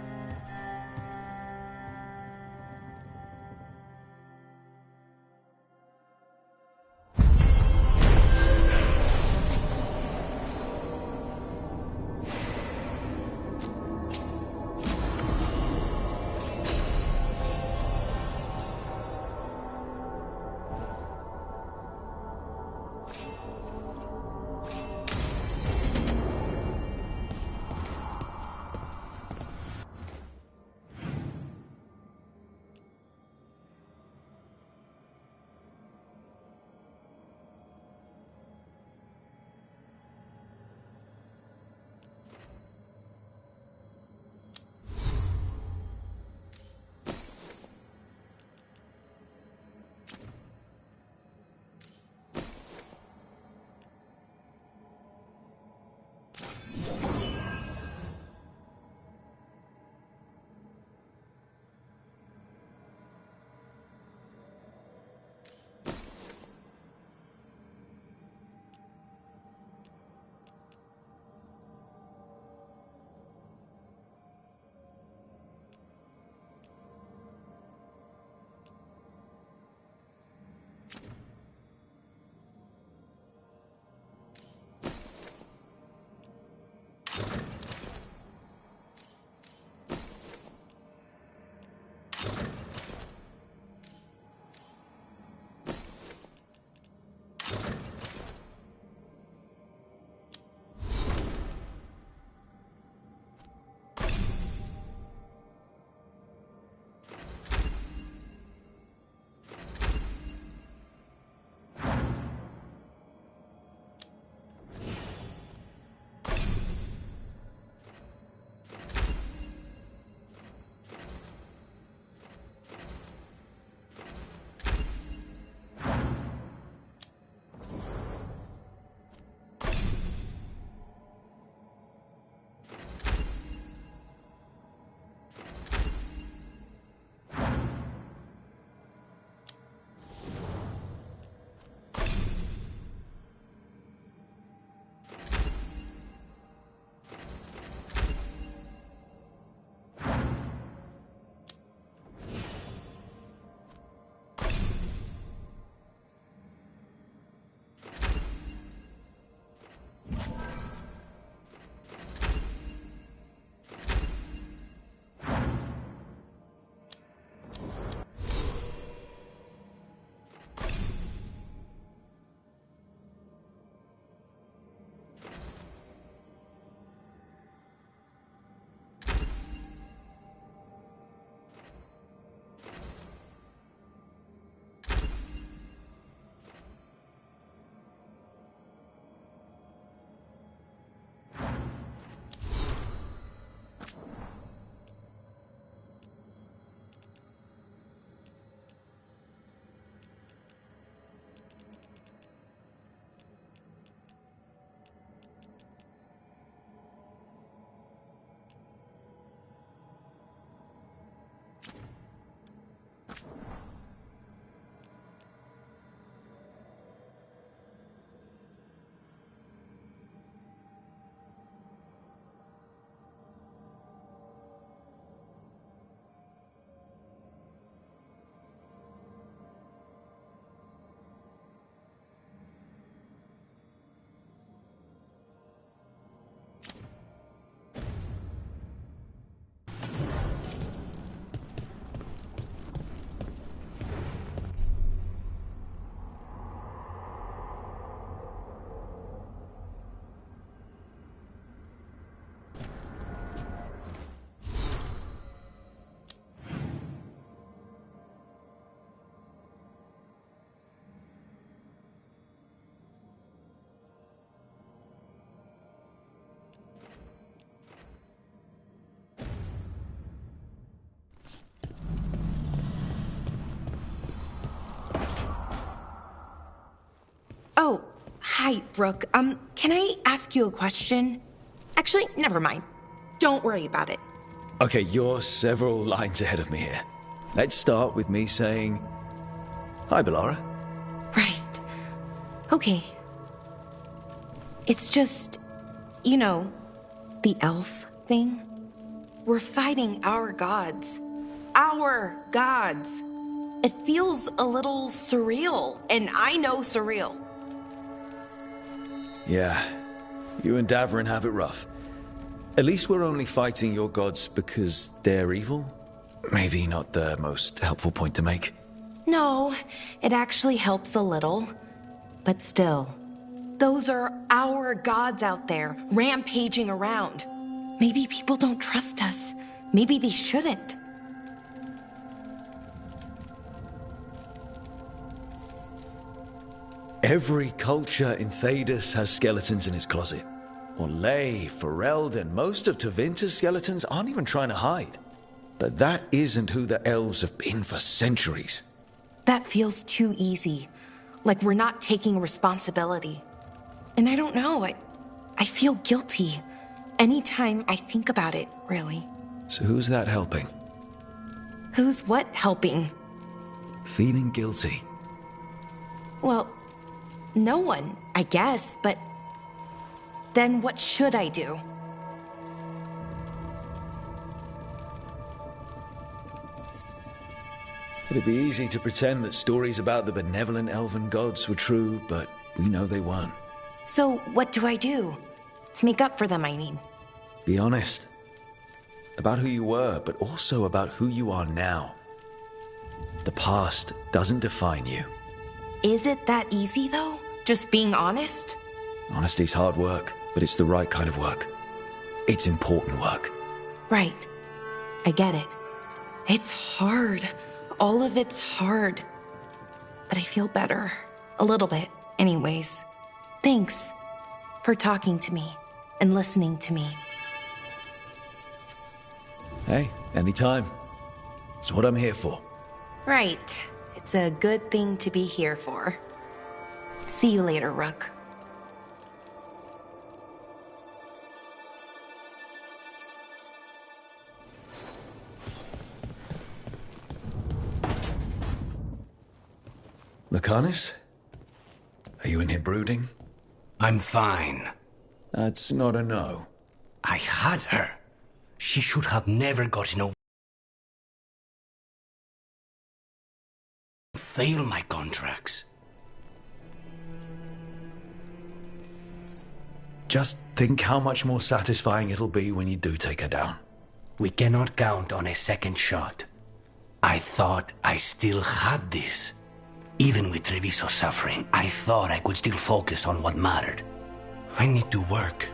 Hi, Brooke. Can I ask you a question? Actually, never mind. Don't worry about it. Okay, you're several lines ahead of me here. Let's start with me saying, hi, Bellara. Right. Okay. It's just, you know, the elf thing. We're fighting our gods. Our gods. It feels a little surreal, and I know surreal. Yeah, you and Davrin have it rough. At least we're only fighting your gods because they're evil? Maybe not the most helpful point to make. No, it actually helps a little. But still, those are our gods out there, rampaging around. Maybe people don't trust us. Maybe they shouldn't. Every culture in Thedas has skeletons in its closet. Orlais, Ferelden, most of Tevinter's skeletons aren't even trying to hide. But that isn't who the elves have been for centuries. That feels too easy. Like we're not taking responsibility. And I don't know, I feel guilty. Anytime I think about it, really. So who's that helping? Who's what helping? Feeling guilty. Well, no one, I guess, but then what should I do? It'd be easy to pretend that stories about the benevolent elven gods were true, but we know they weren't. So what do I do? To make up for them, I mean. Be honest. About who you were, but also about who you are now. The past doesn't define you. Is it that easy, though? Just being honest? Honesty's hard work, but it's the right kind of work. It's important work. Right. I get it. It's hard. All of it's hard. But I feel better. A little bit, anyways. Thanks for talking to me and listening to me. Hey, anytime. It's what I'm here for. Right. It's a good thing to be here for. See you later, Rook. Lucanus? Are you in here brooding? I'm fine. That's not a no. I had her. She should have never gotten away. Fail my contracts. Just think how much more satisfying it'll be when you do take her down. We cannot count on a second shot. I thought I still had this. Even with Treviso suffering, I thought I could still focus on what mattered. I need to work.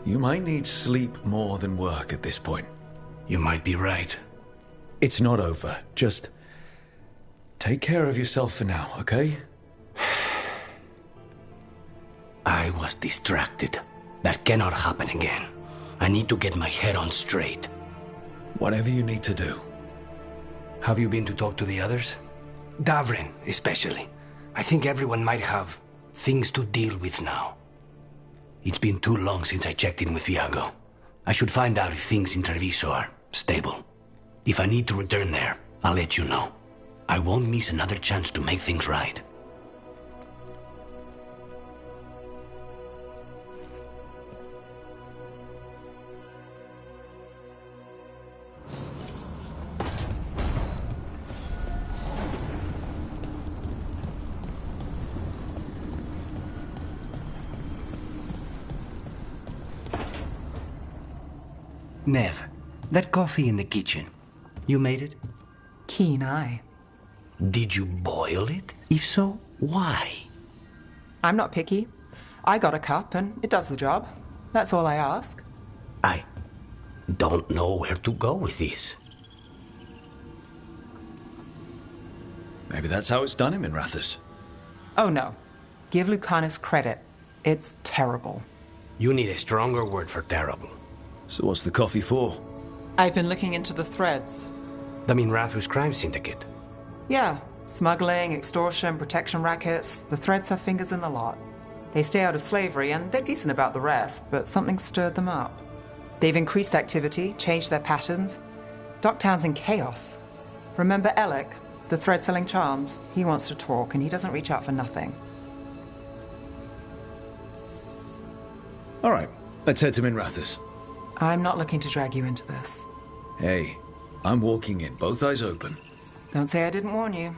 You might need sleep more than work at this point. You might be right. It's not over. Just take care of yourself for now, okay? I was distracted. That cannot happen again. I need to get my head on straight. Whatever you need to do. Have you been to talk to the others? Davrin, especially. I think everyone might have things to deal with now. It's been too long since I checked in with Viago. I should find out if things in Treviso are stable. If I need to return there, I'll let you know. I won't miss another chance to make things right. Nev, that coffee in the kitchen, you made it? Keen eye. Did you boil it? If so, why? I'm not picky. I got a cup and it does the job. That's all I ask. I don't know where to go with this. Maybe that's how it's done in Minrathous. Oh no. Give Lucanus credit. It's terrible. You need a stronger word for terrible. So what's the coffee for? I've been looking into the threads. The Minrathous crime syndicate. Yeah, Smuggling, extortion, protection rackets, the Threads have fingers in the lot. They stay out of slavery, and they're decent about the rest, but something stirred them up. They've increased activity, changed their patterns. Docktown's in chaos. Remember Alec, the thread-selling charms? He wants to talk, and he doesn't reach out for nothing. All right, let's head to Minrathous. I'm not looking to drag you into this. Hey, I'm walking in, both eyes open. Don't say I didn't warn you.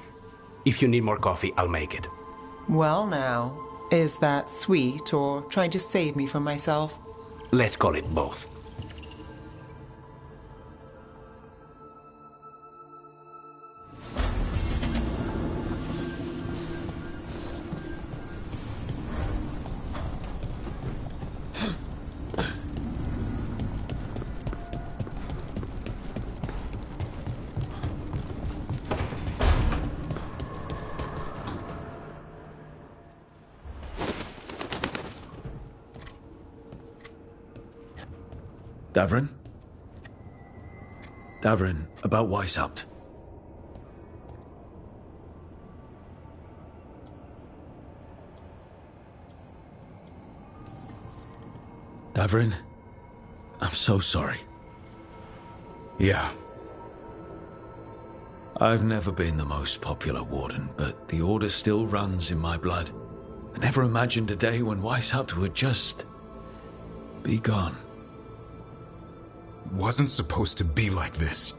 If you need more coffee, I'll make it. Well now, is that sweet or trying to save me from myself? Let's call it both. Davrin? Davrin, about Weishaupt. Davrin, I'm so sorry. Yeah. I've never been the most popular warden, but the Order still runs in my blood. I never imagined a day when Weishaupt would just be gone. Wasn't supposed to be like this.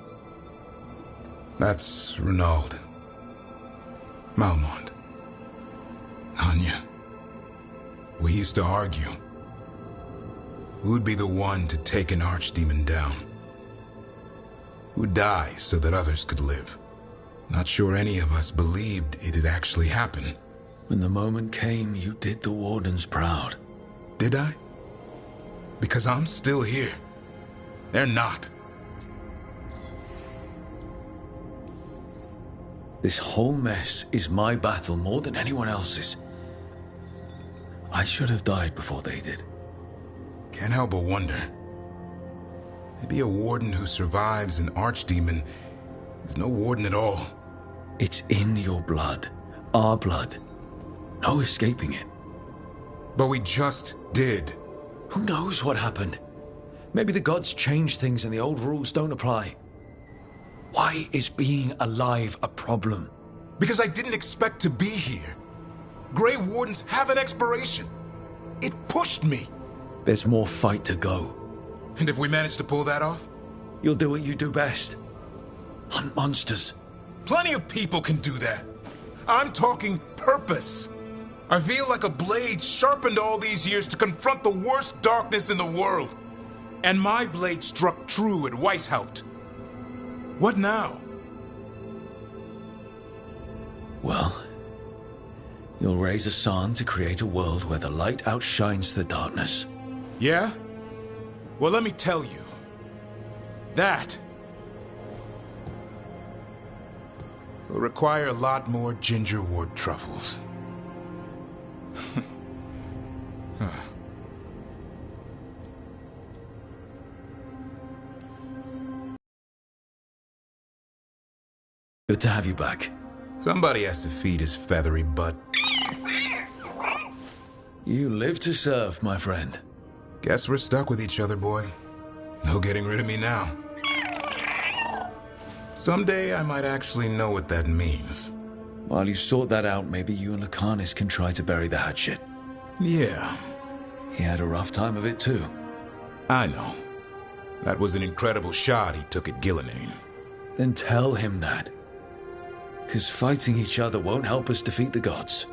That's Renaud. Malmont. Anya. We used to argue. Who'd be the one to take an archdemon down? Who'd die so that others could live? Not sure any of us believed it'd actually happen. When the moment came, you did the Wardens proud. Did I? Because I'm still here. They're not. This whole mess is my battle more than anyone else's. I should have died before they did. Can't help but wonder. Maybe a warden who survives an archdemon is no warden at all. It's in your blood. Our blood. No escaping it. But we just did. Who knows what happened? Maybe the gods changed things and the old rules don't apply. Why is being alive a problem? Because I didn't expect to be here. Grey Wardens have an expiration. It pushed me. There's more fight to go. And if we manage to pull that off? You'll do what you do best. Hunt monsters. Plenty of people can do that. I'm talking purpose. I feel like a blade sharpened all these years to confront the worst darkness in the world. And my blade struck true at Weishaupt. What now? Well, you'll raise a San to create a world where the light outshines the darkness. Yeah? Well, let me tell you. That will require a lot more gingerwort truffles. Good to have you back. Somebody has to feed his feathery butt. You live to serve, my friend. Guess we're stuck with each other, boy. No getting rid of me now. Someday I might actually know what that means. While you sort that out, maybe you and Lucanus can try to bury the hatchet. Yeah. He had a rough time of it too. I know. That was an incredible shot he took at Gillenane. Then tell him that. Because fighting each other won't help us defeat the gods.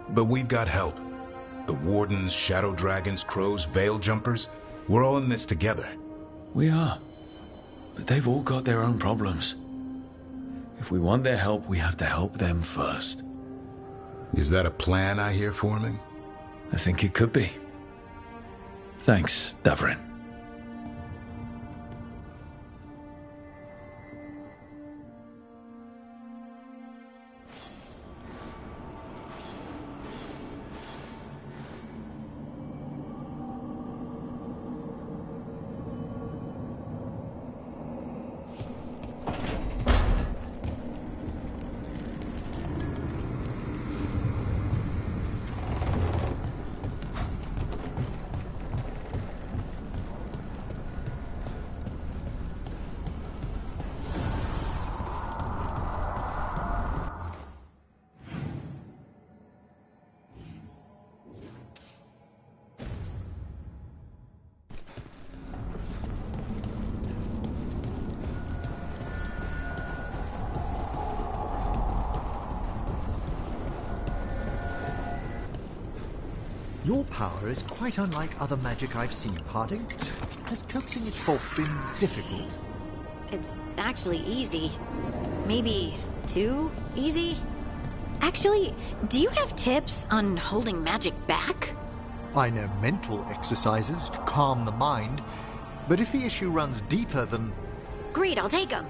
But we've got help. The Wardens, Shadow Dragons, Crows, Veil Jumpers, we're all in this together. We are. But they've all got their own problems. If we want their help, we have to help them first. Is that a plan I hear forming? I think it could be. Thanks, Davrin. Your power is quite unlike other magic I've seen, Harding. Has coaxing it forth been difficult? It's actually easy. Maybe too easy? Actually, do you have tips on holding magic back? I know mental exercises to calm the mind, but if the issue runs deeper than... Great, I'll take them.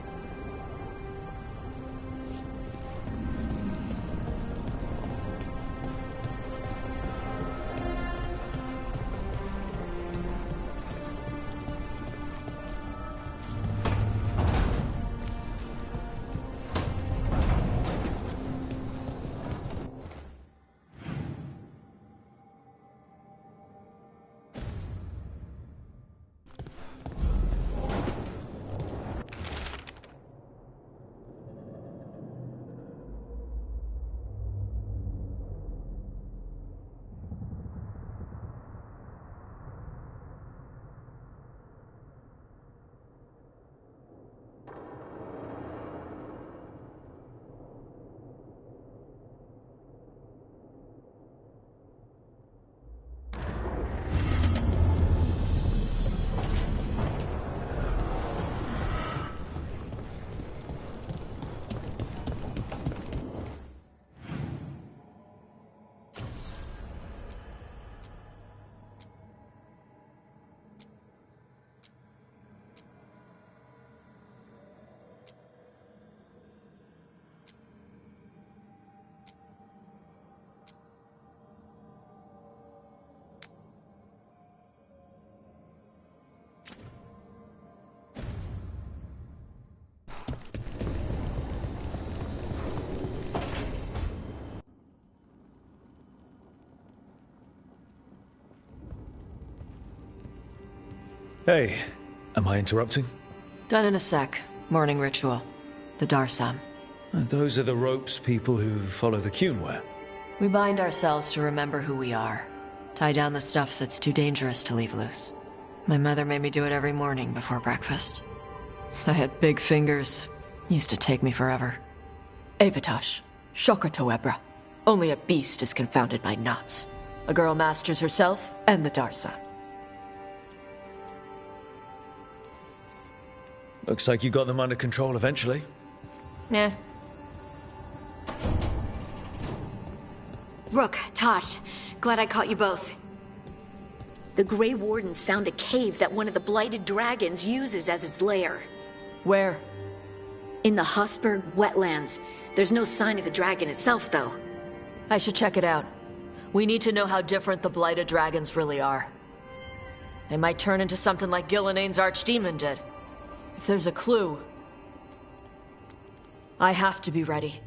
Hey, am I interrupting? Done in a sec. Morning ritual. The Darsam. Those are the ropes people who follow the Qun wear. We bind ourselves to remember who we are. Tie down the stuff that's too dangerous to leave loose. My mother made me do it every morning before breakfast. I had big fingers. Used to take me forever. Avatash. Shokratoebra. Only a beast is confounded by knots. A girl masters herself and the Darsam. Looks like you got them under control eventually. Yeah. Rook, Tosh, glad I caught you both. The Grey Wardens found a cave that one of the blighted dragons uses as its lair. Where? In the Hussberg wetlands. There's no sign of the dragon itself, though. I should check it out. We need to know how different the blighted dragons really are. They might turn into something like Gillenane's archdemon did. If there's a clue, I have to be ready.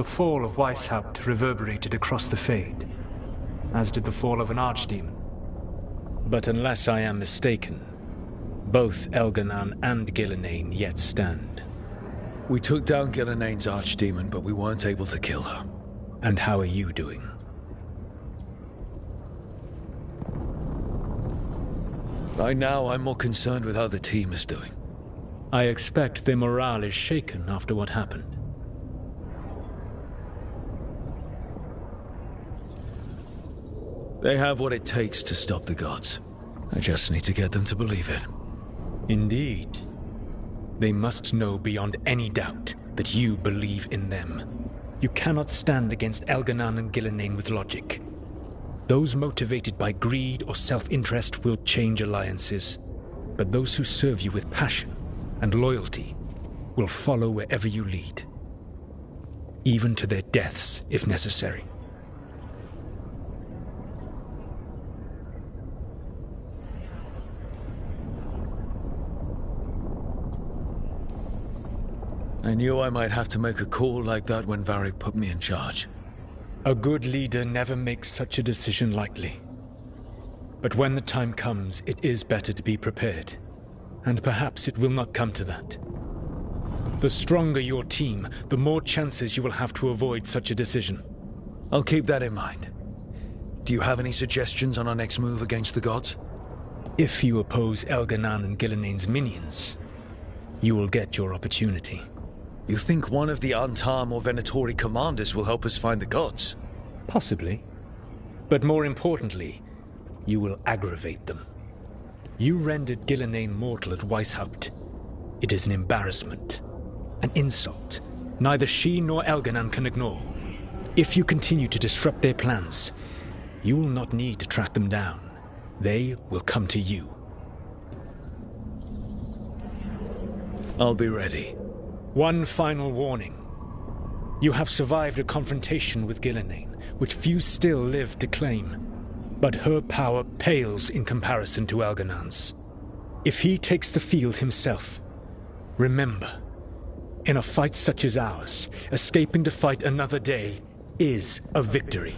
The fall of Weishaupt reverberated across the Fade, as did the fall of an archdemon. But unless I am mistaken, both Elganan and Gillenane yet stand. We took down Gillenane's archdemon, but we weren't able to kill her. And how are you doing? Right now, I'm more concerned with how the team is doing. I expect their morale is shaken after what happened. They have what it takes to stop the gods. I just need to get them to believe it. Indeed. They must know beyond any doubt that you believe in them. You cannot stand against Elganan and Gillenane with logic. Those motivated by greed or self-interest will change alliances, but those who serve you with passion and loyalty will follow wherever you lead, even to their deaths if necessary. I knew I might have to make a call like that when Varric put me in charge. A good leader never makes such a decision lightly. But when the time comes, it is better to be prepared. And perhaps it will not come to that. The stronger your team, the more chances you will have to avoid such a decision. I'll keep that in mind. Do you have any suggestions on our next move against the gods? If you oppose Elganan and Gillenane's minions, you will get your opportunity. You think one of the Antam or Venatori commanders will help us find the gods? Possibly. But more importantly, you will aggravate them. You rendered Gillenane mortal at Weishaupt. It is an embarrassment, an insult, neither she nor Elganan can ignore. If you continue to disrupt their plans, you will not need to track them down. They will come to you. I'll be ready. One final warning. You have survived a confrontation with Gillenane, which few still live to claim. But her power pales in comparison to Elganan's. If he takes the field himself, remember, in a fight such as ours, escaping to fight another day is a victory.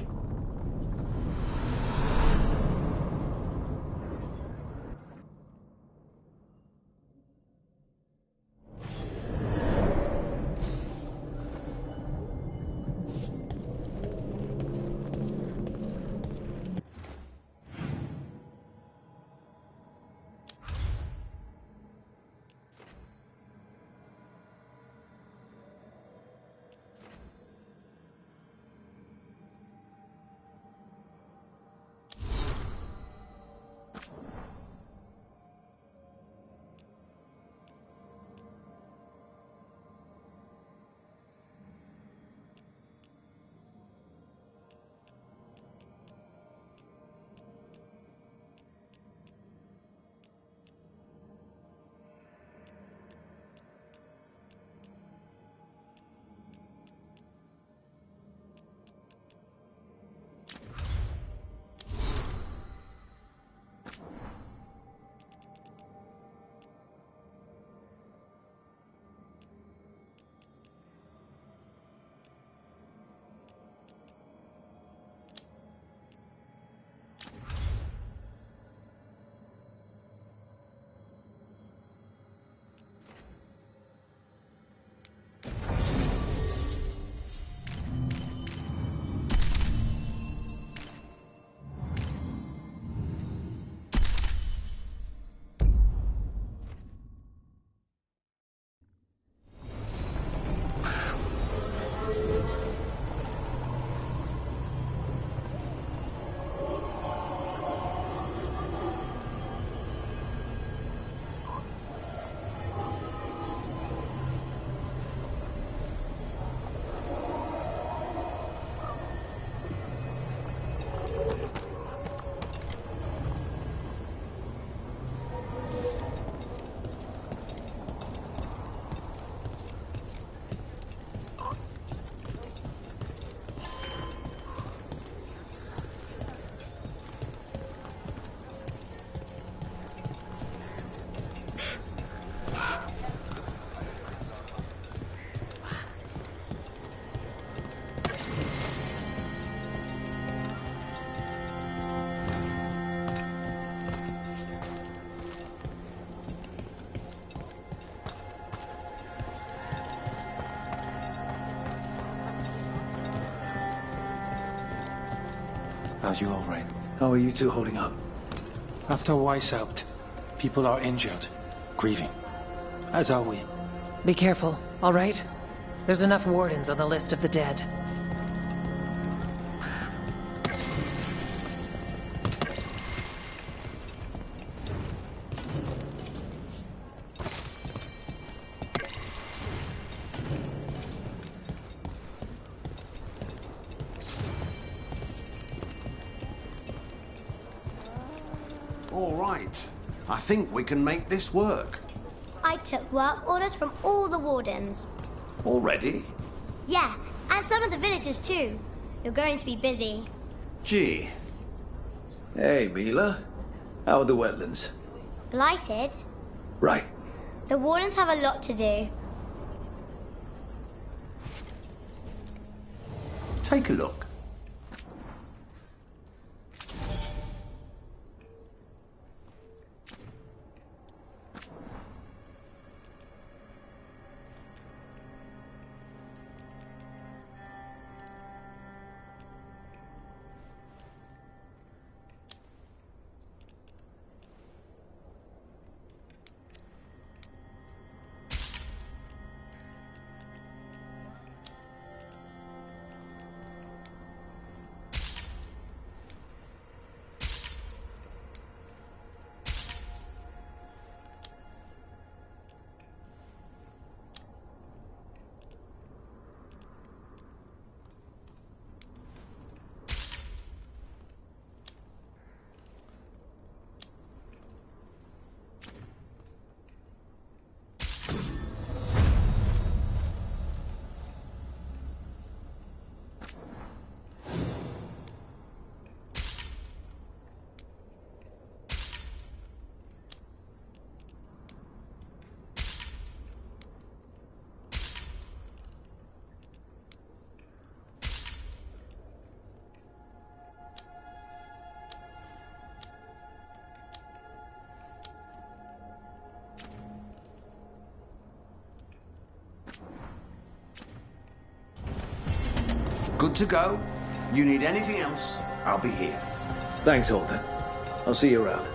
Are you all right? How are you two holding up? After Weiss out, people are injured, grieving. As are we. Be careful, all right? There's enough wardens on the list of the dead. All right. I think we can make this work. I took work orders from all the wardens. Already? Yeah, and some of the villagers too. You're going to be busy. Gee. Hey, Mila. How are the wetlands? Blighted? Right. The wardens have a lot to do. Take a look. Good to go. You need anything else, I'll be here. Thanks, Holden. I'll see you around.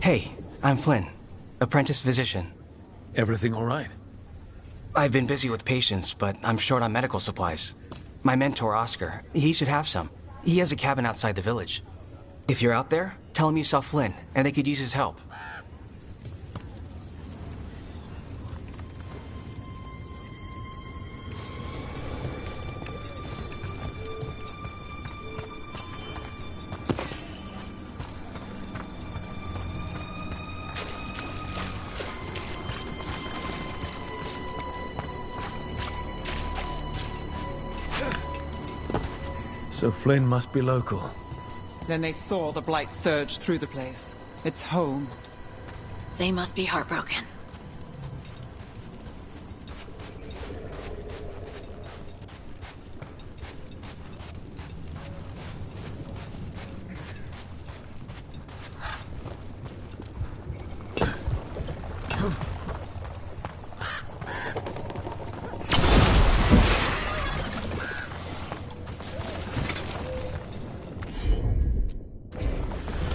Hey, I'm Flynn, apprentice physician. Everything all right? I've been busy with patients, but I'm short on medical supplies. My mentor, Oscar, he should have some. He has a cabin outside the village. If you're out there, tell him you saw Flynn, and they could use his help. So Flynn must be local. Then they saw the blight surge through the place. It's home. They must be heartbroken.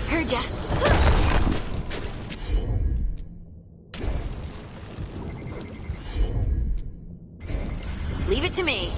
Heard ya. Leave it to me.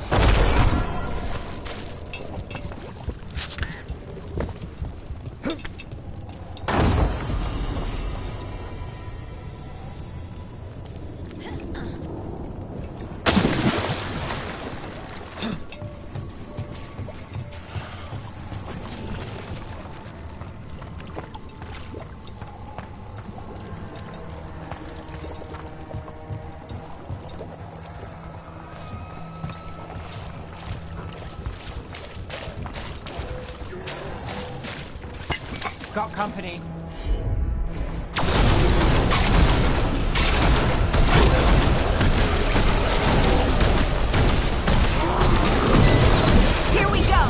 Got company. Here we go.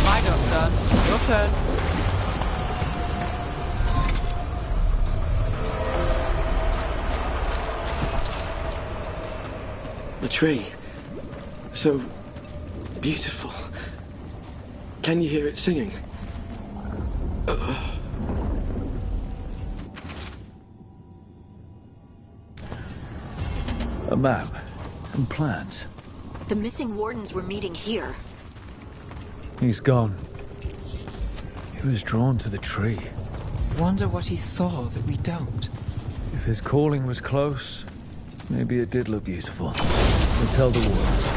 My job's done. Your turn. The tree. So beautiful. Can you hear it singing? A map and plans. The missing wardens were meeting here. He's gone. He was drawn to the tree. Wonder what he saw that we don't. If his calling was close, maybe it did look beautiful. We'll tell the world.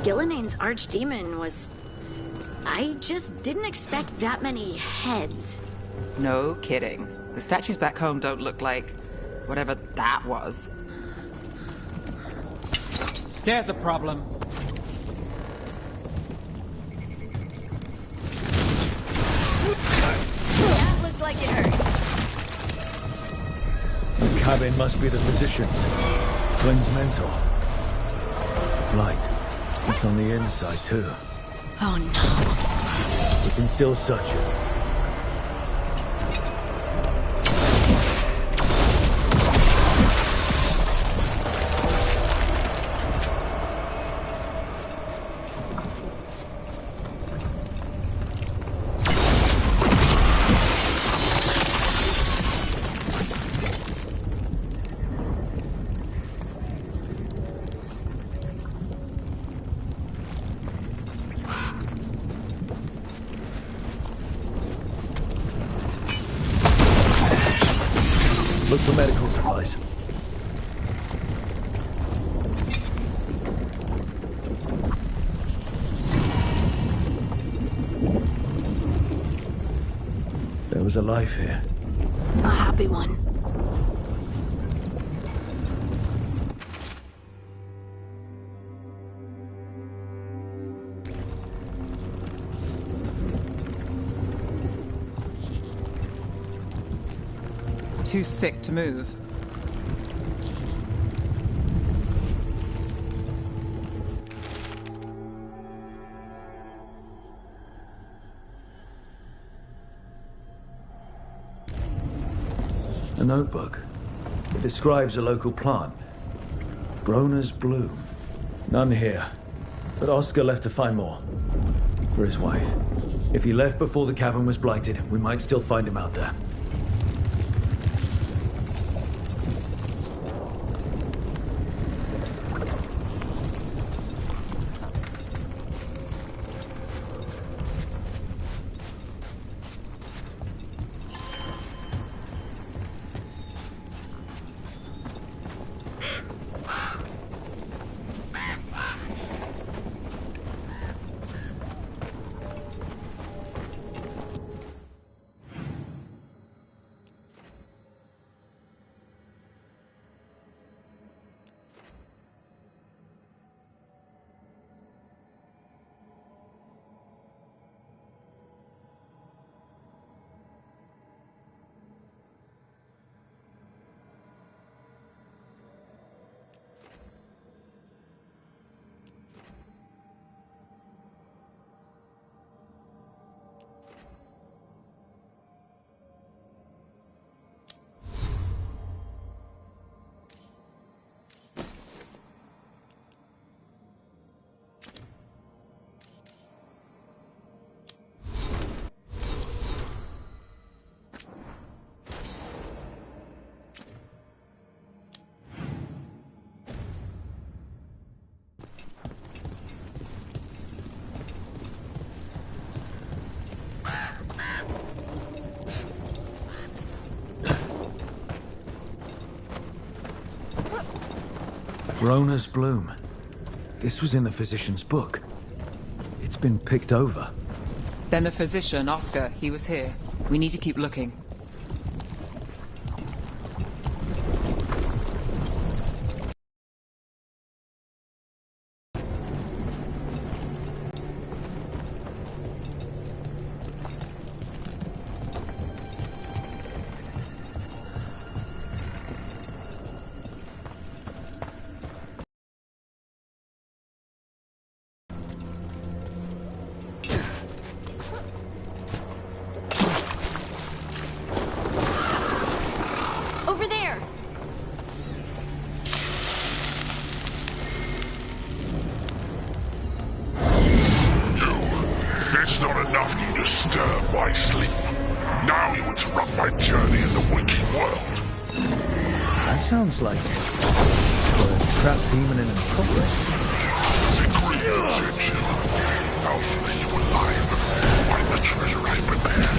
Gilinane's archdemon was... I just didn't expect that many heads. No kidding. The statues back home don't look like whatever that was. There's a problem. That looked like it hurt. The cabin must be the physician's. Flynn's mentor. Light. It's on the inside, too. Oh, no. We can still search it. for medical supplies. There was a life here. A happy one. Too sick to move. A notebook. It describes a local plant. Broner's bloom. None here. But Oscar left to find more. For his wife. If he left before the cabin was blighted, we might still find him out there. Broner's bloom. This was in the physician's book. It's been picked over. Then the physician, Oscar, he was here. We need to keep looking. It's not enough you disturb my sleep. Now you interrupt my journey in the waking world. That sounds like a trapped demon in a coffin. Degree Egyptian. I'll flay you alive before you find the treasure I prepared.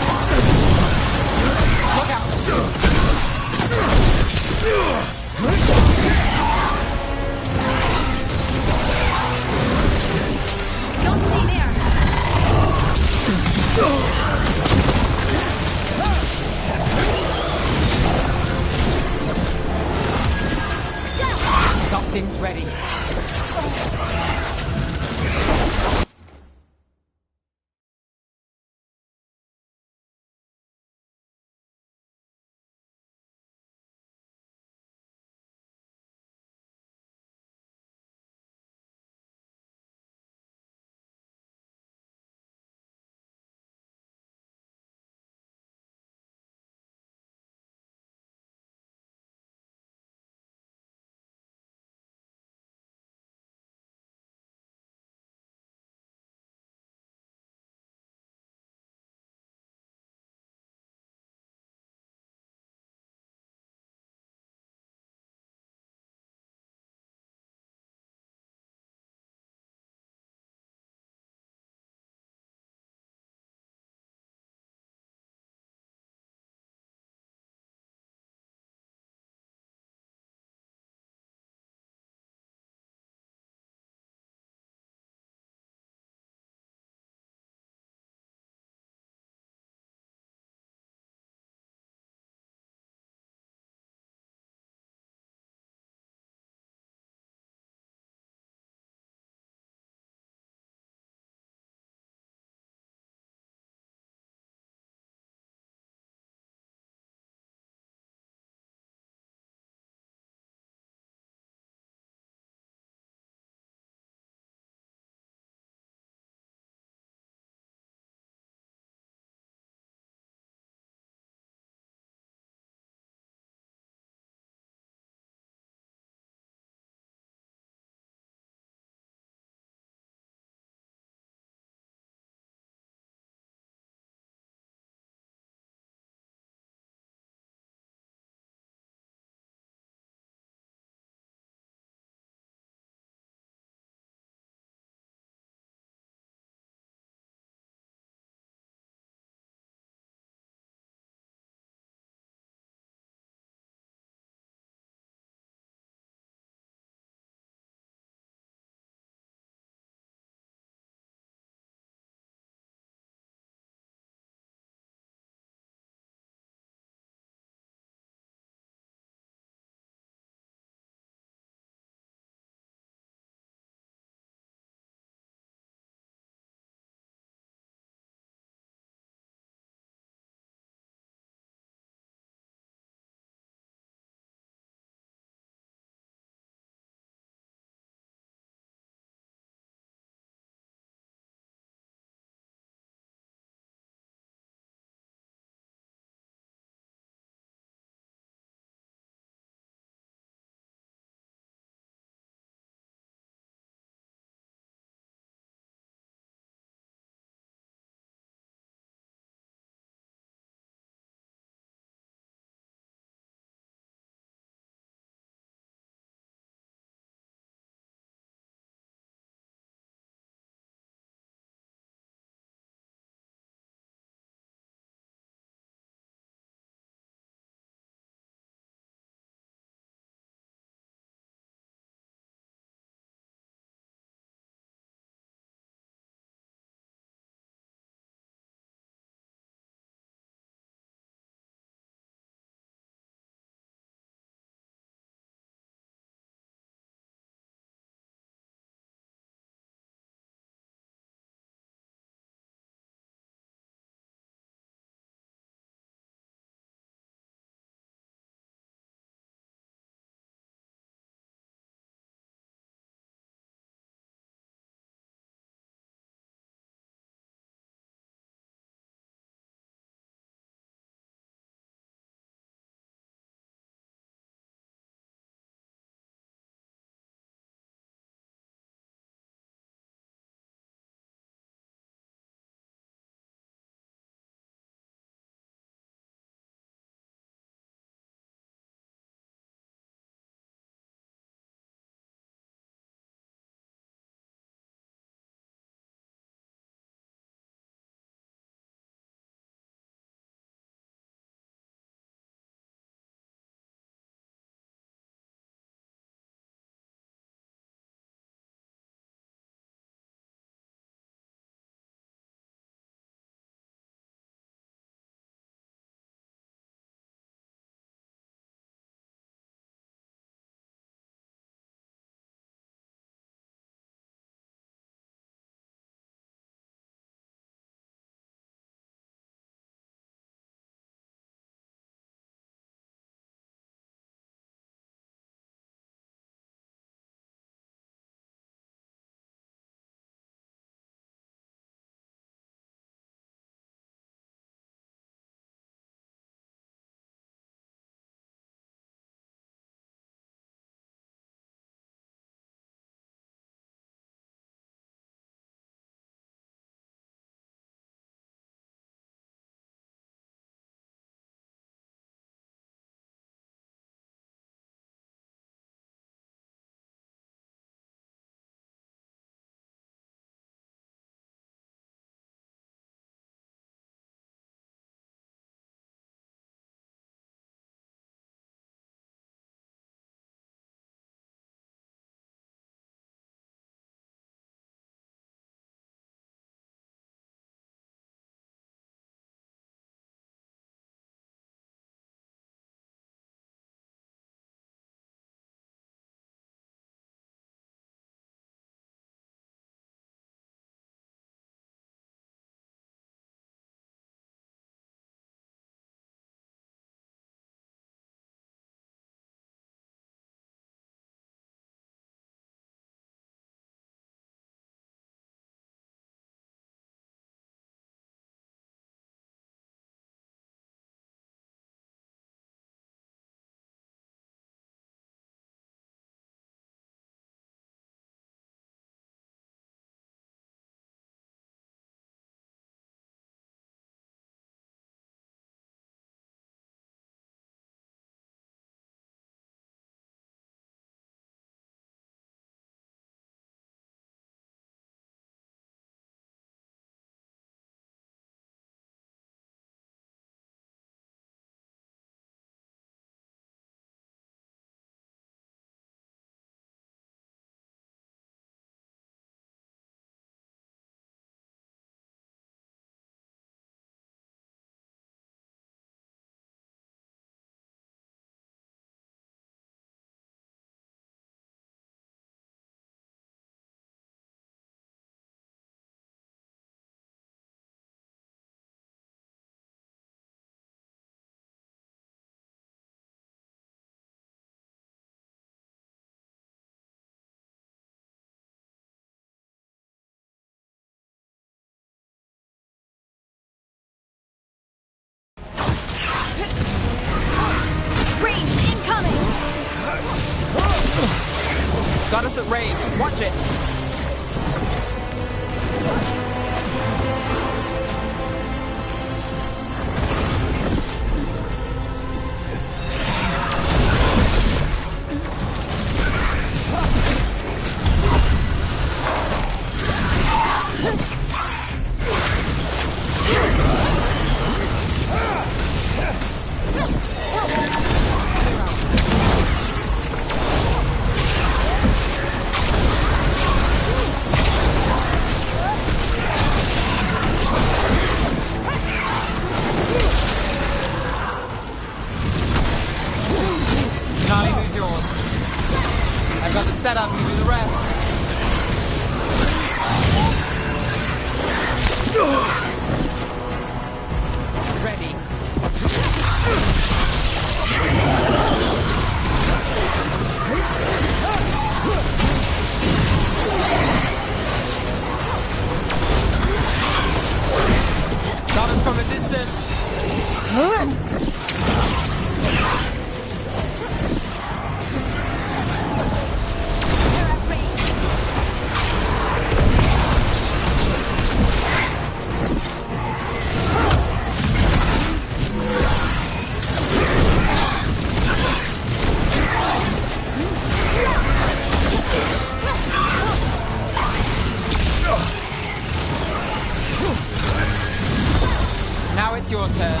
your turn.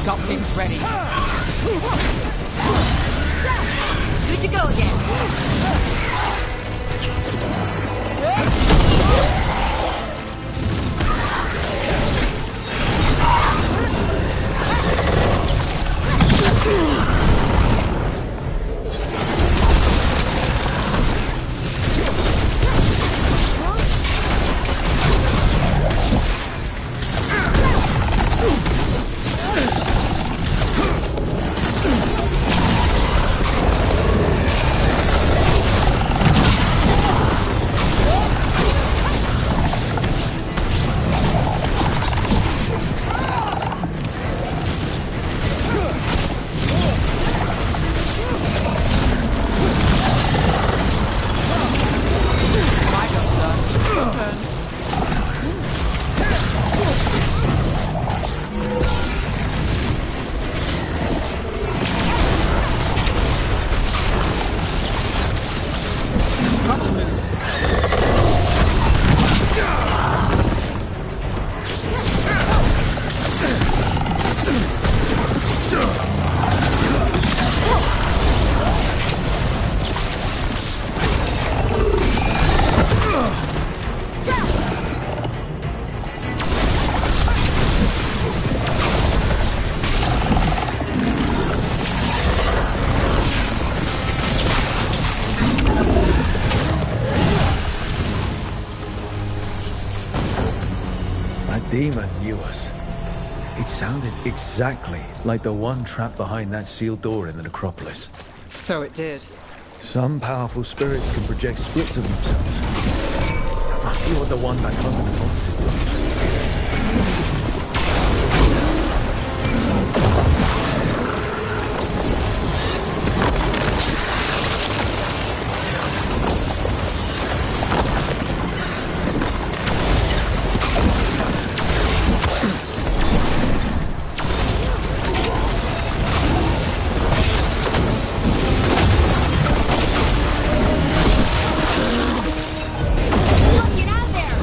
Got things ready. Good to go again. Demon knew us. It sounded exactly like the one trapped behind that sealed door in the necropolis. So it did. Some powerful spirits can project splits of themselves. I feel what the one back home in the forest is doing. Get out there!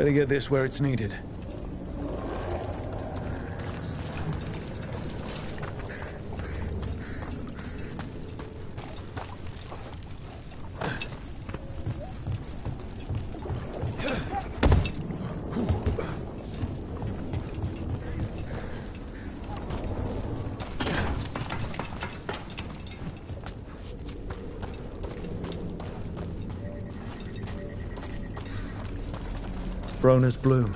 Better get this where it's needed. Broner's bloom.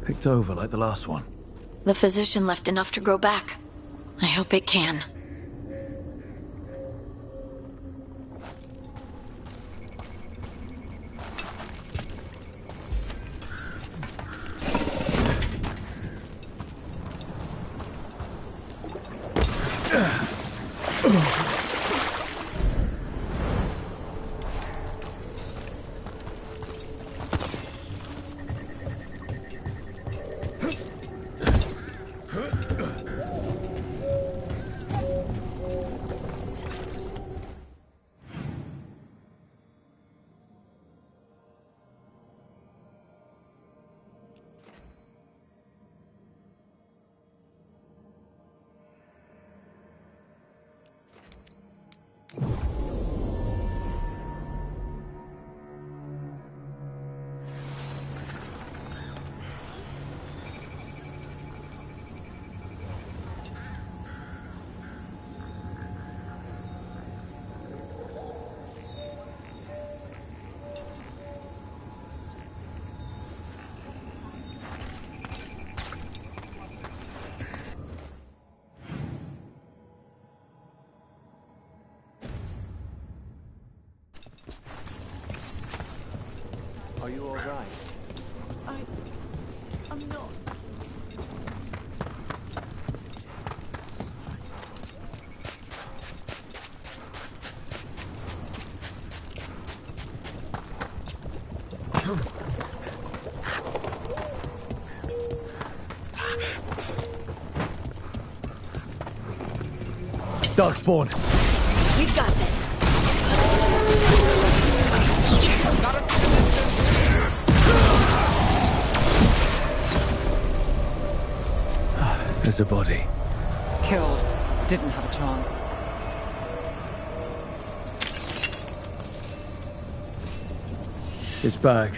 Picked over like the last one. The physician left enough to grow back. I hope it can. Are you all right? I'm not. Darkspawn! We've got this. There's a body. Killed. Didn't have a chance. His bag.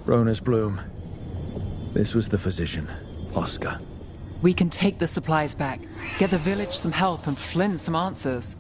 Broner's bloom. This was the physician, Oscar. We can take the supplies back, get the village some help, and Flynn some answers.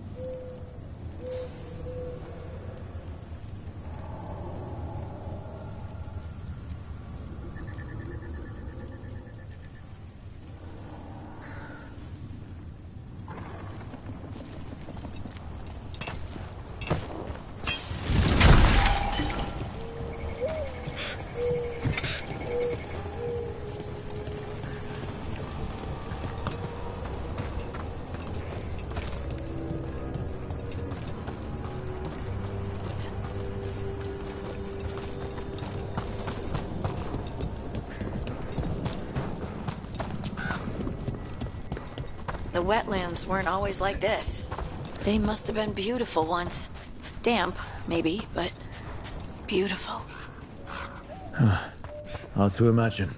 The wetlands weren't always like this. They must have been beautiful once. Damp, maybe, but beautiful. Hard to imagine.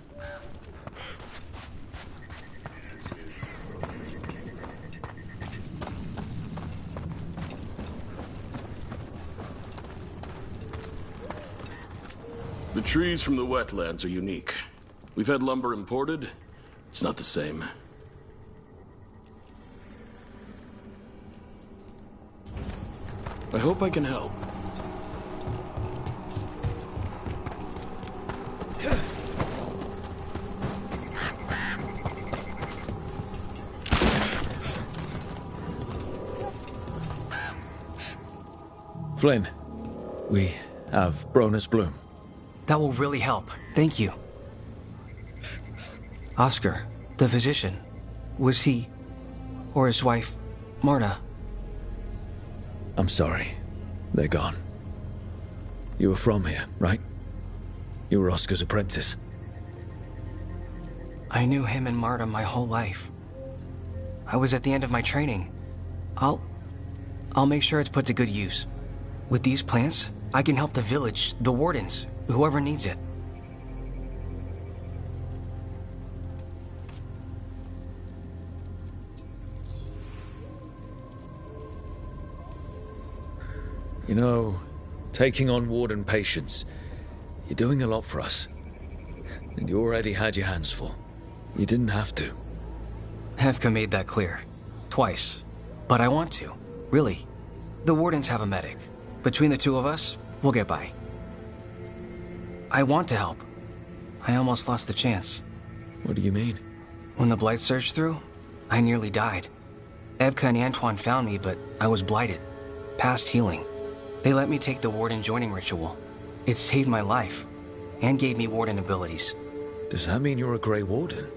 The trees from the wetlands are unique. We've had lumber imported. It's not the same. I hope I can help. Flynn, we have Broner's bloom. That will really help. Thank you. Oscar, the physician, was he, or his wife, Marta? I'm sorry. They're gone. You were from here, right? You were Oscar's apprentice. I knew him and Marta my whole life. I was at the end of my training. I'll make sure it's put to good use. With these plants, I can help the village, the wardens, whoever needs it. You know, taking on warden patients, you're doing a lot for us. And you already had your hands full. You didn't have to. Hefka made that clear. Twice. But I want to. Really. The wardens have a medic. Between the two of us, we'll get by. I want to help. I almost lost the chance. What do you mean? When the blight surged through, I nearly died. Evka and Antoine found me, but I was blighted, past healing. They let me take the Warden joining ritual. It saved my life, and gave me Warden abilities. Does that mean you're a Grey Warden?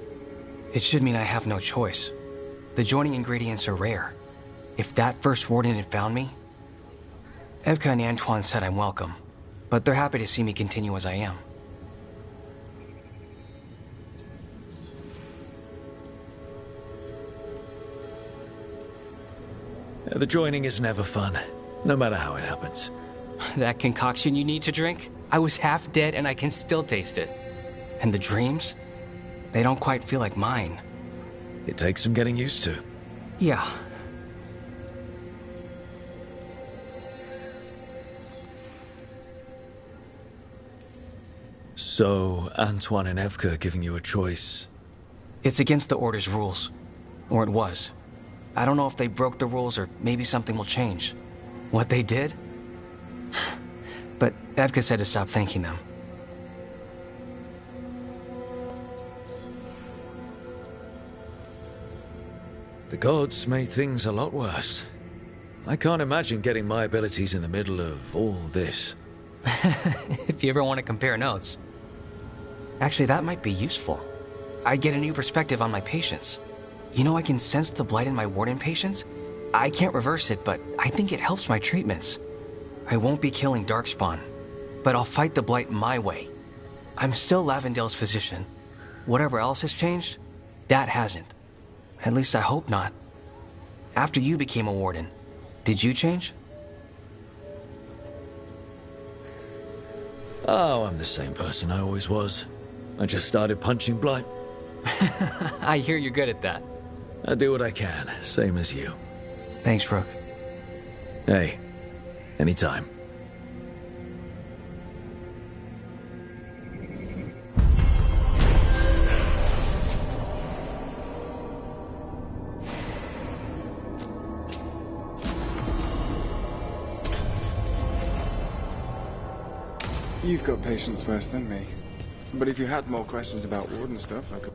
It should mean I have no choice. The joining ingredients are rare. If that first Warden had found me... Evka and Antoine said I'm welcome, but they're happy to see me continue as I am. The joining is never fun, no matter how it happens. That concoction you need to drink? I was half dead and I can still taste it. And the dreams? They don't quite feel like mine. It takes some getting used to. Yeah. So, Antoine and Evka are giving you a choice. It's against the Order's rules. Or it was. I don't know if they broke the rules or maybe something will change. What they did? But Evka said to stop thanking them. The gods made things a lot worse. I can't imagine getting my abilities in the middle of all this. If you ever want to compare notes. Actually, that might be useful. I'd get a new perspective on my patients. You know, I can sense the blight in my Warden patients. I can't reverse it, but I think it helps my treatments. I won't be killing Darkspawn, but I'll fight the blight my way. I'm still Lavendale's physician. Whatever else has changed, that hasn't. At least I hope not. After you became a Warden, did you change? Oh, I'm the same person I always was. I just started punching blight. I hear you're good at that. I do what I can, same as you. Thanks, Rook. Hey, anytime. You've got patience worse than me. But if you had more questions about Warden stuff, I could...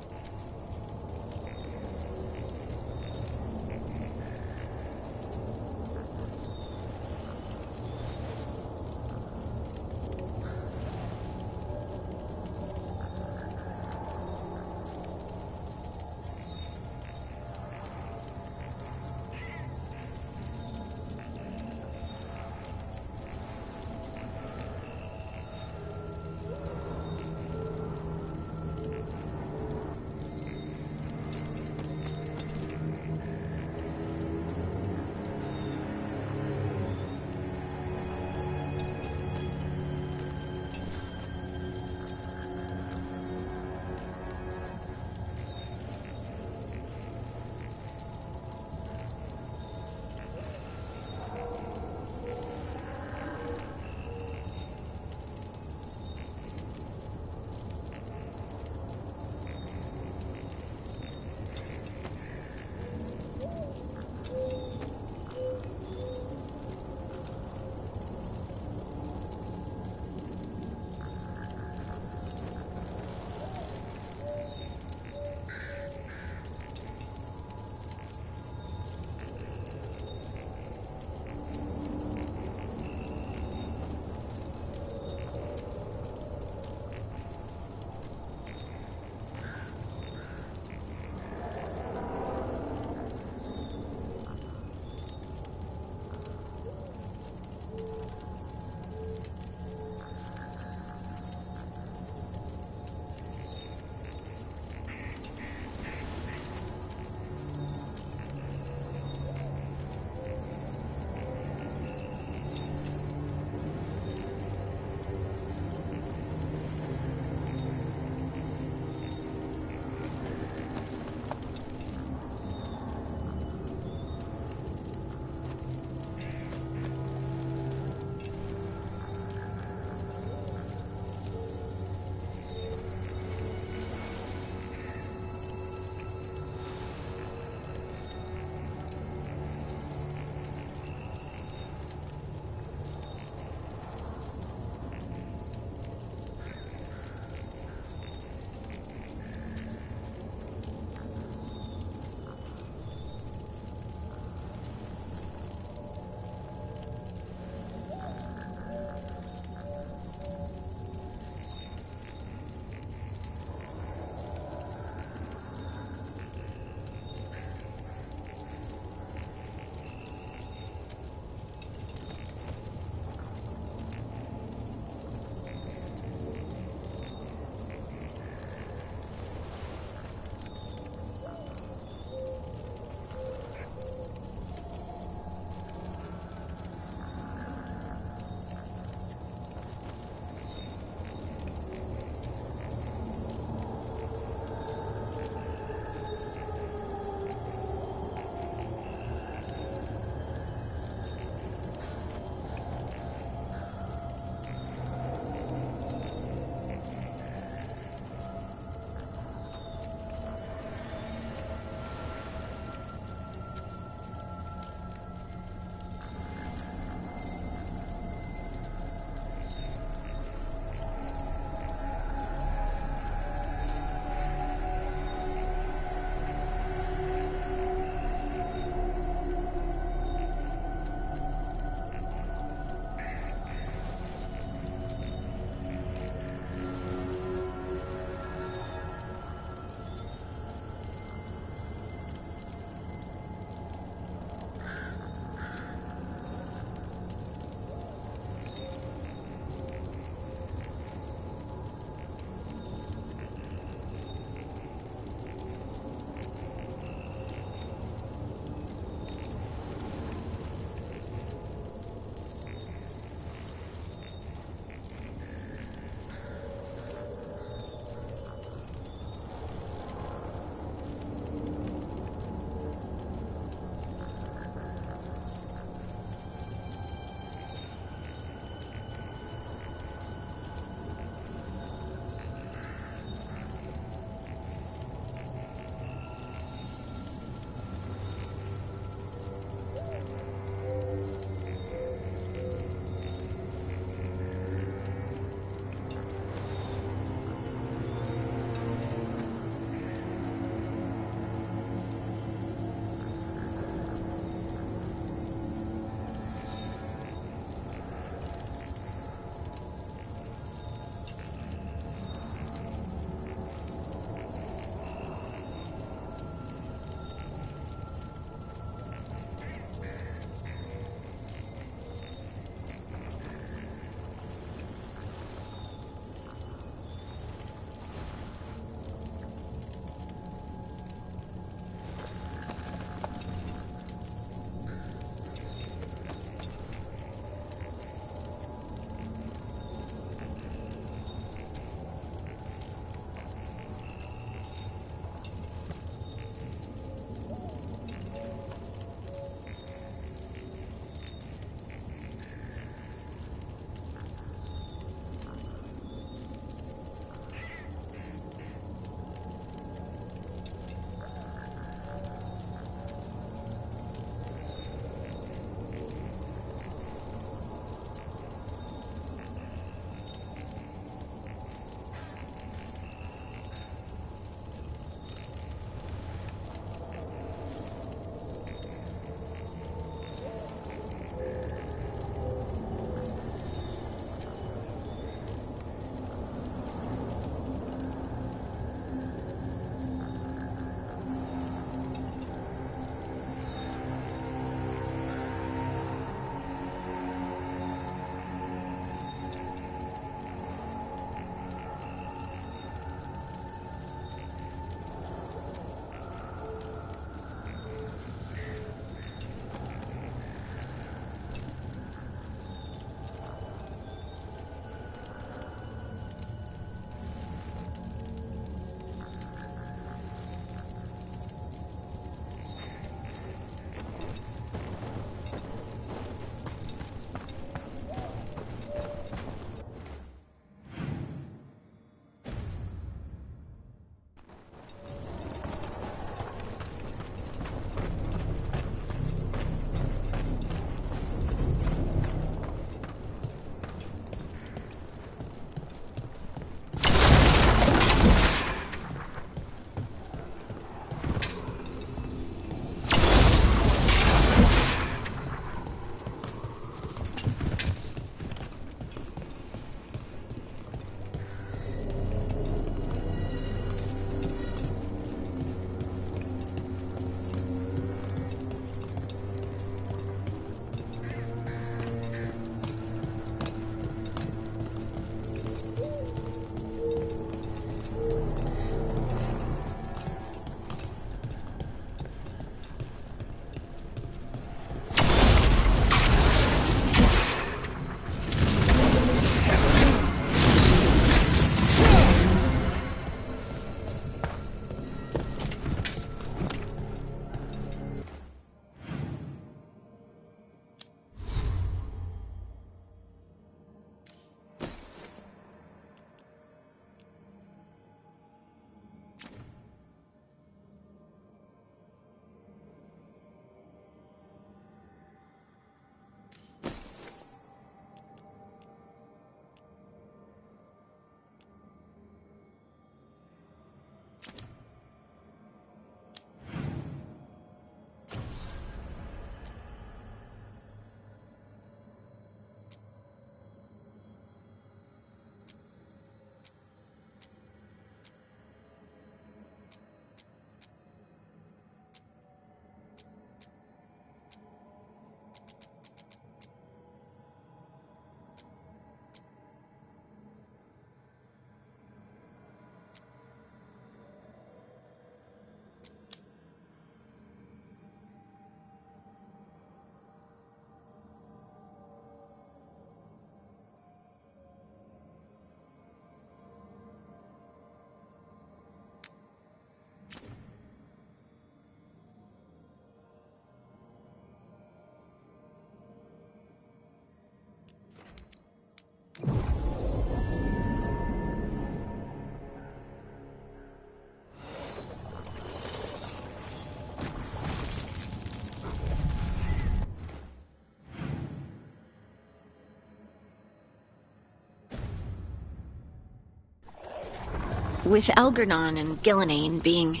With Algernon and Gillinane being...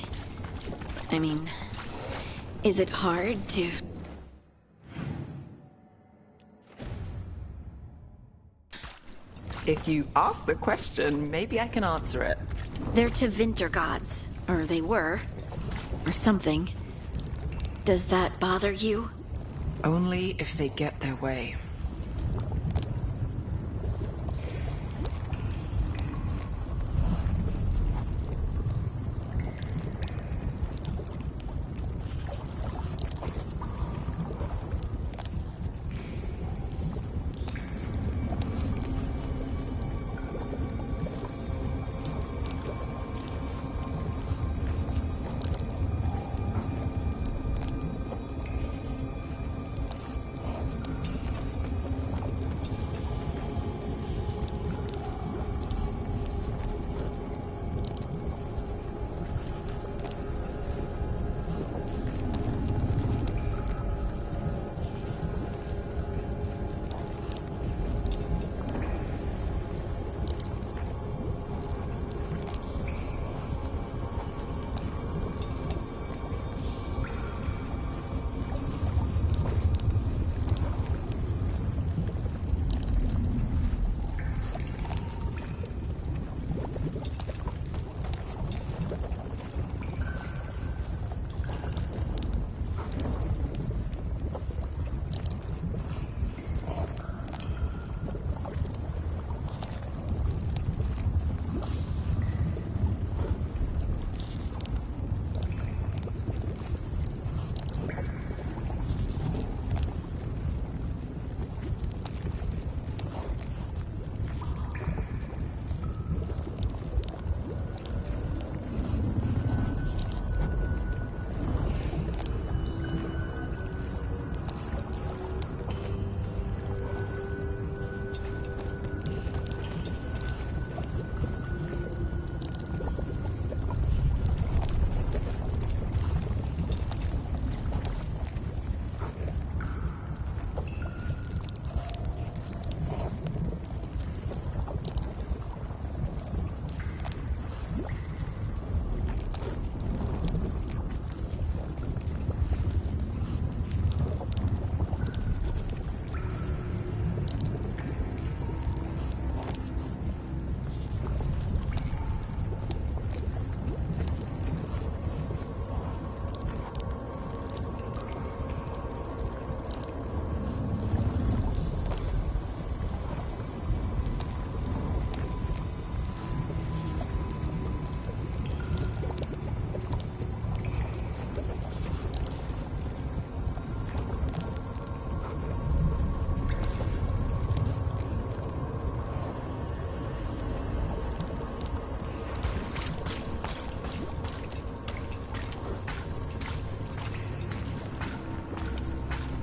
I mean... Is it hard to... If you ask the question, maybe I can answer it. They're Tevinter gods. Or they were. Or something. Does that bother you? Only if they get their way.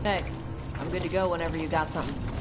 Hey, I'm good to go whenever you got something.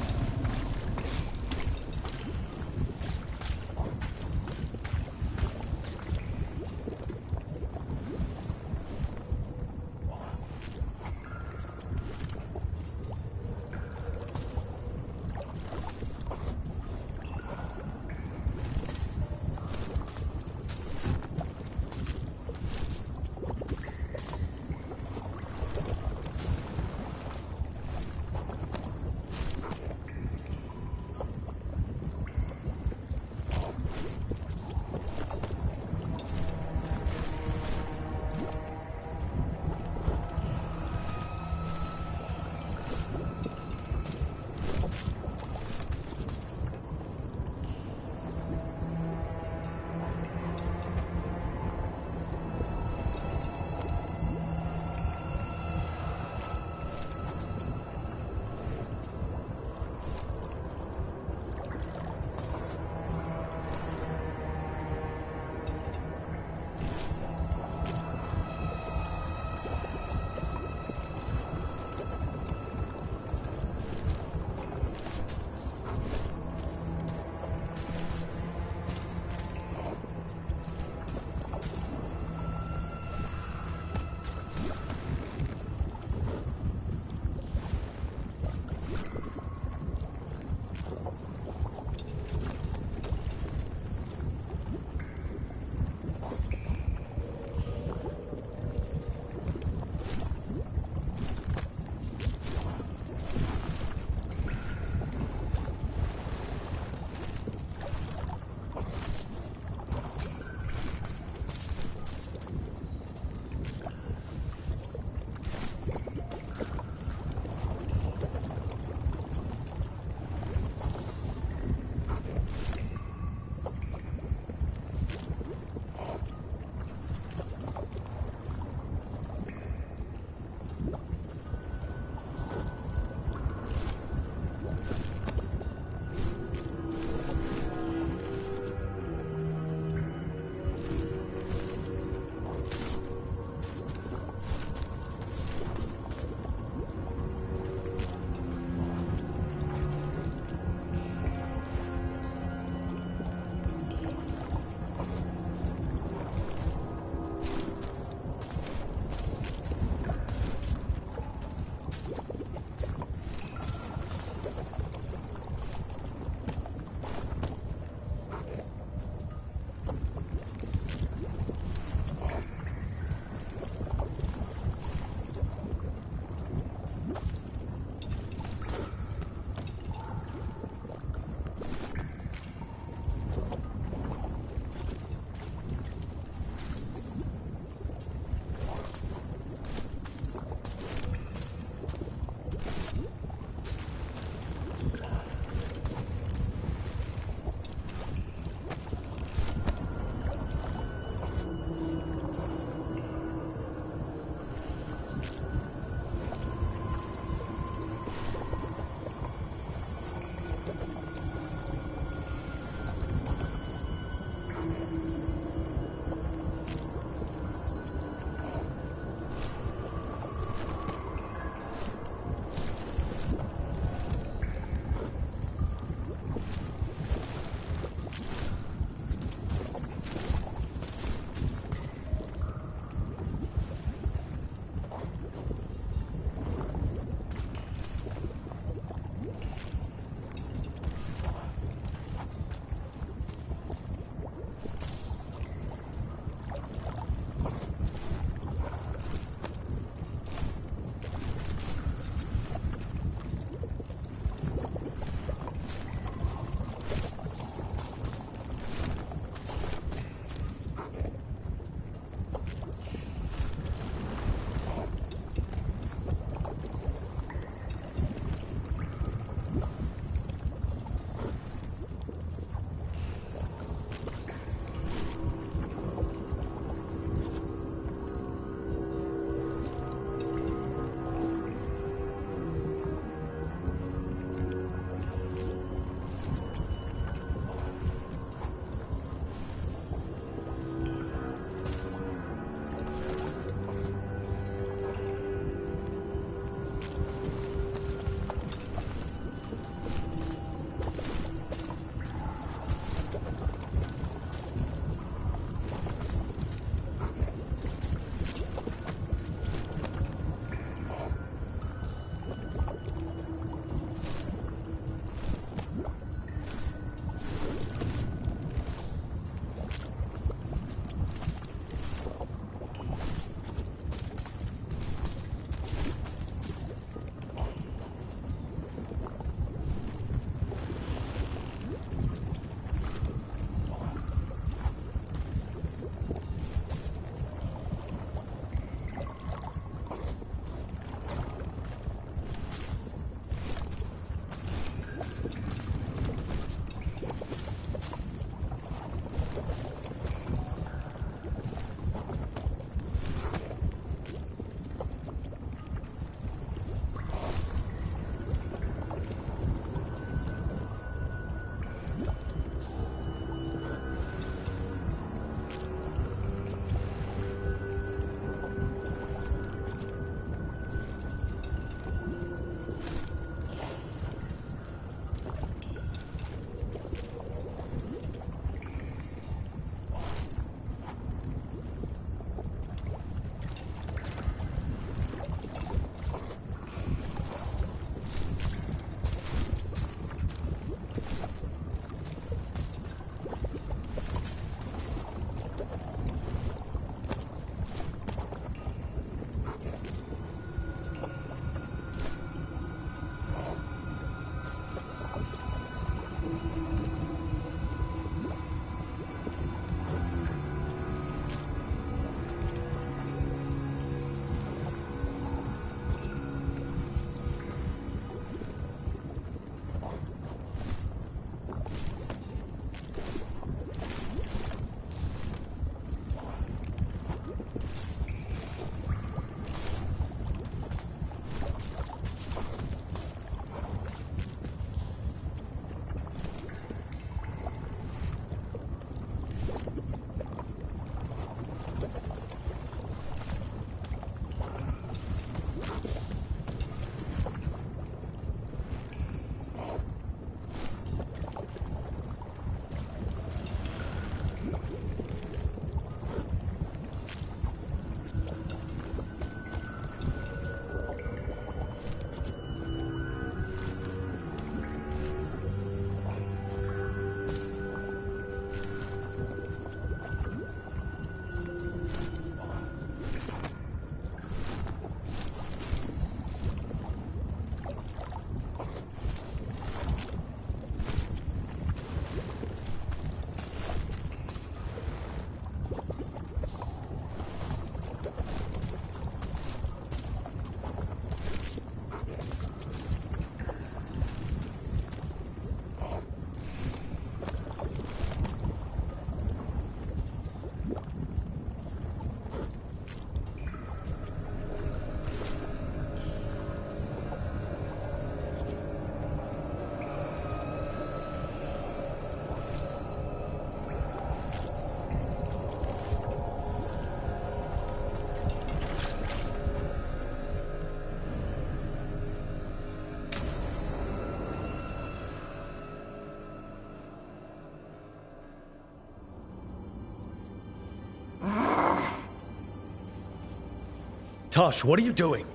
Tosh, what are you doing?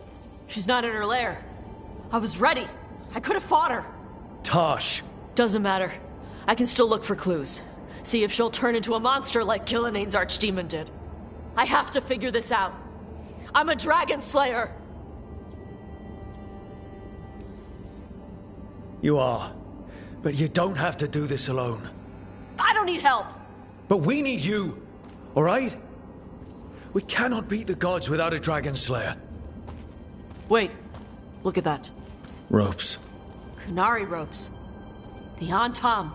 She's not in her lair. I was ready. I could have fought her. Tosh! Doesn't matter. I can still look for clues. See if she'll turn into a monster like Gilnenane's archdemon did. I have to figure this out. I'm a dragon slayer. You are. But you don't have to do this alone. I don't need help. But we need you, all right? We cannot beat the gods without a dragon slayer. Wait, look at that. Ropes. Qunari ropes. The Antam.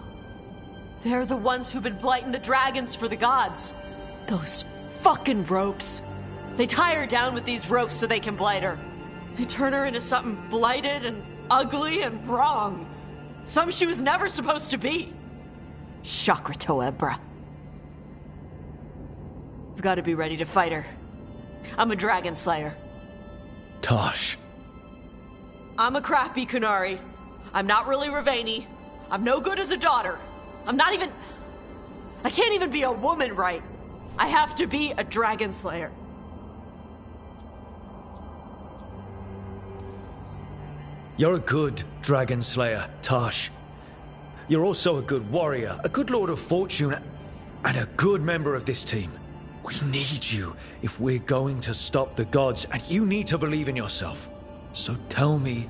They're the ones who've been blighting the dragons for the gods. Those fucking ropes. They tie her down with these ropes so they can blight her. They turn her into something blighted and ugly and wrong. Something she was never supposed to be. Chakra Toebra. I've got to be ready to fight her. I'm a dragon slayer. Tosh. I'm a crappy Qunari. I'm not really Ravani. I'm no good as a daughter. I'm not even... I can't even be a woman right. I have to be a dragon slayer. You're a good dragon slayer, Tosh. You're also a good warrior, a good lord of fortune, and a good member of this team. We need you if we're going to stop the gods, and you need to believe in yourself. So tell me,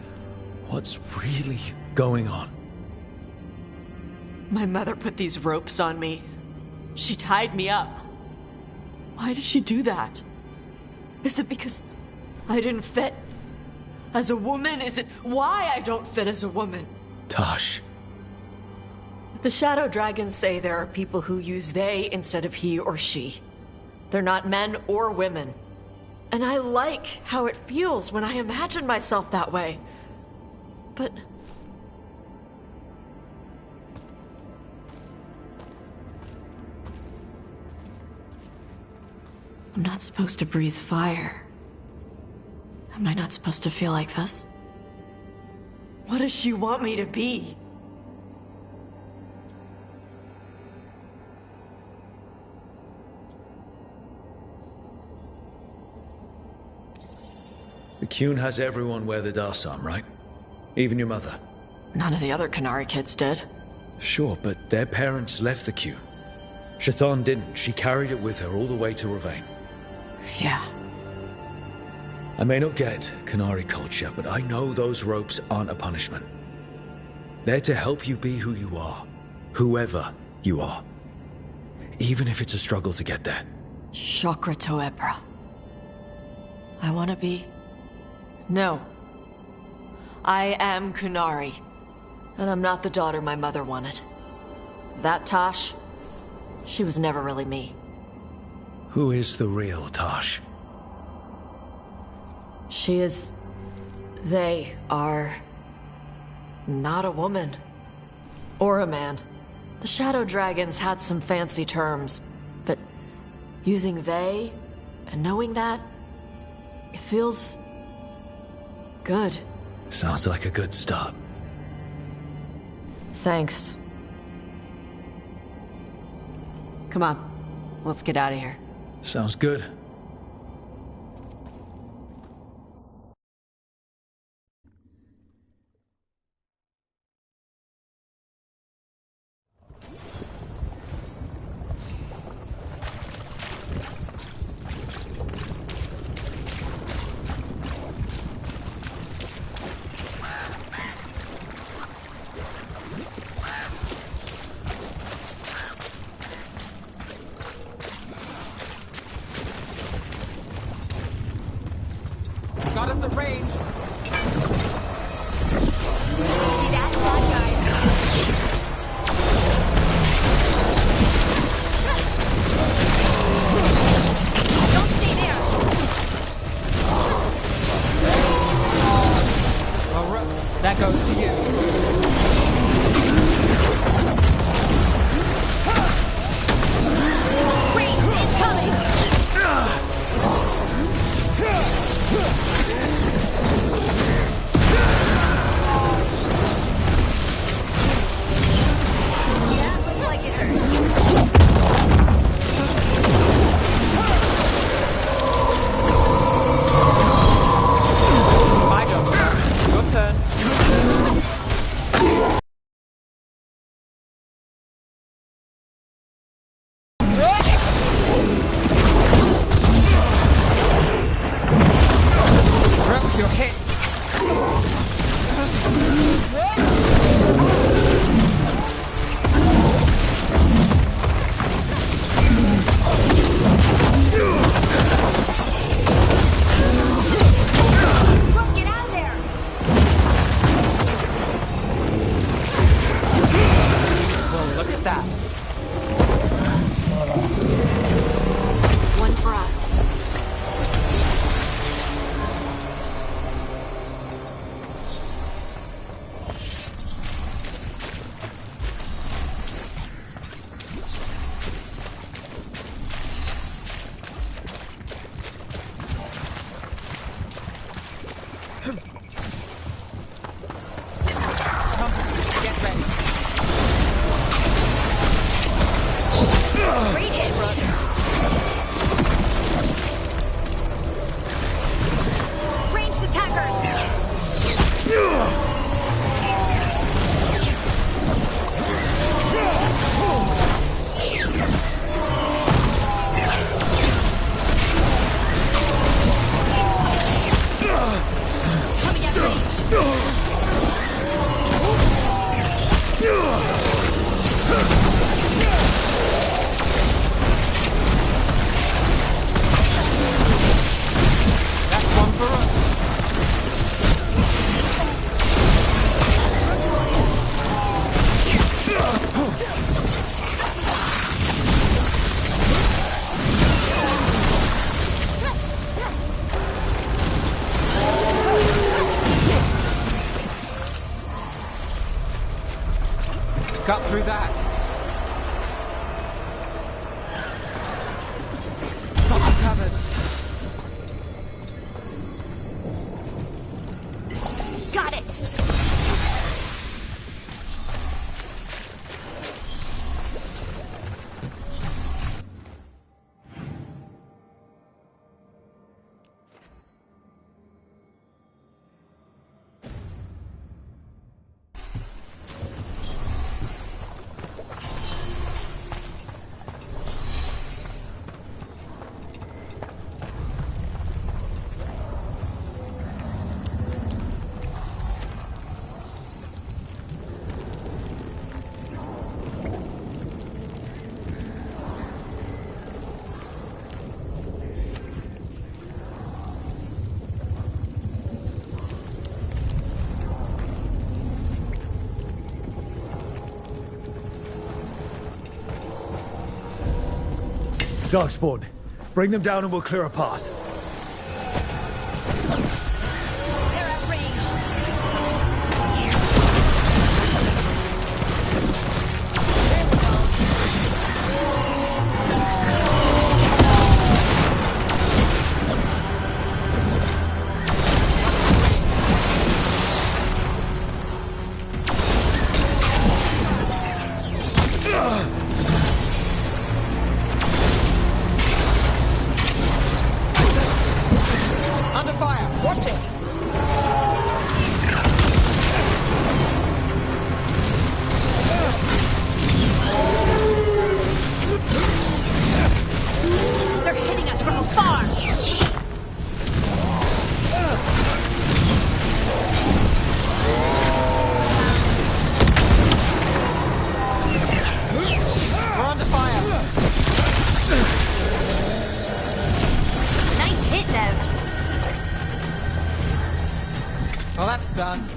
what's really going on? My mother put these ropes on me. She tied me up. Why did she do that? Is it because I didn't fit? As a woman, is it why I don't fit as a woman? Tosh. The Shadow Dragons say there are people who use they instead of he or she. They're not men or women. And I like how it feels when I imagine myself that way. But... I'm not supposed to breathe fire. Am I not supposed to feel like this? What does she want me to be? The Qun has everyone wear the Darsam, right? Even your mother. None of the other Qunari kids did. Sure, but their parents left the Qun. Chthon didn't. She carried it with her all the way to Ravane. Yeah. I may not get Qunari culture, but I know those ropes aren't a punishment. They're to help you be who you are. Whoever you are. Even if it's a struggle to get there. Chakra Toebra. I want to be... No. I am Qunari. And I'm not the daughter my mother wanted. That Tosh, she was never really me. Who is the real Tosh? She is... They are... not a woman. Or a man. The Shadow Dragons had some fancy terms, but using they and knowing that, it feels... good. Sounds like a good start. Thanks. Come on, let's get out of here. Sounds good. Got us a range. See that? Bad guy. Don't stay there. All right, that goes to you. Range incoming. Get ready. Great hit, brother. Ranged attackers. Coming at range. That's one for us. Cut through that. Got you covered. Got it. Darkspawn, bring them down and we'll clear a path. They're at range. Under fire. Watch it. They're hitting us from afar. We're under fire. Nice hit, Nev. Well, that's done.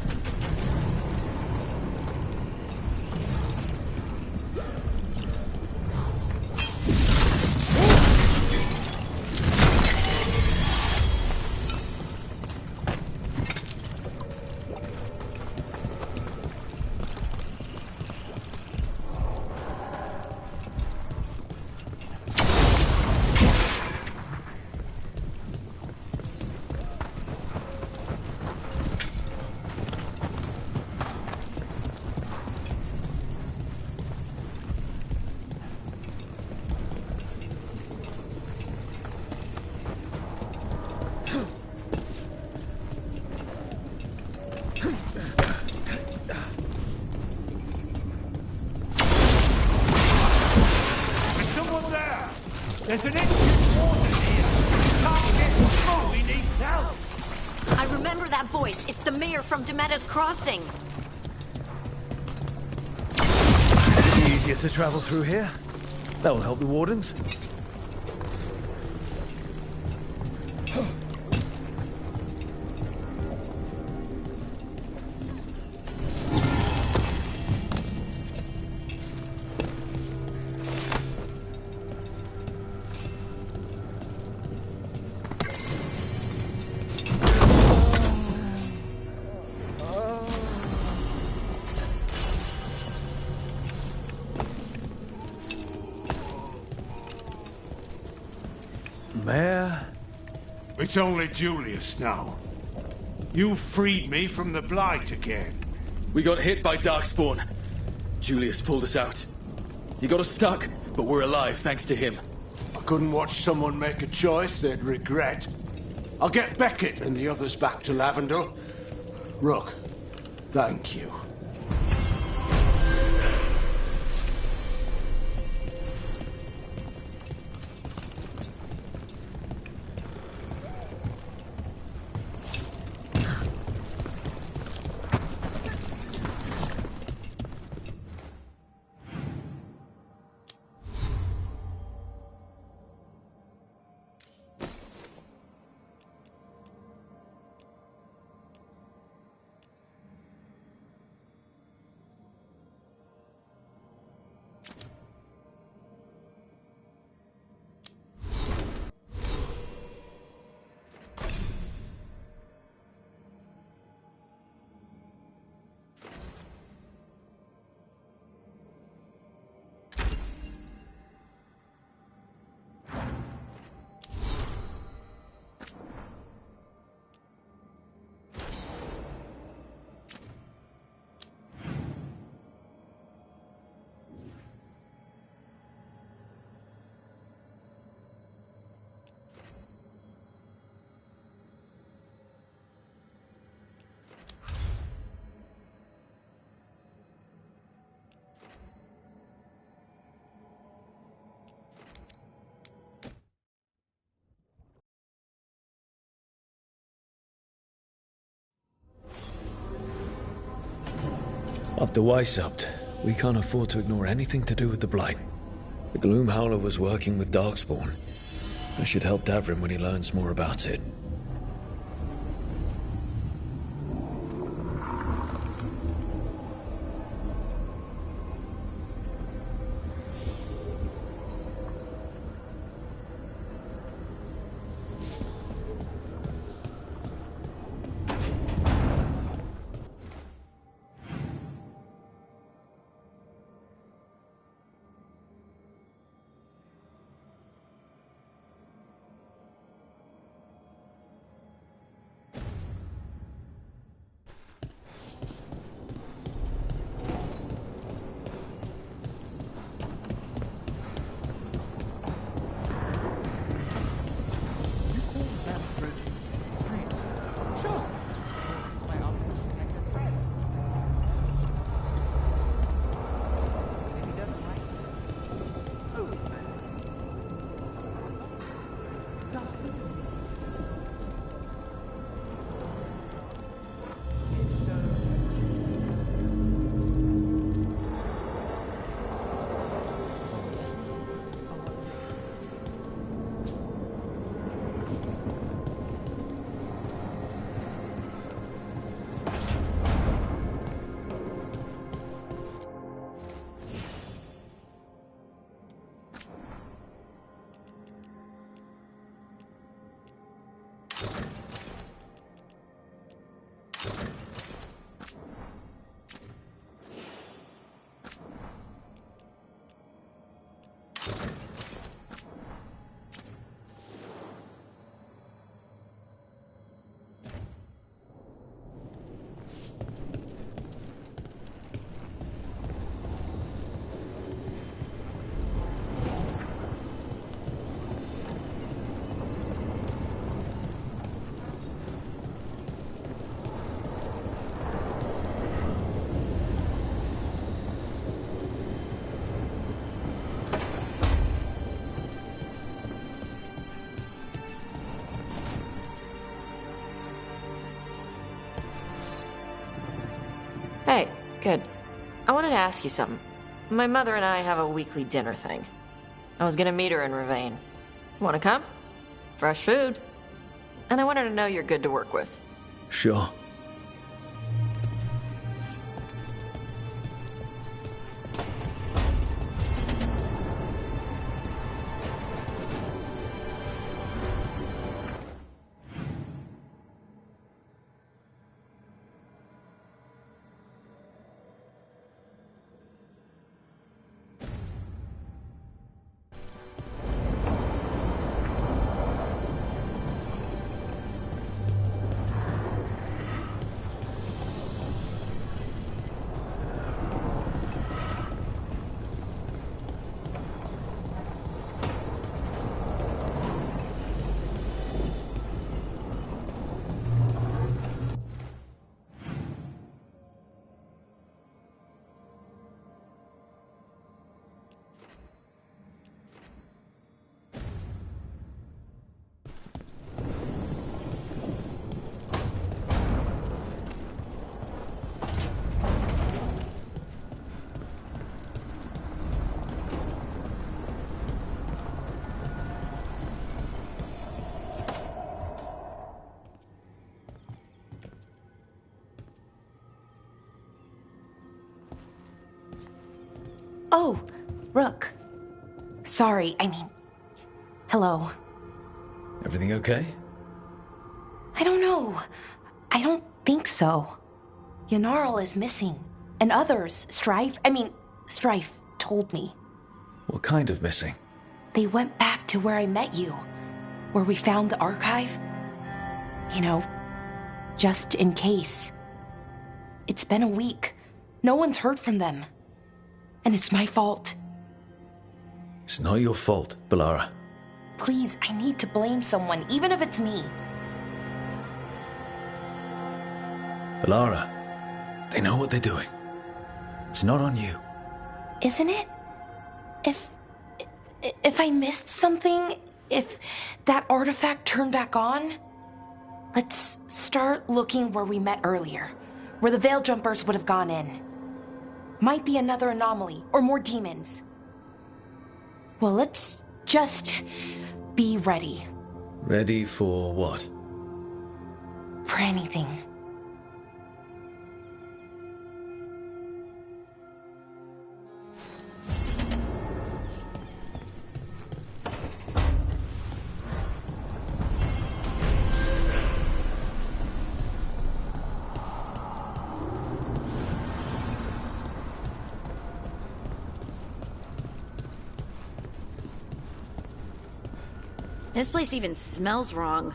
There's an ancient water here. We can't get through. We need help. I remember that voice. It's the mayor from Demetta's Crossing. It'll be easier to travel through here. That will help the wardens. It's only Julius now. You freed me from the Blight again. We got hit by Darkspawn. Julius pulled us out. He got us stuck, but we're alive thanks to him. I couldn't watch someone make a choice they'd regret. I'll get Beckett and the others back to Lavender. Rook, thank you. After Weishaupt, we can't afford to ignore anything to do with the Blight. The Gloomhowler was working with Darkspawn. I should help Davrin when he learns more about it. Hey, good. I wanted to ask you something. My mother and I have a weekly dinner thing. I was gonna meet her in Ravane. Wanna come? Fresh food. And I want her to know you're good to work with. Sure. Oh, Rook. Sorry, I mean... Hello. Everything okay? I don't know. I don't think so. Yanarl is missing. And others, Strife told me. What kind of missing? They went back to where I met you. Where we found the archive. You know, just in case. It's been a week. No one's heard from them. And it's my fault. It's not your fault, Bellara. Please, I need to blame someone, even if it's me. Bellara, they know what they're doing. It's not on you. Isn't it? If I missed something, if that artifact turned back on, let's start looking where we met earlier, where the Veil Jumpers would have gone in. Might be another anomaly, or more demons. Well, let's just be ready. Ready for what? For anything. This place even smells wrong.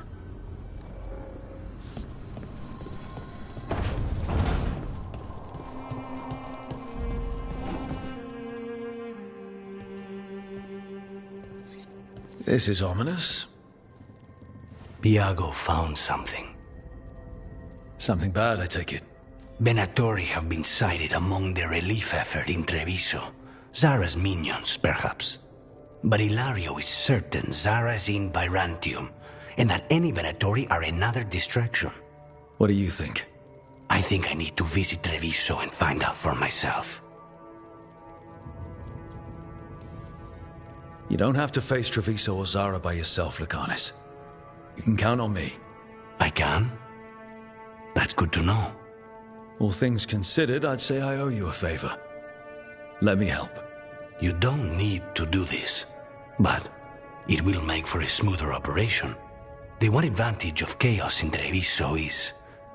This is ominous. Biago found something. Something bad, I take it. Venatori have been sighted among the relief effort in Treviso. Zara's minions, perhaps. But Ilario is certain Zara is in Byrantium, and that any Venatori are another distraction. What do you think? I think I need to visit Treviso and find out for myself. You don't have to face Treviso or Zara by yourself, Lucanis. You can count on me. I can? That's good to know. All things considered, I'd say I owe you a favor. Let me help. You don't need to do this, but it will make for a smoother operation. The one advantage of chaos in Treviso is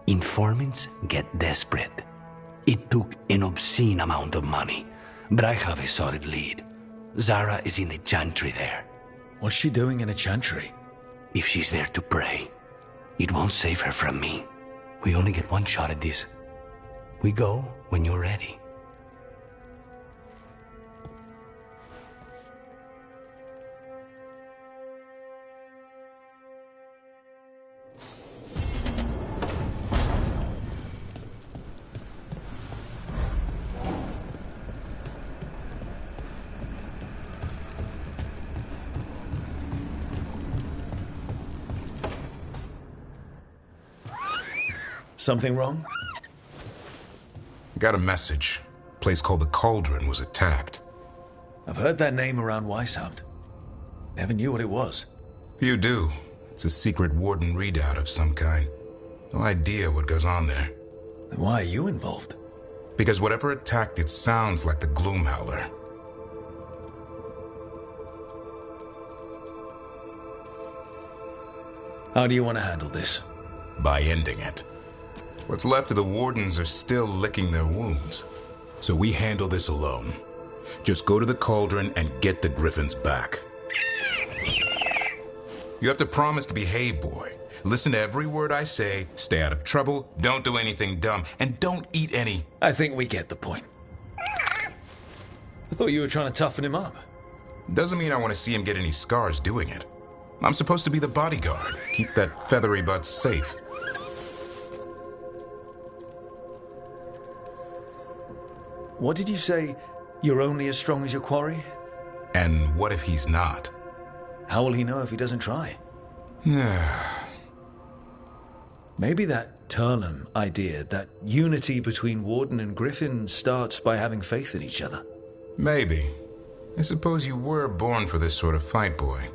informants get desperate. It took an obscene amount of money, but I have a solid lead. Zara is in the chantry there. What's she doing in a chantry? If she's there to pray, it won't save her from me. We only get one shot at this. We go when you're ready. Something wrong? Got a message. A place called the Cauldron was attacked. I've heard that name around Weishaupt. Never knew what it was. You do. It's a secret Warden readout of some kind. No idea what goes on there. Then why are you involved? Because whatever attacked it sounds like the Gloomhowler. How do you want to handle this? By ending it. What's left of the Wardens are still licking their wounds. So we handle this alone. Just go to the Cauldron and get the Griffins back. You have to promise to behave, boy. Listen to every word I say, stay out of trouble, don't do anything dumb, and don't eat any... I think we get the point. I thought you were trying to toughen him up. Doesn't mean I want to see him get any scars doing it. I'm supposed to be the bodyguard, keep that feathery butt safe. What did you say? You're only as strong as your quarry? And what if he's not? How will he know if he doesn't try? Maybe that Turnham idea, that unity between Warden and Griffin starts by having faith in each other. Maybe. I suppose you were born for this sort of fight, boy.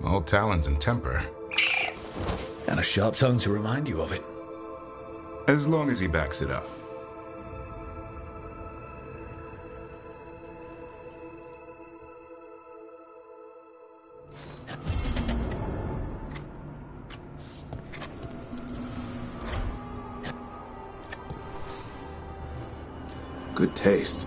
All talons and temper. And a sharp tongue to remind you of it. As long as he backs it up. Good taste.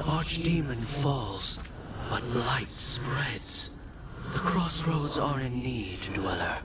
Archdemon falls, but blight spreads. The crossroads are in need, Dweller.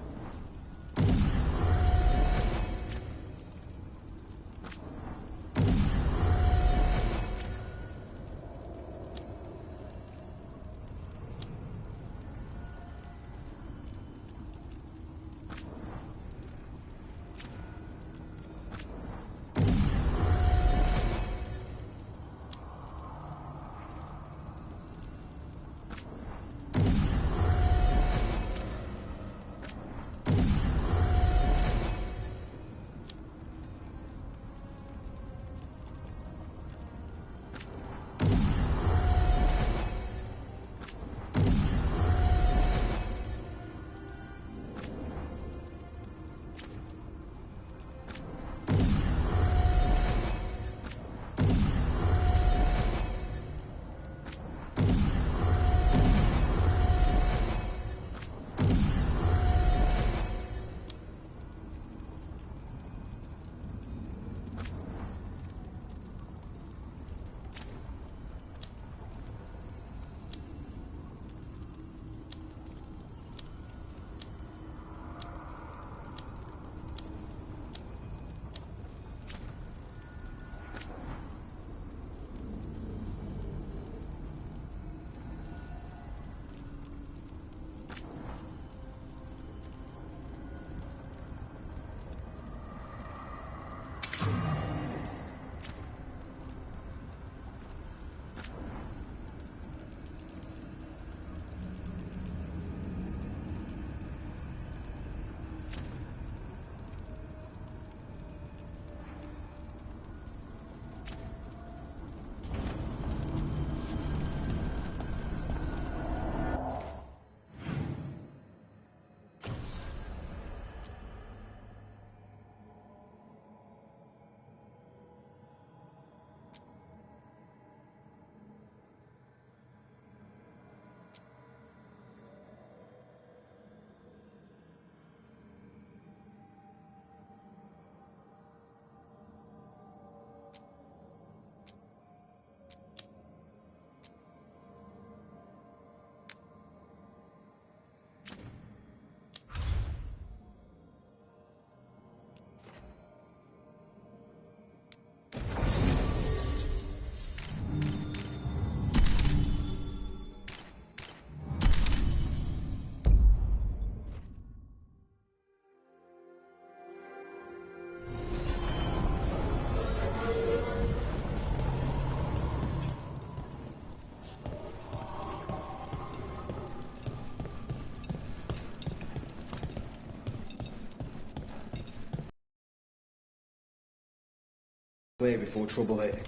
Clear before trouble hit.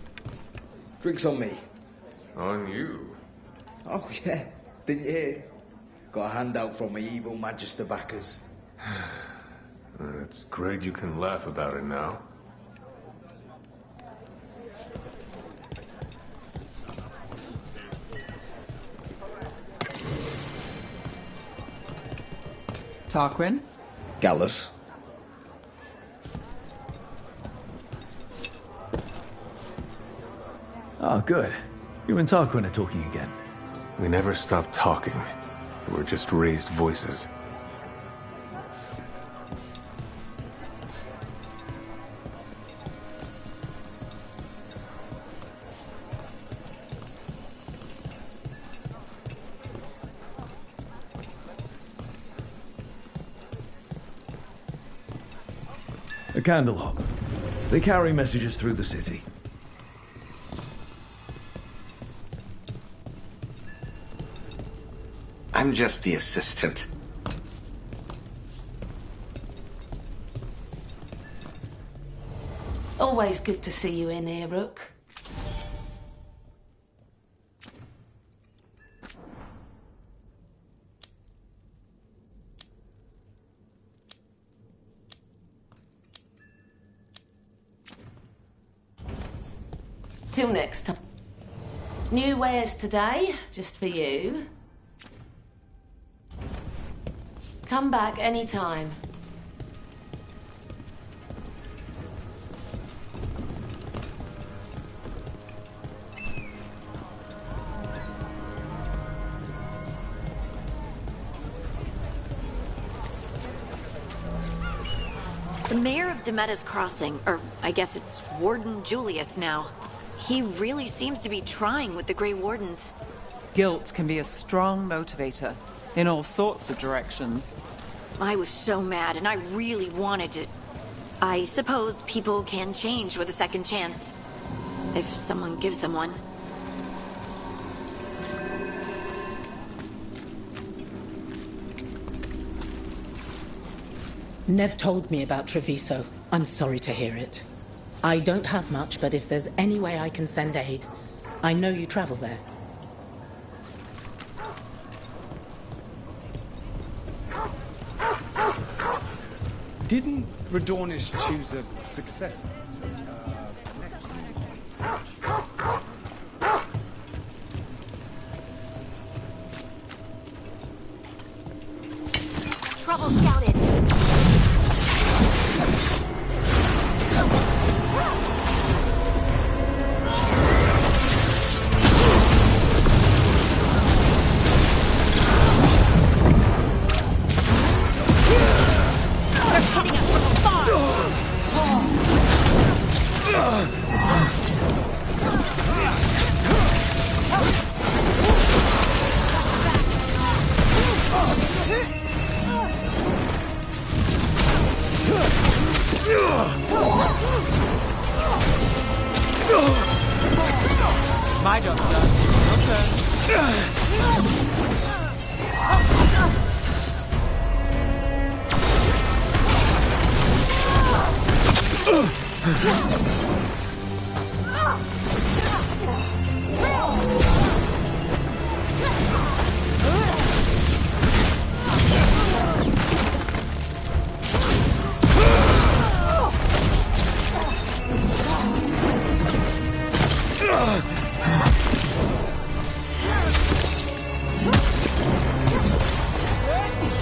Drinks on me. On you? Oh, yeah. Didn't you hear? Got a handout from my evil Magister backers. It's great you can laugh about it now. Tarquin? Gallus. Oh, good. You and Tarquin are talking again. We never stopped talking. We're just raised voices. A candle hop. They carry messages through the city. I'm just the assistant. Always good to see you in here, Rook. Till next time. New wares today, just for you. Come back anytime. The mayor of Demeta's Crossing, or I guess it's Warden Julius now. He really seems to be trying with the Grey Wardens. Guilt can be a strong motivator in all sorts of directions. I was so mad, and I really wanted to... I suppose people can change with a second chance. If someone gives them one. Nev told me about Treviso. I'm sorry to hear it. I don't have much, but if there's any way I can send aid, I know you travel there. Didn't Radornis choose a successor? Trouble scouted. My job's done. Your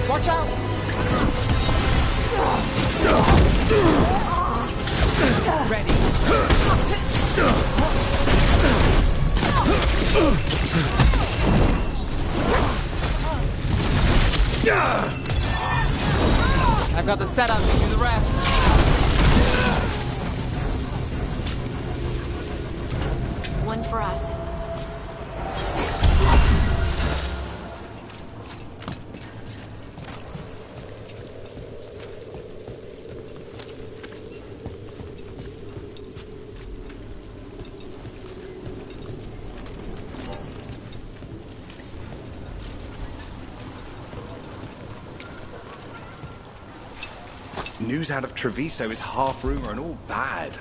Watch out! Ready. I've got the setup to do the rest. One for us. News out of Treviso is half rumor and all bad.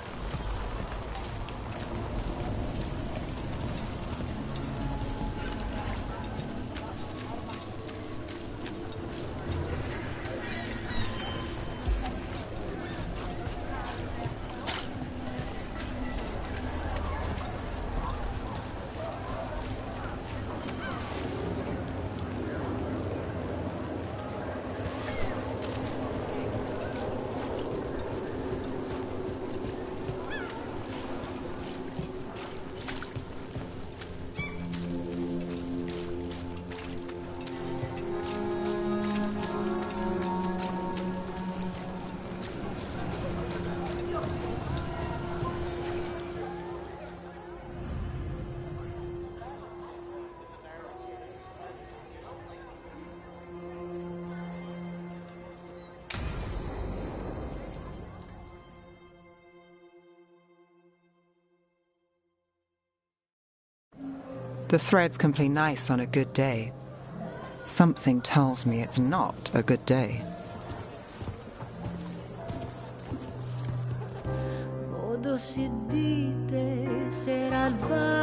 The threads can play nice on a good day. Something tells me it's not a good day. Modo si dite sarà il vale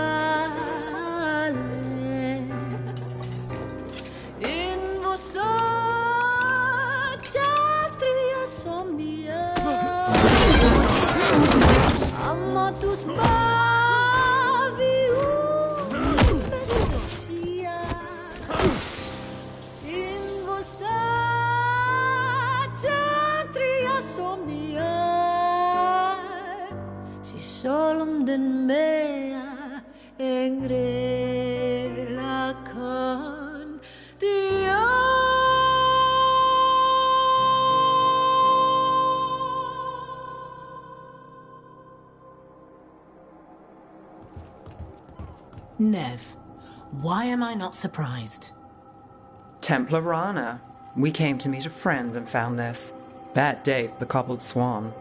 in vostra chatria somnia amatus bavi bestia in vostra chatria somnia si solum den mea engrelakan dia. Nev, why am I not surprised? Templar Rana. We came to meet a friend and found this. Bad day for the cobbled swan.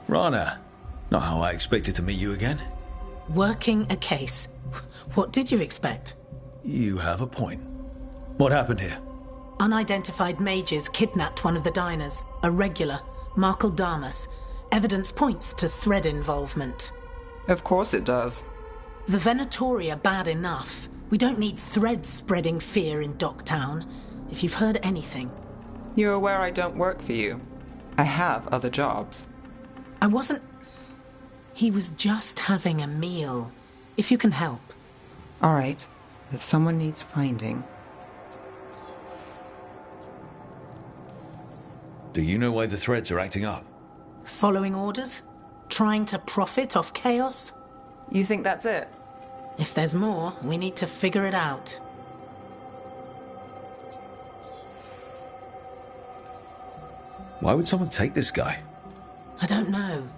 Rana, not how I expected to meet you again. Working a case. What did you expect? You have a point. What happened here? Unidentified mages kidnapped one of the diners, a regular, Markle Damas. Evidence points to thread involvement. Of course it does. The Venatori are bad enough. We don't need threads spreading fear in Docktown. If you've heard anything. You're aware I don't work for you. I have other jobs. I wasn't... He was just having a meal. If you can help. All right. If someone needs finding... Do you know why the threads are acting up? Following orders? Trying to profit off chaos? You think that's it? If there's more, we need to figure it out. Why would someone take this guy? I don't know.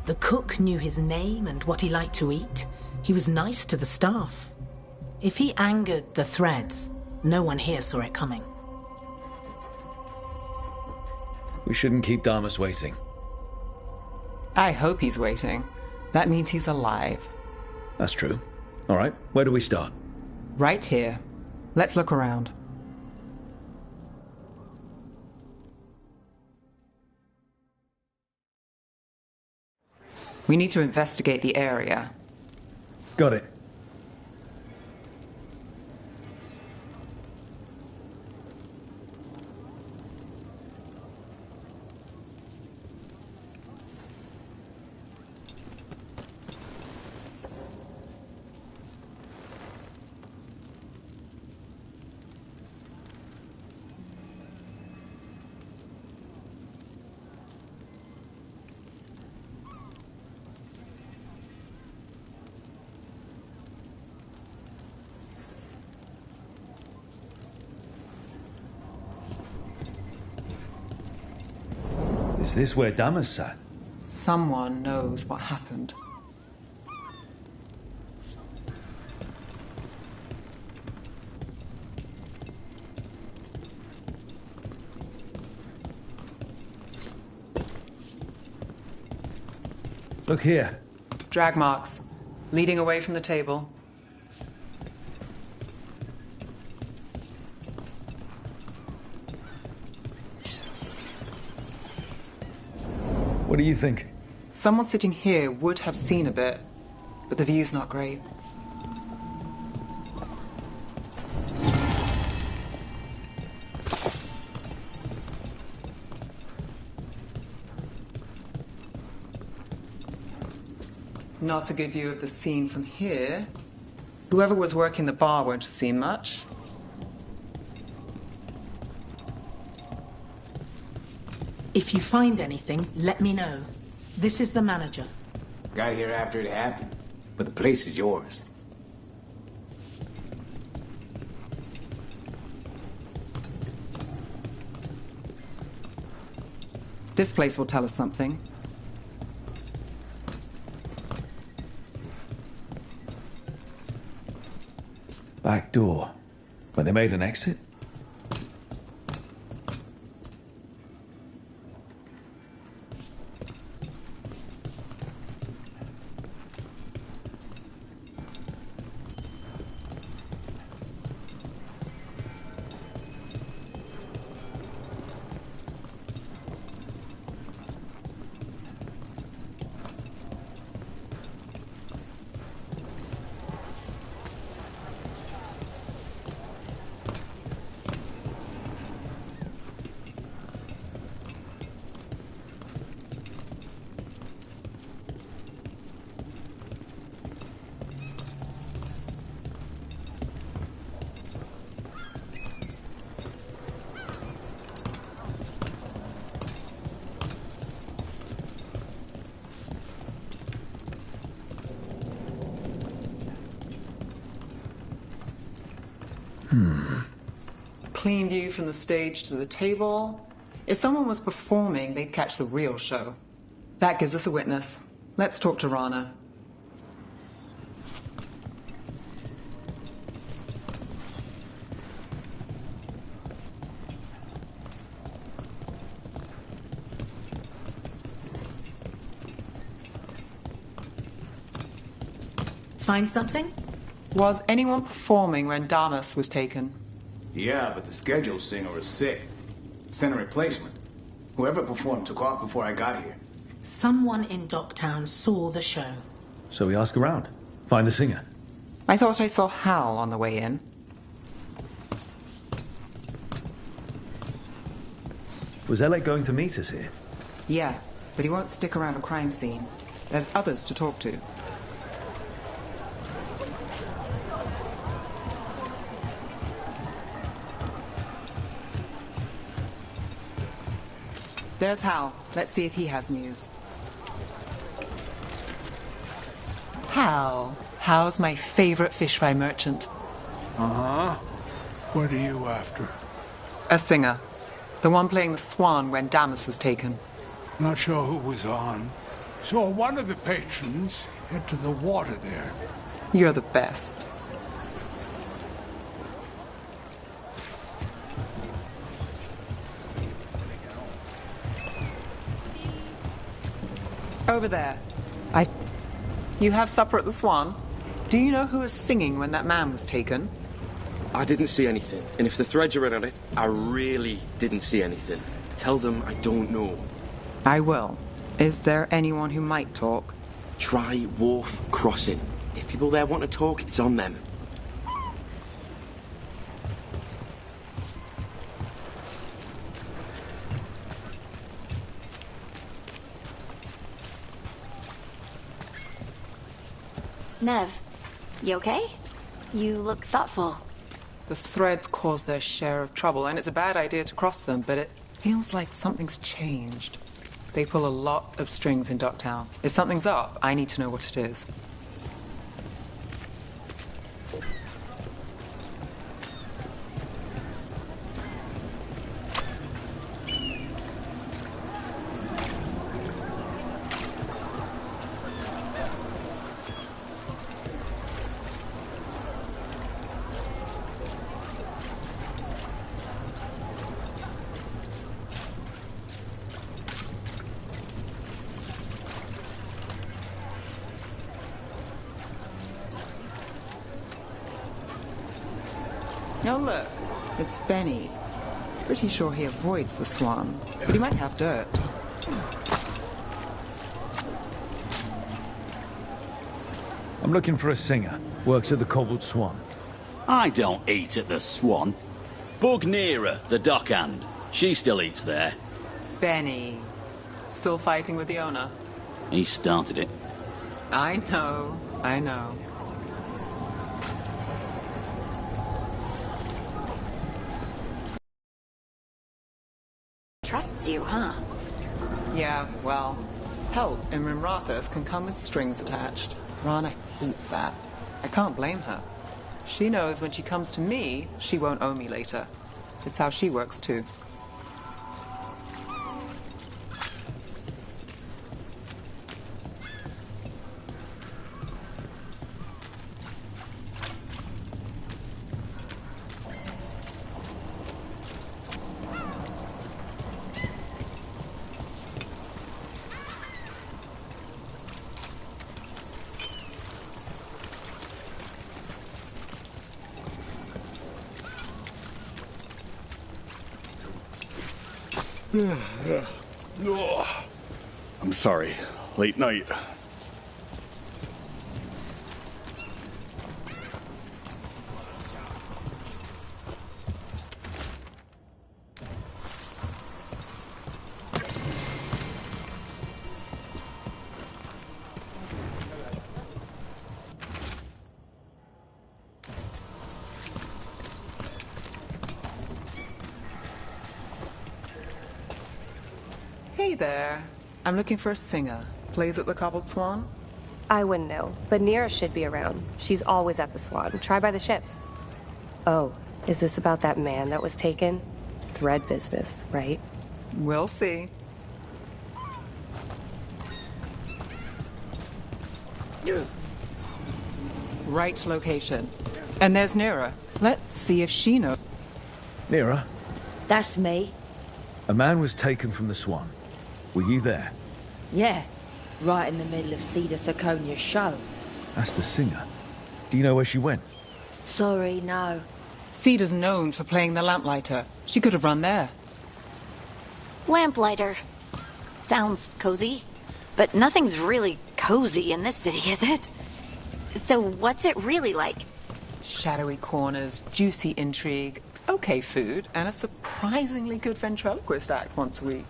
The cook knew his name and what he liked to eat. He was nice to the staff. If he angered the threads, no one here saw it coming. We shouldn't keep Damas waiting. I hope he's waiting. That means he's alive. That's true. All right, where do we start? Right here. Let's look around. We need to investigate the area. Got it. Is this where Damas sat? Someone knows what happened. Look here. Drag marks. Leading away from the table. What do you think? Someone sitting here would have seen a bit, but the view's not great. Not a good view of the scene from here. Whoever was working the bar won't have seen much. If you find anything, let me know. This is the manager. Got here after it happened, but the place is yours. This place will tell us something. Back door. But they made an exit? Clean view from the stage to the table. If someone was performing, they'd catch the real show. That gives us a witness. Let's talk to Rana. Find something? Was anyone performing when Damas was taken? Yeah, but the scheduled singer is sick. Sent a replacement. Whoever performed took off before I got here. Someone in Docktown saw the show. So we ask around. Find the singer. I thought I saw Hal on the way in. Was Alec going to meet us here? Yeah, but he won't stick around a crime scene. There's others to talk to. There's Hal. Let's see if he has news. Hal. Hal's my favorite fish fry merchant. Uh-huh. What are you after? A singer. The one playing the swan when Damas was taken. Not sure who was on. Saw one of the patrons head to the water there. You're the best. Over there. You have supper at the Swan? Do you know who was singing when that man was taken? I didn't see anything. And if the threads are in on it, I really didn't see anything. Tell them I don't know. I will. Is there anyone who might talk? Try Wharf Crossing. If people there want to talk, it's on them. Nev, you okay? You look thoughtful. The threads cause their share of trouble, and it's a bad idea to cross them, but it feels like something's changed. They pull a lot of strings in Docktown. If something's up, I need to know what it is. Oh, look. It's Benny. Pretty sure he avoids the Swan, but he might have dirt. I'm looking for a singer. Works at the Cobbled Swan. I don't eat at the Swan. Bug Nearer, the dockhand. She still eats there. Benny. Still fighting with the owner? He started it. I know. Trusts you, huh? Yeah, well, help in Rimrathas can come with strings attached. Rana hates that. I can't blame her. She knows when she comes to me, she won't owe me later. It's how she works, too. I'm sorry. Late night. Hey there. I'm looking for a singer. Plays at the Cobbled Swan? I wouldn't know, but Nira should be around. She's always at the Swan. Try by the ships. Oh, Is this about that man that was taken? Thread business, right? We'll see. Right location. And there's Nira. Let's see if she knows. Nira, That's me. a man was taken from the Swan. Were you there? Yeah. Right in the middle of Cedar Siconia's show. That's the singer. Do you know where she went? Sorry, no. Cedar's known for playing the lamplighter. She could have run there. Lamplighter. Sounds cozy. But nothing's really cozy in this city, is it? So what's it really like? Shadowy corners, juicy intrigue, okay food, and a surprisingly good ventriloquist act once a week.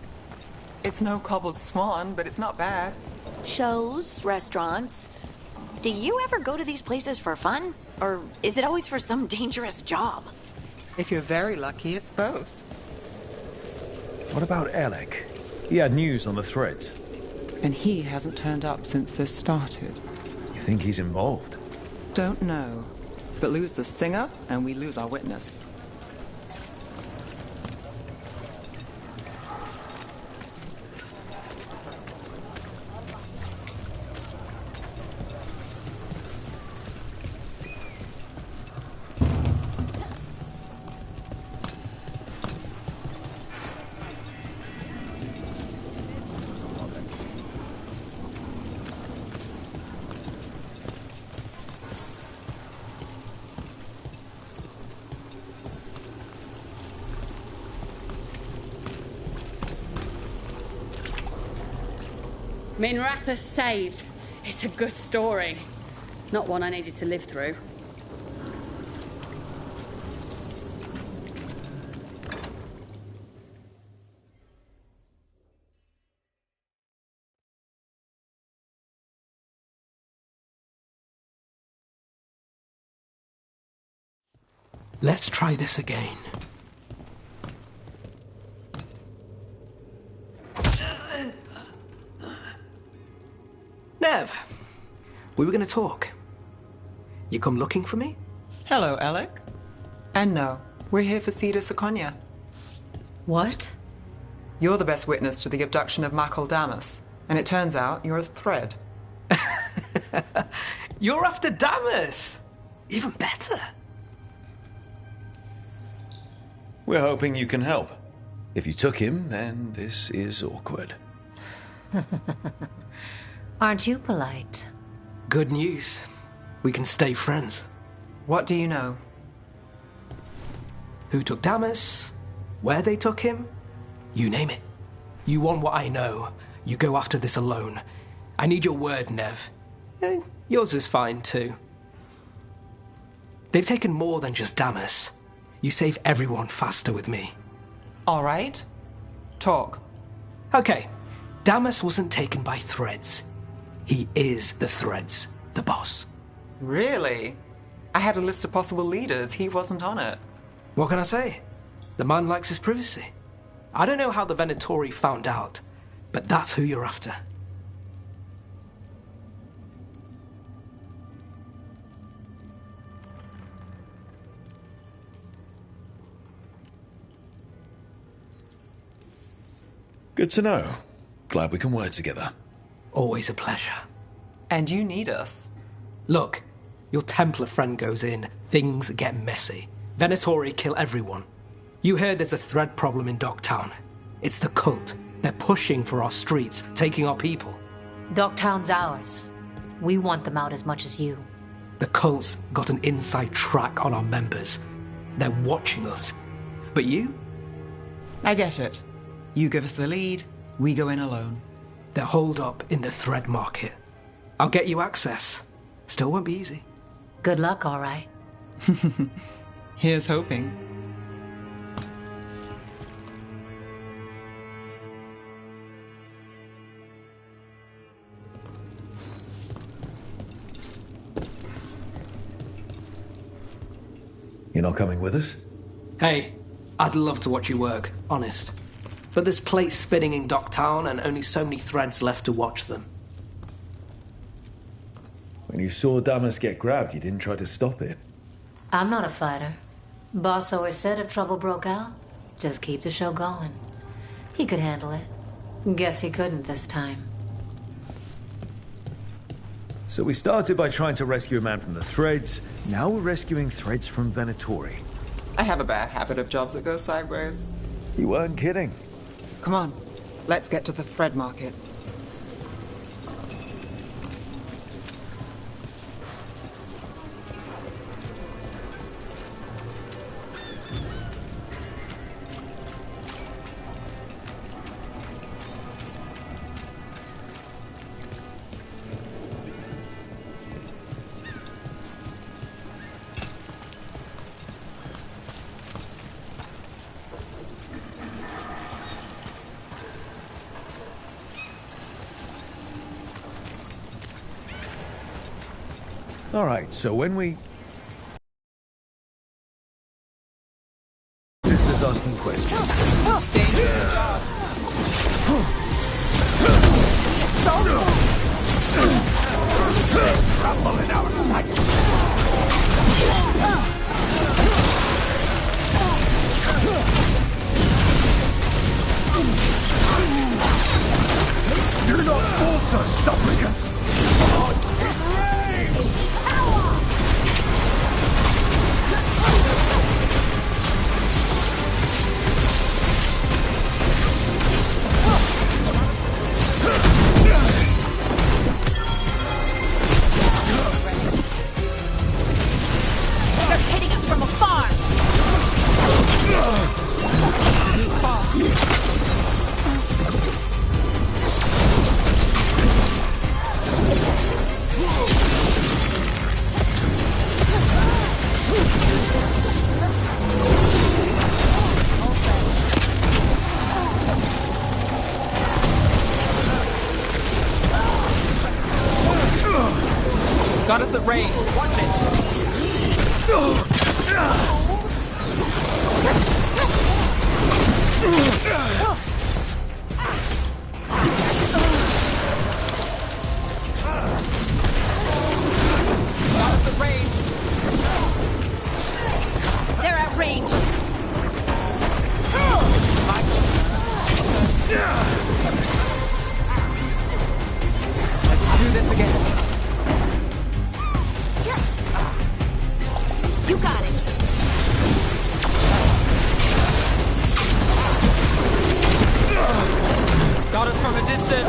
It's no cobbled swan, but it's not bad. Shows, restaurants. Do you ever go to these places for fun? Or is it always for some dangerous job? If you're very lucky, it's both. What about Alec? He had news on the threads. And he hasn't turned up since this started. You think he's involved? Don't know. But lose the singer, and we lose our witness. Minratha's saved. It's a good story. Not one I needed to live through. Let's try this again. Nev, we were going to talk. You come looking for me? Hello, Alec. And no, we're here for Cedar Siconia. What? You're the best witness to the abduction of Makal Damas, and it turns out you're a thread. You're after Damas! Even better. We're hoping you can help. If you took him, then this is awkward. Aren't you polite? Good news. We can stay friends. What do you know? Who took Damas? Where they took him? You name it. You want what I know. You go after this alone. I need your word, Nev. Yours is fine, too. They've taken more than just Damas. You save everyone faster with me. All right. Talk. Okay. Damas wasn't taken by threads. He is the threads, the boss. Really? I had a list of possible leaders. He wasn't on it. What can I say? The man likes his privacy. I don't know how the Venatori found out, but that's who you're after. Good to know. Glad we can work together. Always a pleasure. And you need us. Look, your Templar friend goes in, things get messy. Venatori kill everyone. You heard there's a thread problem in Docktown. It's the cult. They're pushing for our streets, taking our people. Docktown's ours. We want them out as much as you. The cult's got an inside track on our members. They're watching us. But you? I get it. You give us the lead, we go in alone. They're holed up in the thread market. I'll get you access. Still won't be easy. Good luck, all right. Here's hoping. You're not coming with us? Hey, I'd love to watch you work, honest. But there's plates spinning in Docktown and only so many threads left to watch them. When you saw Damas get grabbed, you didn't try to stop it. I'm not a fighter. Boss always said if trouble broke out, just keep the show going. He could handle it. Guess he couldn't this time. So we started by trying to rescue a man from the Threads. Now we're rescuing Threads from Venatori. I have a bad habit of jobs that go sideways. You weren't kidding. Come on, let's get to the thread market. All right, so when we... Sisters asking questions. Trouble in our sight. You're not forced to supplicants! They're hitting us from afar! Got us at range. Watch it. Got us at range. They're at range. Let's do this again. You got it. Got us from a distance.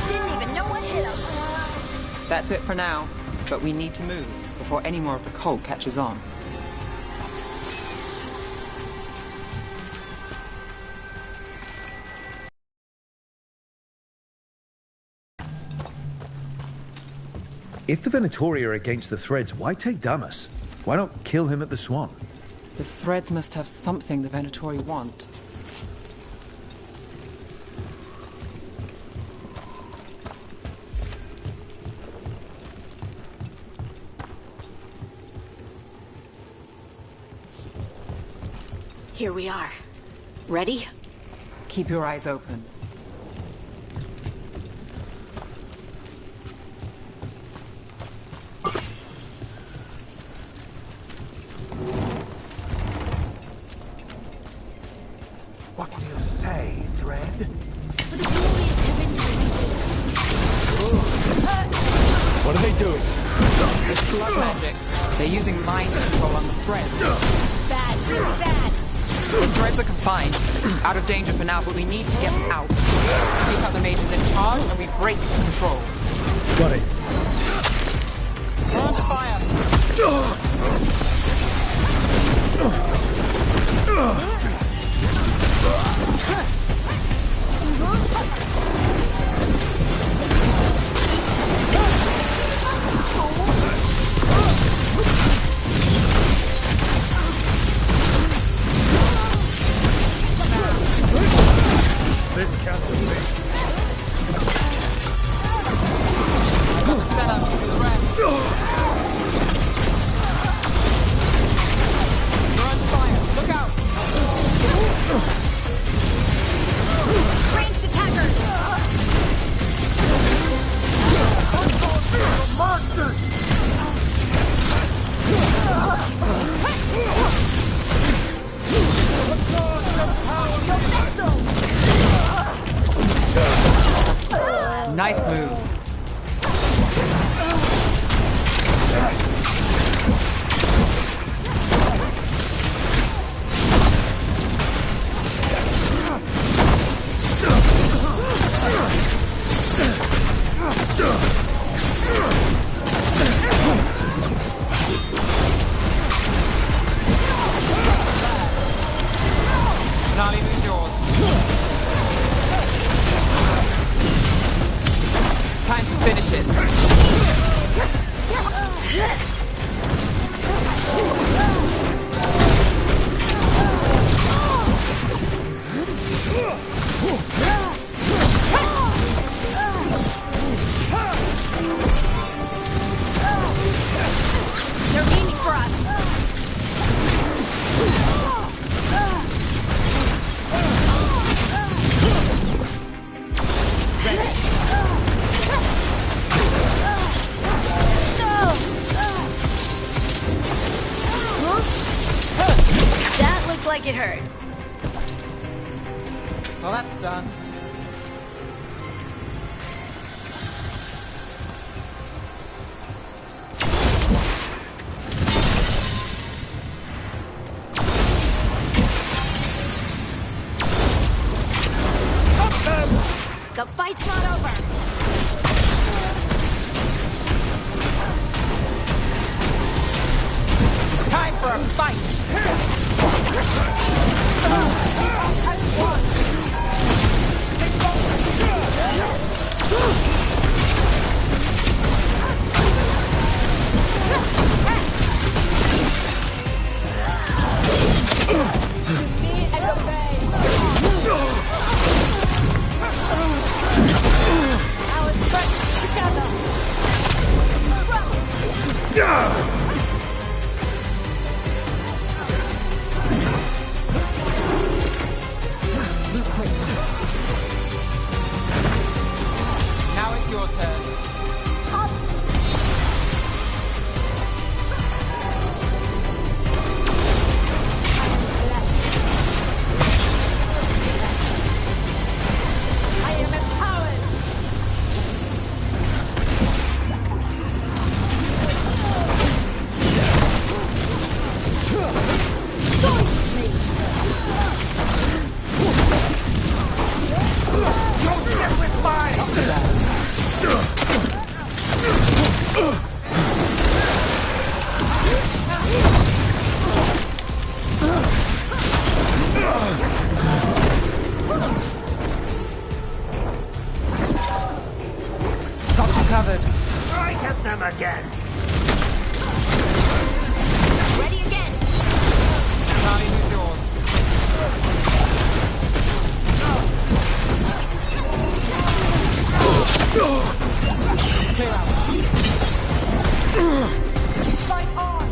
Didn't even know what hit him. That's it for now, but we need to move before any more of the cult catches on. If the Venatori are against the Threads, why take Damas? Why not kill him at the Swan? The Threads must have something the Venatori want. Here we are. Ready? Keep your eyes open. What do you say, Thread? What are they doing? It's blood magic. They're using mind control on the Threads. Bad, really bad. The Threads are confined. Out of danger for now, but we need to get them out. Take out the mages in charge and we break control. Got it. We're under fire. This counts as me. Set up to do the rest. We're under fire. Look out. Ranged attackers! Nice move. Charlie, who's yours? Time to finish it. They're aiming for us. That looked like it hurt. Well, that's done. The fight's not over. Time for a fight! Now it's your turn. I am empowered. Don't get with mine! Got you covered. I get them again! Ready again. Charlie, who's yours? Clear out. Fight on.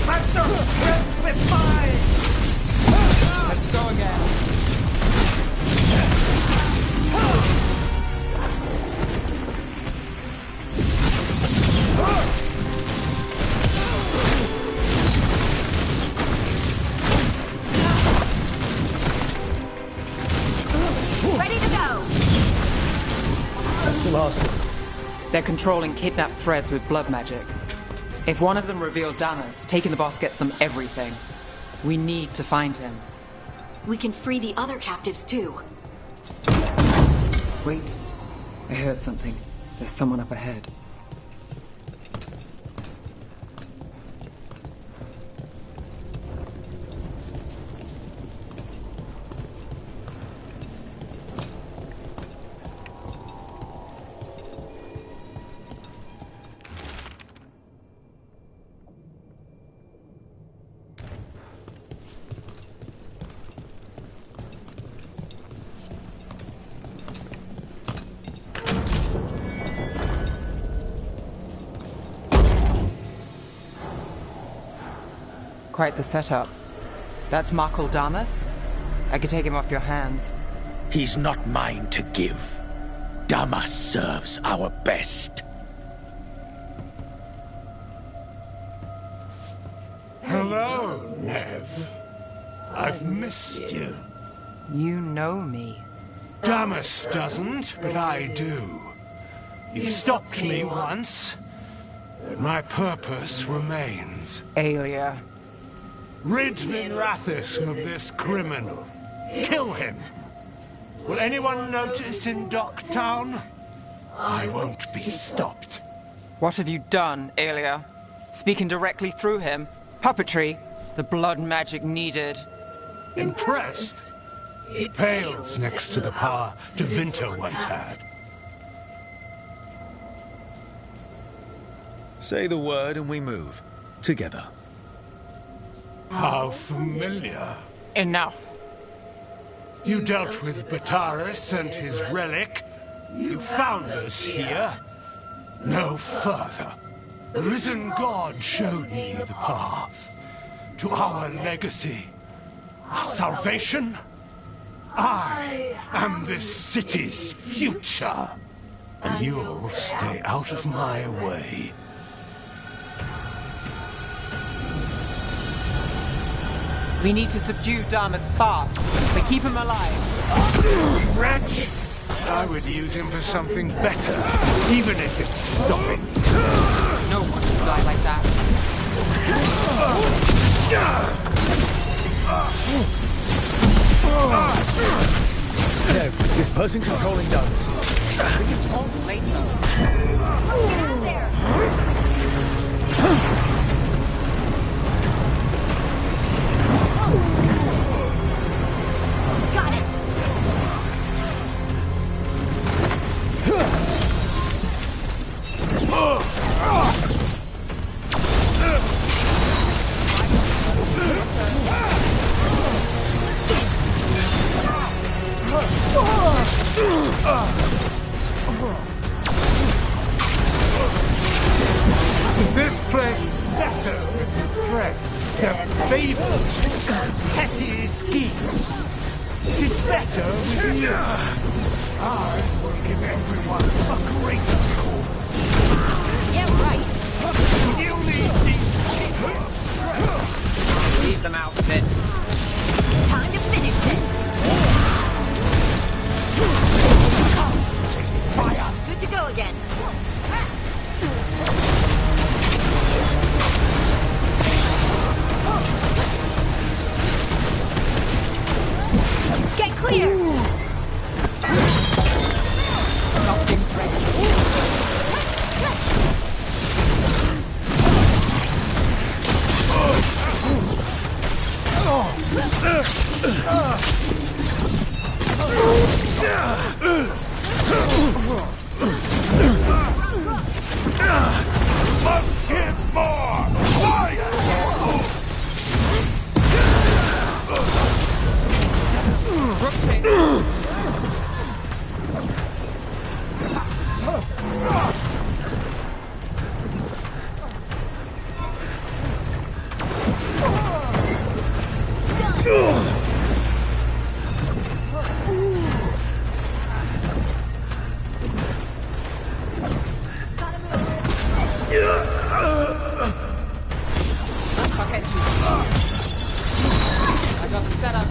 Master, help with mine! Let's go again. Ready to go. That's the last one. They're controlling kidnapped threads with blood magic. If one of them revealed Damas, taking the boss gets them everything. We need to find him. We can free the other captives too. Wait. I heard something. There's someone up ahead. Quite the setup. That's Markle Damas? I could take him off your hands. He's not mine to give. Damas serves our best. Nev. I've missed you. You know me. Damas doesn't, but I do. You stopped me once, but my purpose remains. Aelia. Rid Minrathis of this criminal. Kill him. Will anyone notice in Docktown? I won't be stopped. What have you done, Aelia? Speaking directly through him? Puppetry? The blood magic needed. Impressed? It pales next to the power Devinter once had. Say the word and we move. Together. How familiar. Enough. You dealt with Bataris and his relic. You found us here. No further. The risen god showed me the path. To our legacy. Our salvation. I am this city's future. And you'll stay out of my way. We need to subdue Damas fast, but keep him alive. Wretch! I would use him for something better, even if it's stopping. No one should die like that. Nev, this person controlling Damas. We can talk later. There! Got it! Is this place better with the threat? Their fables, petty schemes. Is it better with you? I will give everyone a greater call. Yeah, right. You need these. Leave them out of it. Time to finish this. Good to go again. Get clear! Nothing's ready. Must give more! Fire! I got the setup.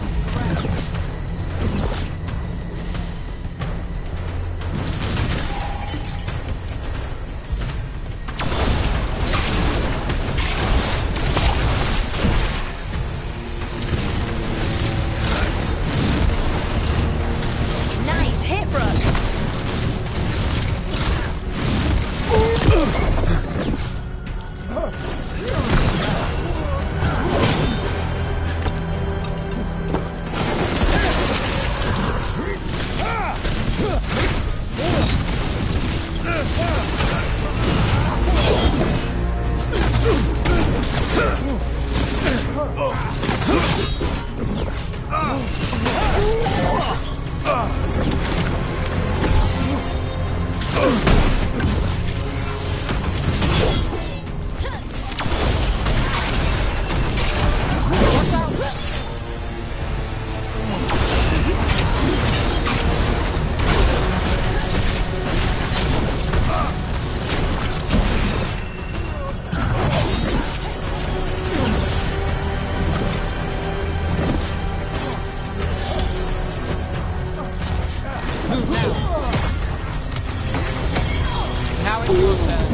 Now it's your turn.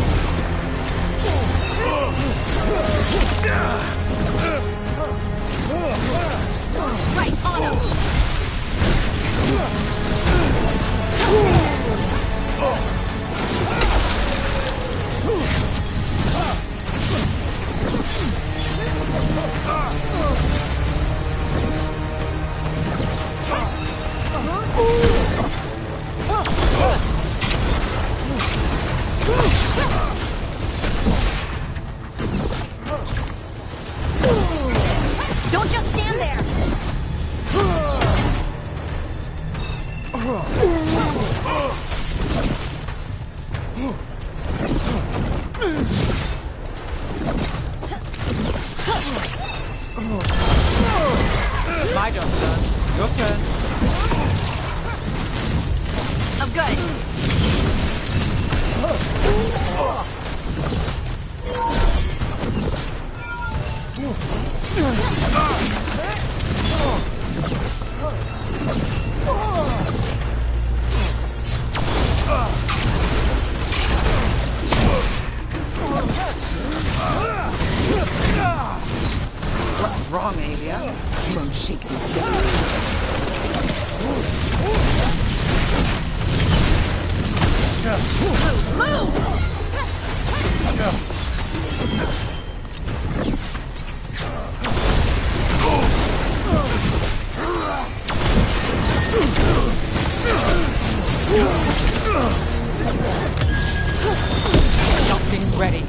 Right, on him! Don't just stand there! My job's done. Your turn. I'm good. What's wrong, Alia? You won't shake me down. Move! Something's ready.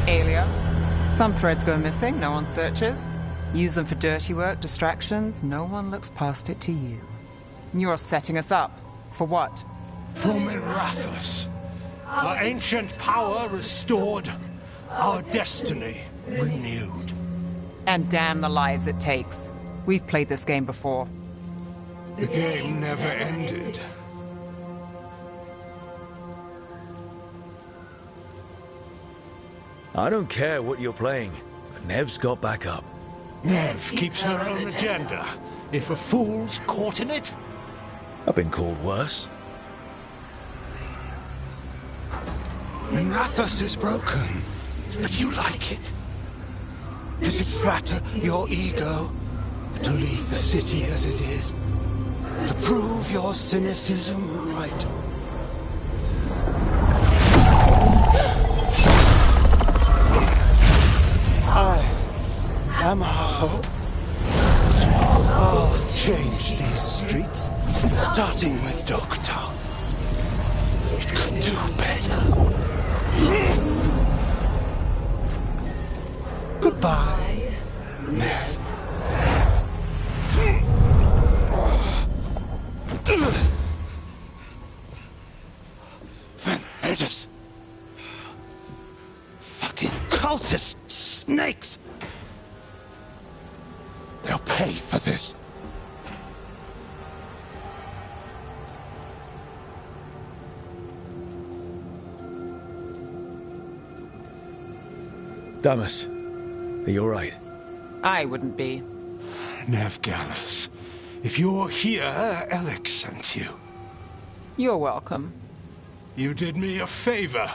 Alia, some threads go missing, no one searches. Use them for dirty work, distractions, no one looks past it to you. You're setting us up. For what? For Mirathus. Our ancient power restored, our destiny renewed. And damn the lives it takes. We've played this game before. The game never ended. I don't care what you're playing, but Nev's got back up. Nev keeps her own agenda. If a fool's caught in it... I've been called worse. Mirathus is broken, but you like it. Does it flatter your ego to leave the city as it is? To prove your cynicism right? I am our hope. I'll change these streets, starting with Dogtown. It could do better. Goodbye, Nev. Van Herders. Fucking cultist snakes. They'll pay for this. Damas, are you alright? I wouldn't be. Nev Gallus, if you're here, Alec sent you. You're welcome. You did me a favor.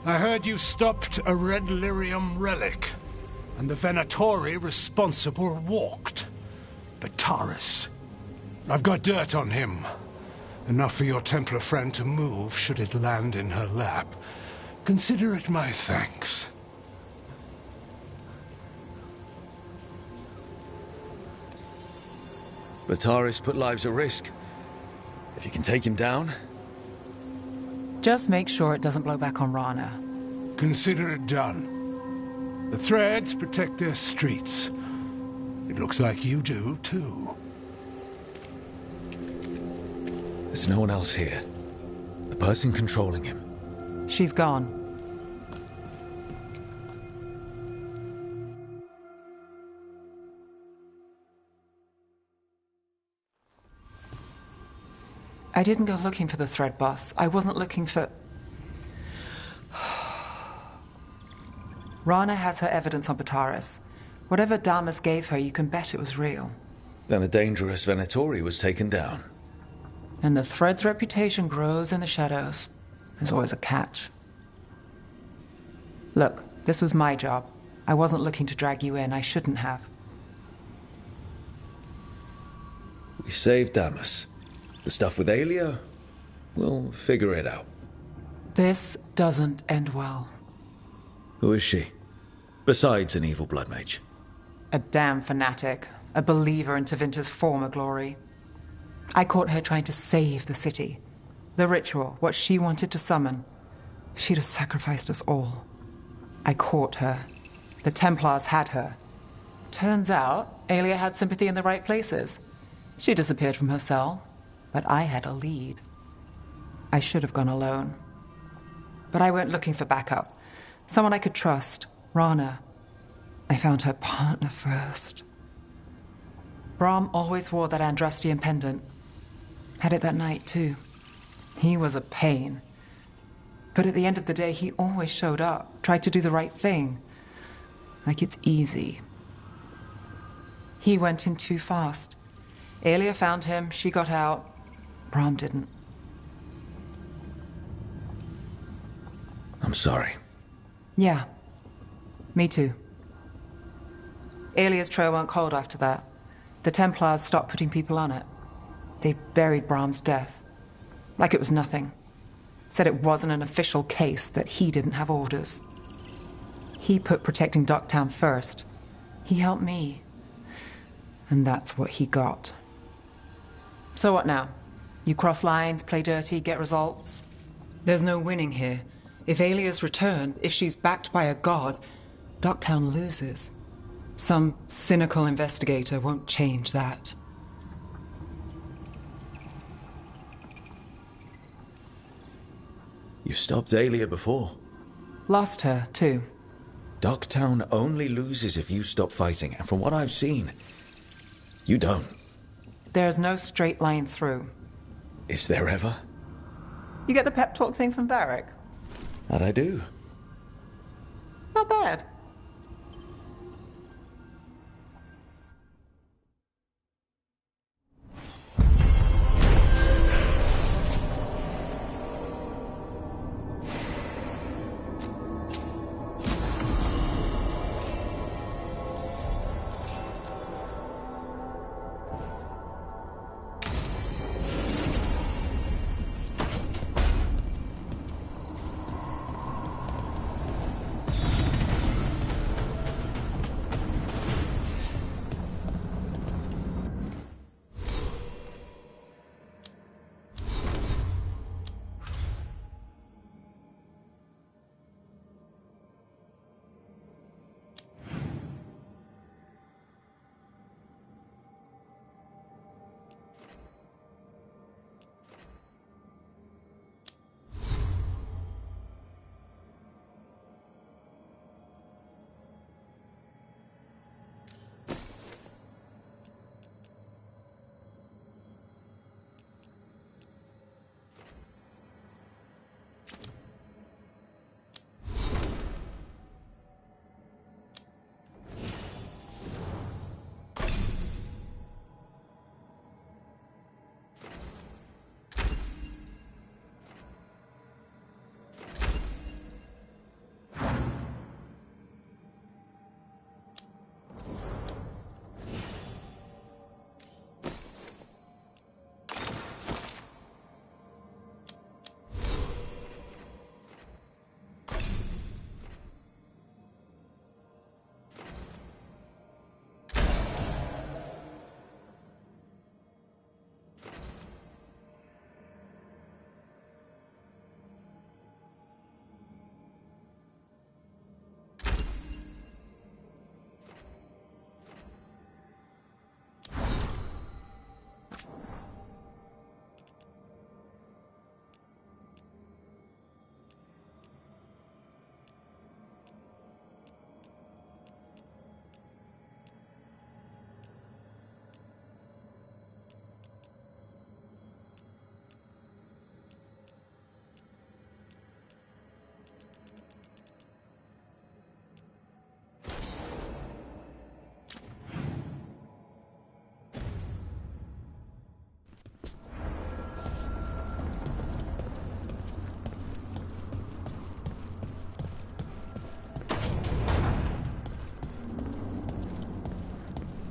I heard you stopped a red lyrium relic, and the Venatori responsible walked. Bataris. I've got dirt on him. Enough for your Templar friend to move should it land in her lap. Consider it my thanks. Bataris put lives at risk. If you can take him down... Just make sure it doesn't blow back on Rana. Consider it done. The Threads protect their streets. It looks like you do, too. There's no one else here. The person controlling him. She's gone. I didn't go looking for the Thread boss. I wasn't looking for... Rana has her evidence on Bataris. Whatever Damas gave her, you can bet it was real. Then a dangerous Venatori was taken down. And the Thread's reputation grows in the shadows. There's always a catch. Look, this was my job. I wasn't looking to drag you in. I shouldn't have. We saved Damas. The stuff with Aelia? We'll figure it out. This doesn't end well. Who is she? Besides an evil blood mage. A damn fanatic. A believer in Tevinter's former glory. I caught her trying to save the city. The ritual, what she wanted to summon. She'd have sacrificed us all. I caught her. The Templars had her. Turns out, Aelia had sympathy in the right places. She disappeared from her cell, but I had a lead. I should have gone alone. But I went looking for backup. Someone I could trust. Rana. I found her partner first. Brahm always wore that Andrastian pendant. Had it that night, too. He was a pain. But at the end of the day, he always showed up, tried to do the right thing. Like it's easy. He went in too fast. Aelia found him, she got out. Brahm didn't. I'm sorry. Yeah. Me too. Aelia's trail went cold after that. The Templars stopped putting people on it. They buried Brahm's death. Like it was nothing. Said it wasn't an official case, that he didn't have orders. He put protecting Docktown first. He helped me. And that's what he got. So what now? You cross lines, play dirty, get results? There's no winning here. If Aelia's returned, if she's backed by a god, Docktown loses. Some cynical investigator won't change that. You've stopped Aelia before. Lost her, too. Docktown only loses if you stop fighting, and from what I've seen, you don't. There's no straight line through. Is there ever? You get the pep talk thing from Varric? That I do. Not bad.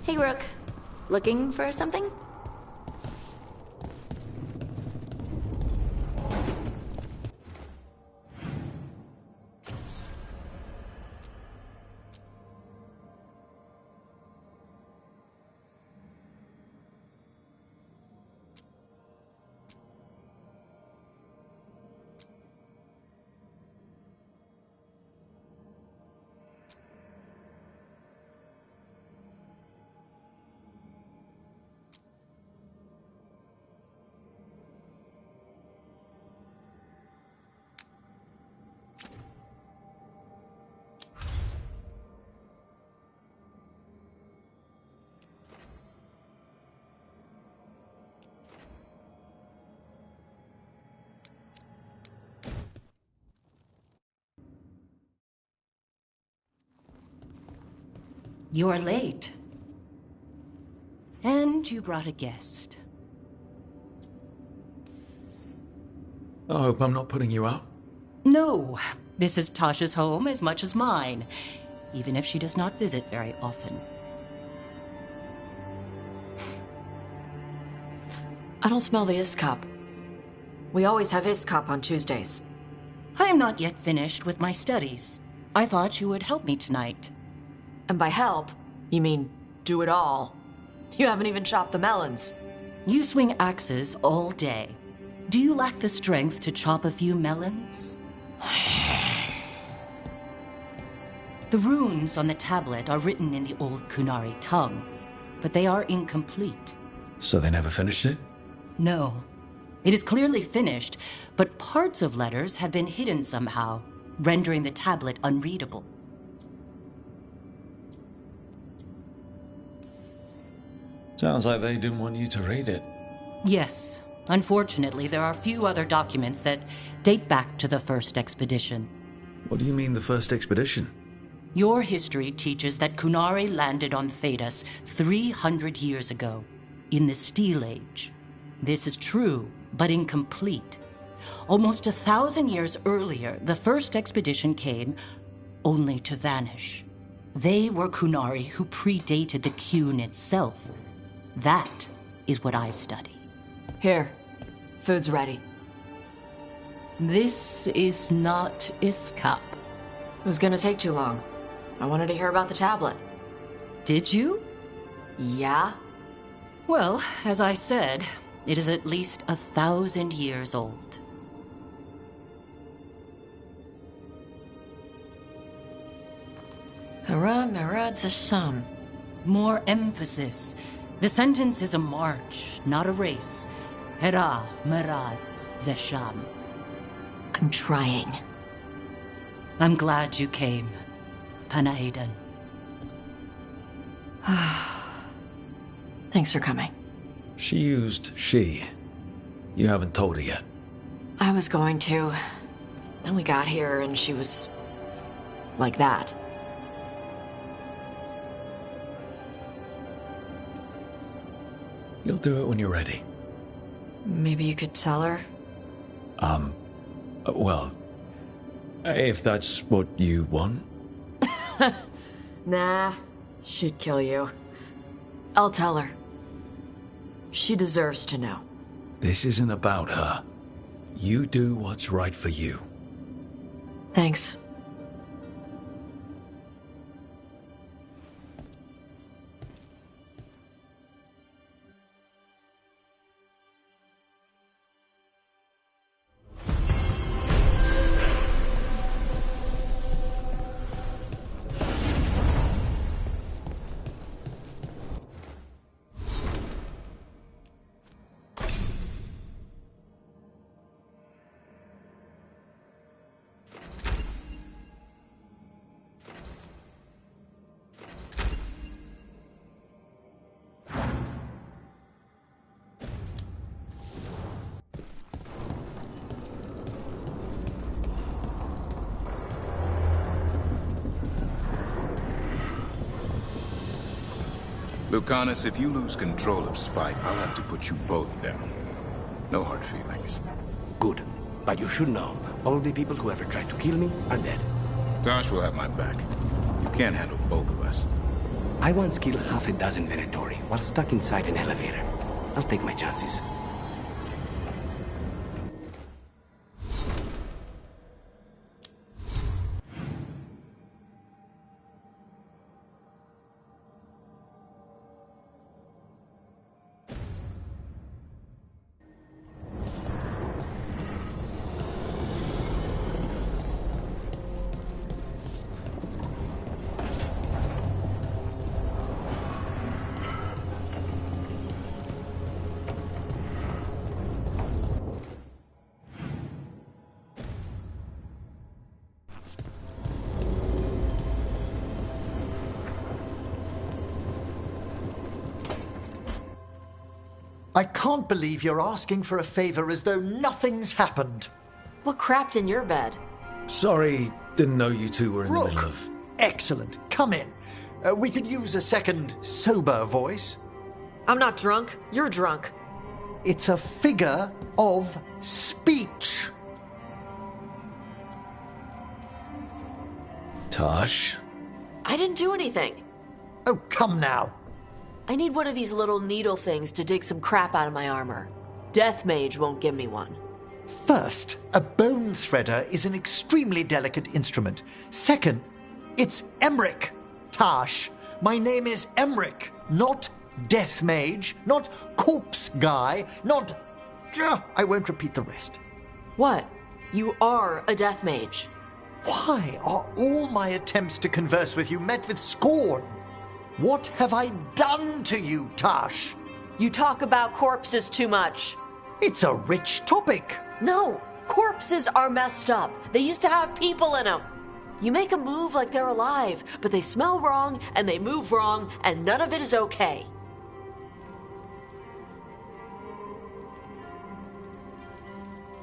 Hey, Rook. Looking for something? You're late. And you brought a guest. I hope I'm not putting you out. No, this is Tasha's home as much as mine, even if she does not visit very often. I don't smell the Iskop. We always have Iskop on Tuesdays. I am not yet finished with my studies. I thought you would help me tonight. And by help, you mean do it all. You haven't even chopped the melons. You swing axes all day. Do you lack the strength to chop a few melons? The runes on the tablet are written in the old Kunari tongue, but they are incomplete. So they never finished it? No. It is clearly finished, but parts of letters have been hidden somehow, rendering the tablet unreadable. Sounds like they didn't want you to read it. Yes. Unfortunately, there are few other documents that date back to the first expedition. What do you mean, the first expedition? Your history teaches that Kunari landed on Thedas 300 years ago, in the Steel Age. This is true, but incomplete. Almost 1,000 years earlier, the first expedition came only to vanish. They were Kunari who predated the Qun itself. That is what I study. Here, food's ready. This is not Iskop. It was gonna take too long. I wanted to hear about the tablet. Did you? Yeah. Well, as I said, it is at least 1,000 years old. Hara Merad Zasham. More emphasis. The sentence is a march, not a race. Hera Merad Zesham. I'm trying. I'm glad you came, Panahiden. Thanks for coming. She used she. You haven't told her yet. I was going to. Then we got here and she was like that. You'll do it when you're ready. Maybe you could tell her? Well, if that's what you want. Nah, she'd kill you. I'll tell her. She deserves to know. This isn't about her. You do what's right for you. Thanks. Lucanus, if you lose control of Spike, I'll have to put you both down. No hard feelings. Good. But you should know, all the people who ever tried to kill me are dead. Tosh will have my back. You can't handle both of us. I once killed half a dozen Venatori while stuck inside an elevator. I'll take my chances. I can't believe you're asking for a favor as though nothing's happened. What crapped in your bed? Sorry, didn't know you two were in the middle of... Excellent. Come in. We could use a second sober voice. I'm not drunk. You're drunk. It's a figure of speech. Tosh? I didn't do anything. Oh, come now. I need one of these little needle things to dig some crap out of my armor. Death Mage won't give me one. First, a bone threader is an extremely delicate instrument. Second, it's Emmerich. Tash, my name is Emmerich, not Death Mage, not Corpse Guy, not... I won't repeat the rest. What? You are a Death Mage. Why are all my attempts to converse with you met with scorn? What have I done to you, Tash? You talk about corpses too much. It's a rich topic. No, corpses are messed up. They used to have people in them. You make a move like they're alive, but they smell wrong and they move wrong, and none of it is okay.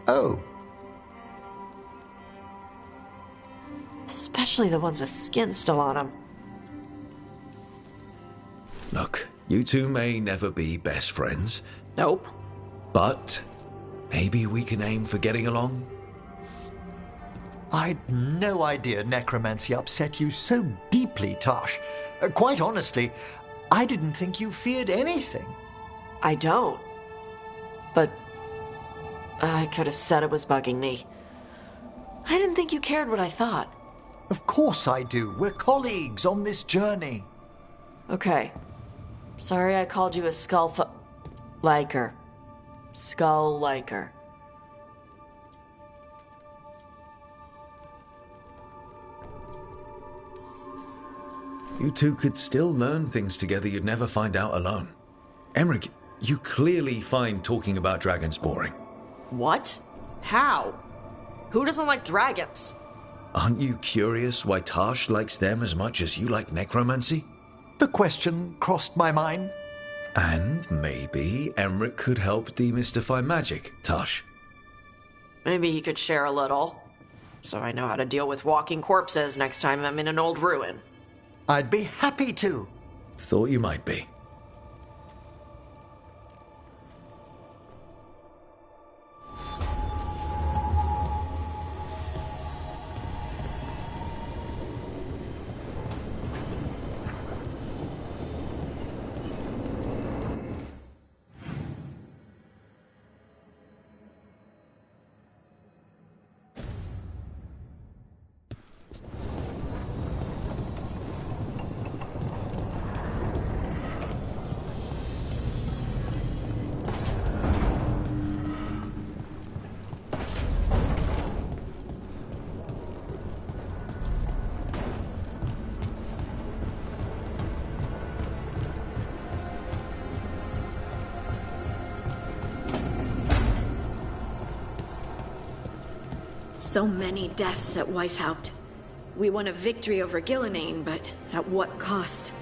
Oh. Especially the ones with skin still on them. Look, you two may never be best friends. Nope. But maybe we can aim for getting along? I'd no idea necromancy upset you so deeply, Tash. Quite honestly, I didn't think you feared anything. I don't. But I could have said it was bugging me. I didn't think you cared what I thought. Of course I do. We're colleagues on this journey. Okay. Sorry I called you a liker. Skull liker. You two could still learn things together you'd never find out alone. Emmerich, you clearly find talking about dragons boring. What? How? Who doesn't like dragons? Aren't you curious why Tash likes them as much as you like necromancy? The question crossed my mind. And maybe Emmerich could help demystify magic, Tash. Maybe he could share a little, so I know how to deal with walking corpses next time I'm in an old ruin. I'd be happy to. Thought you might be. So many deaths at Weishaupt. We won a victory over Gillinane, but at what cost?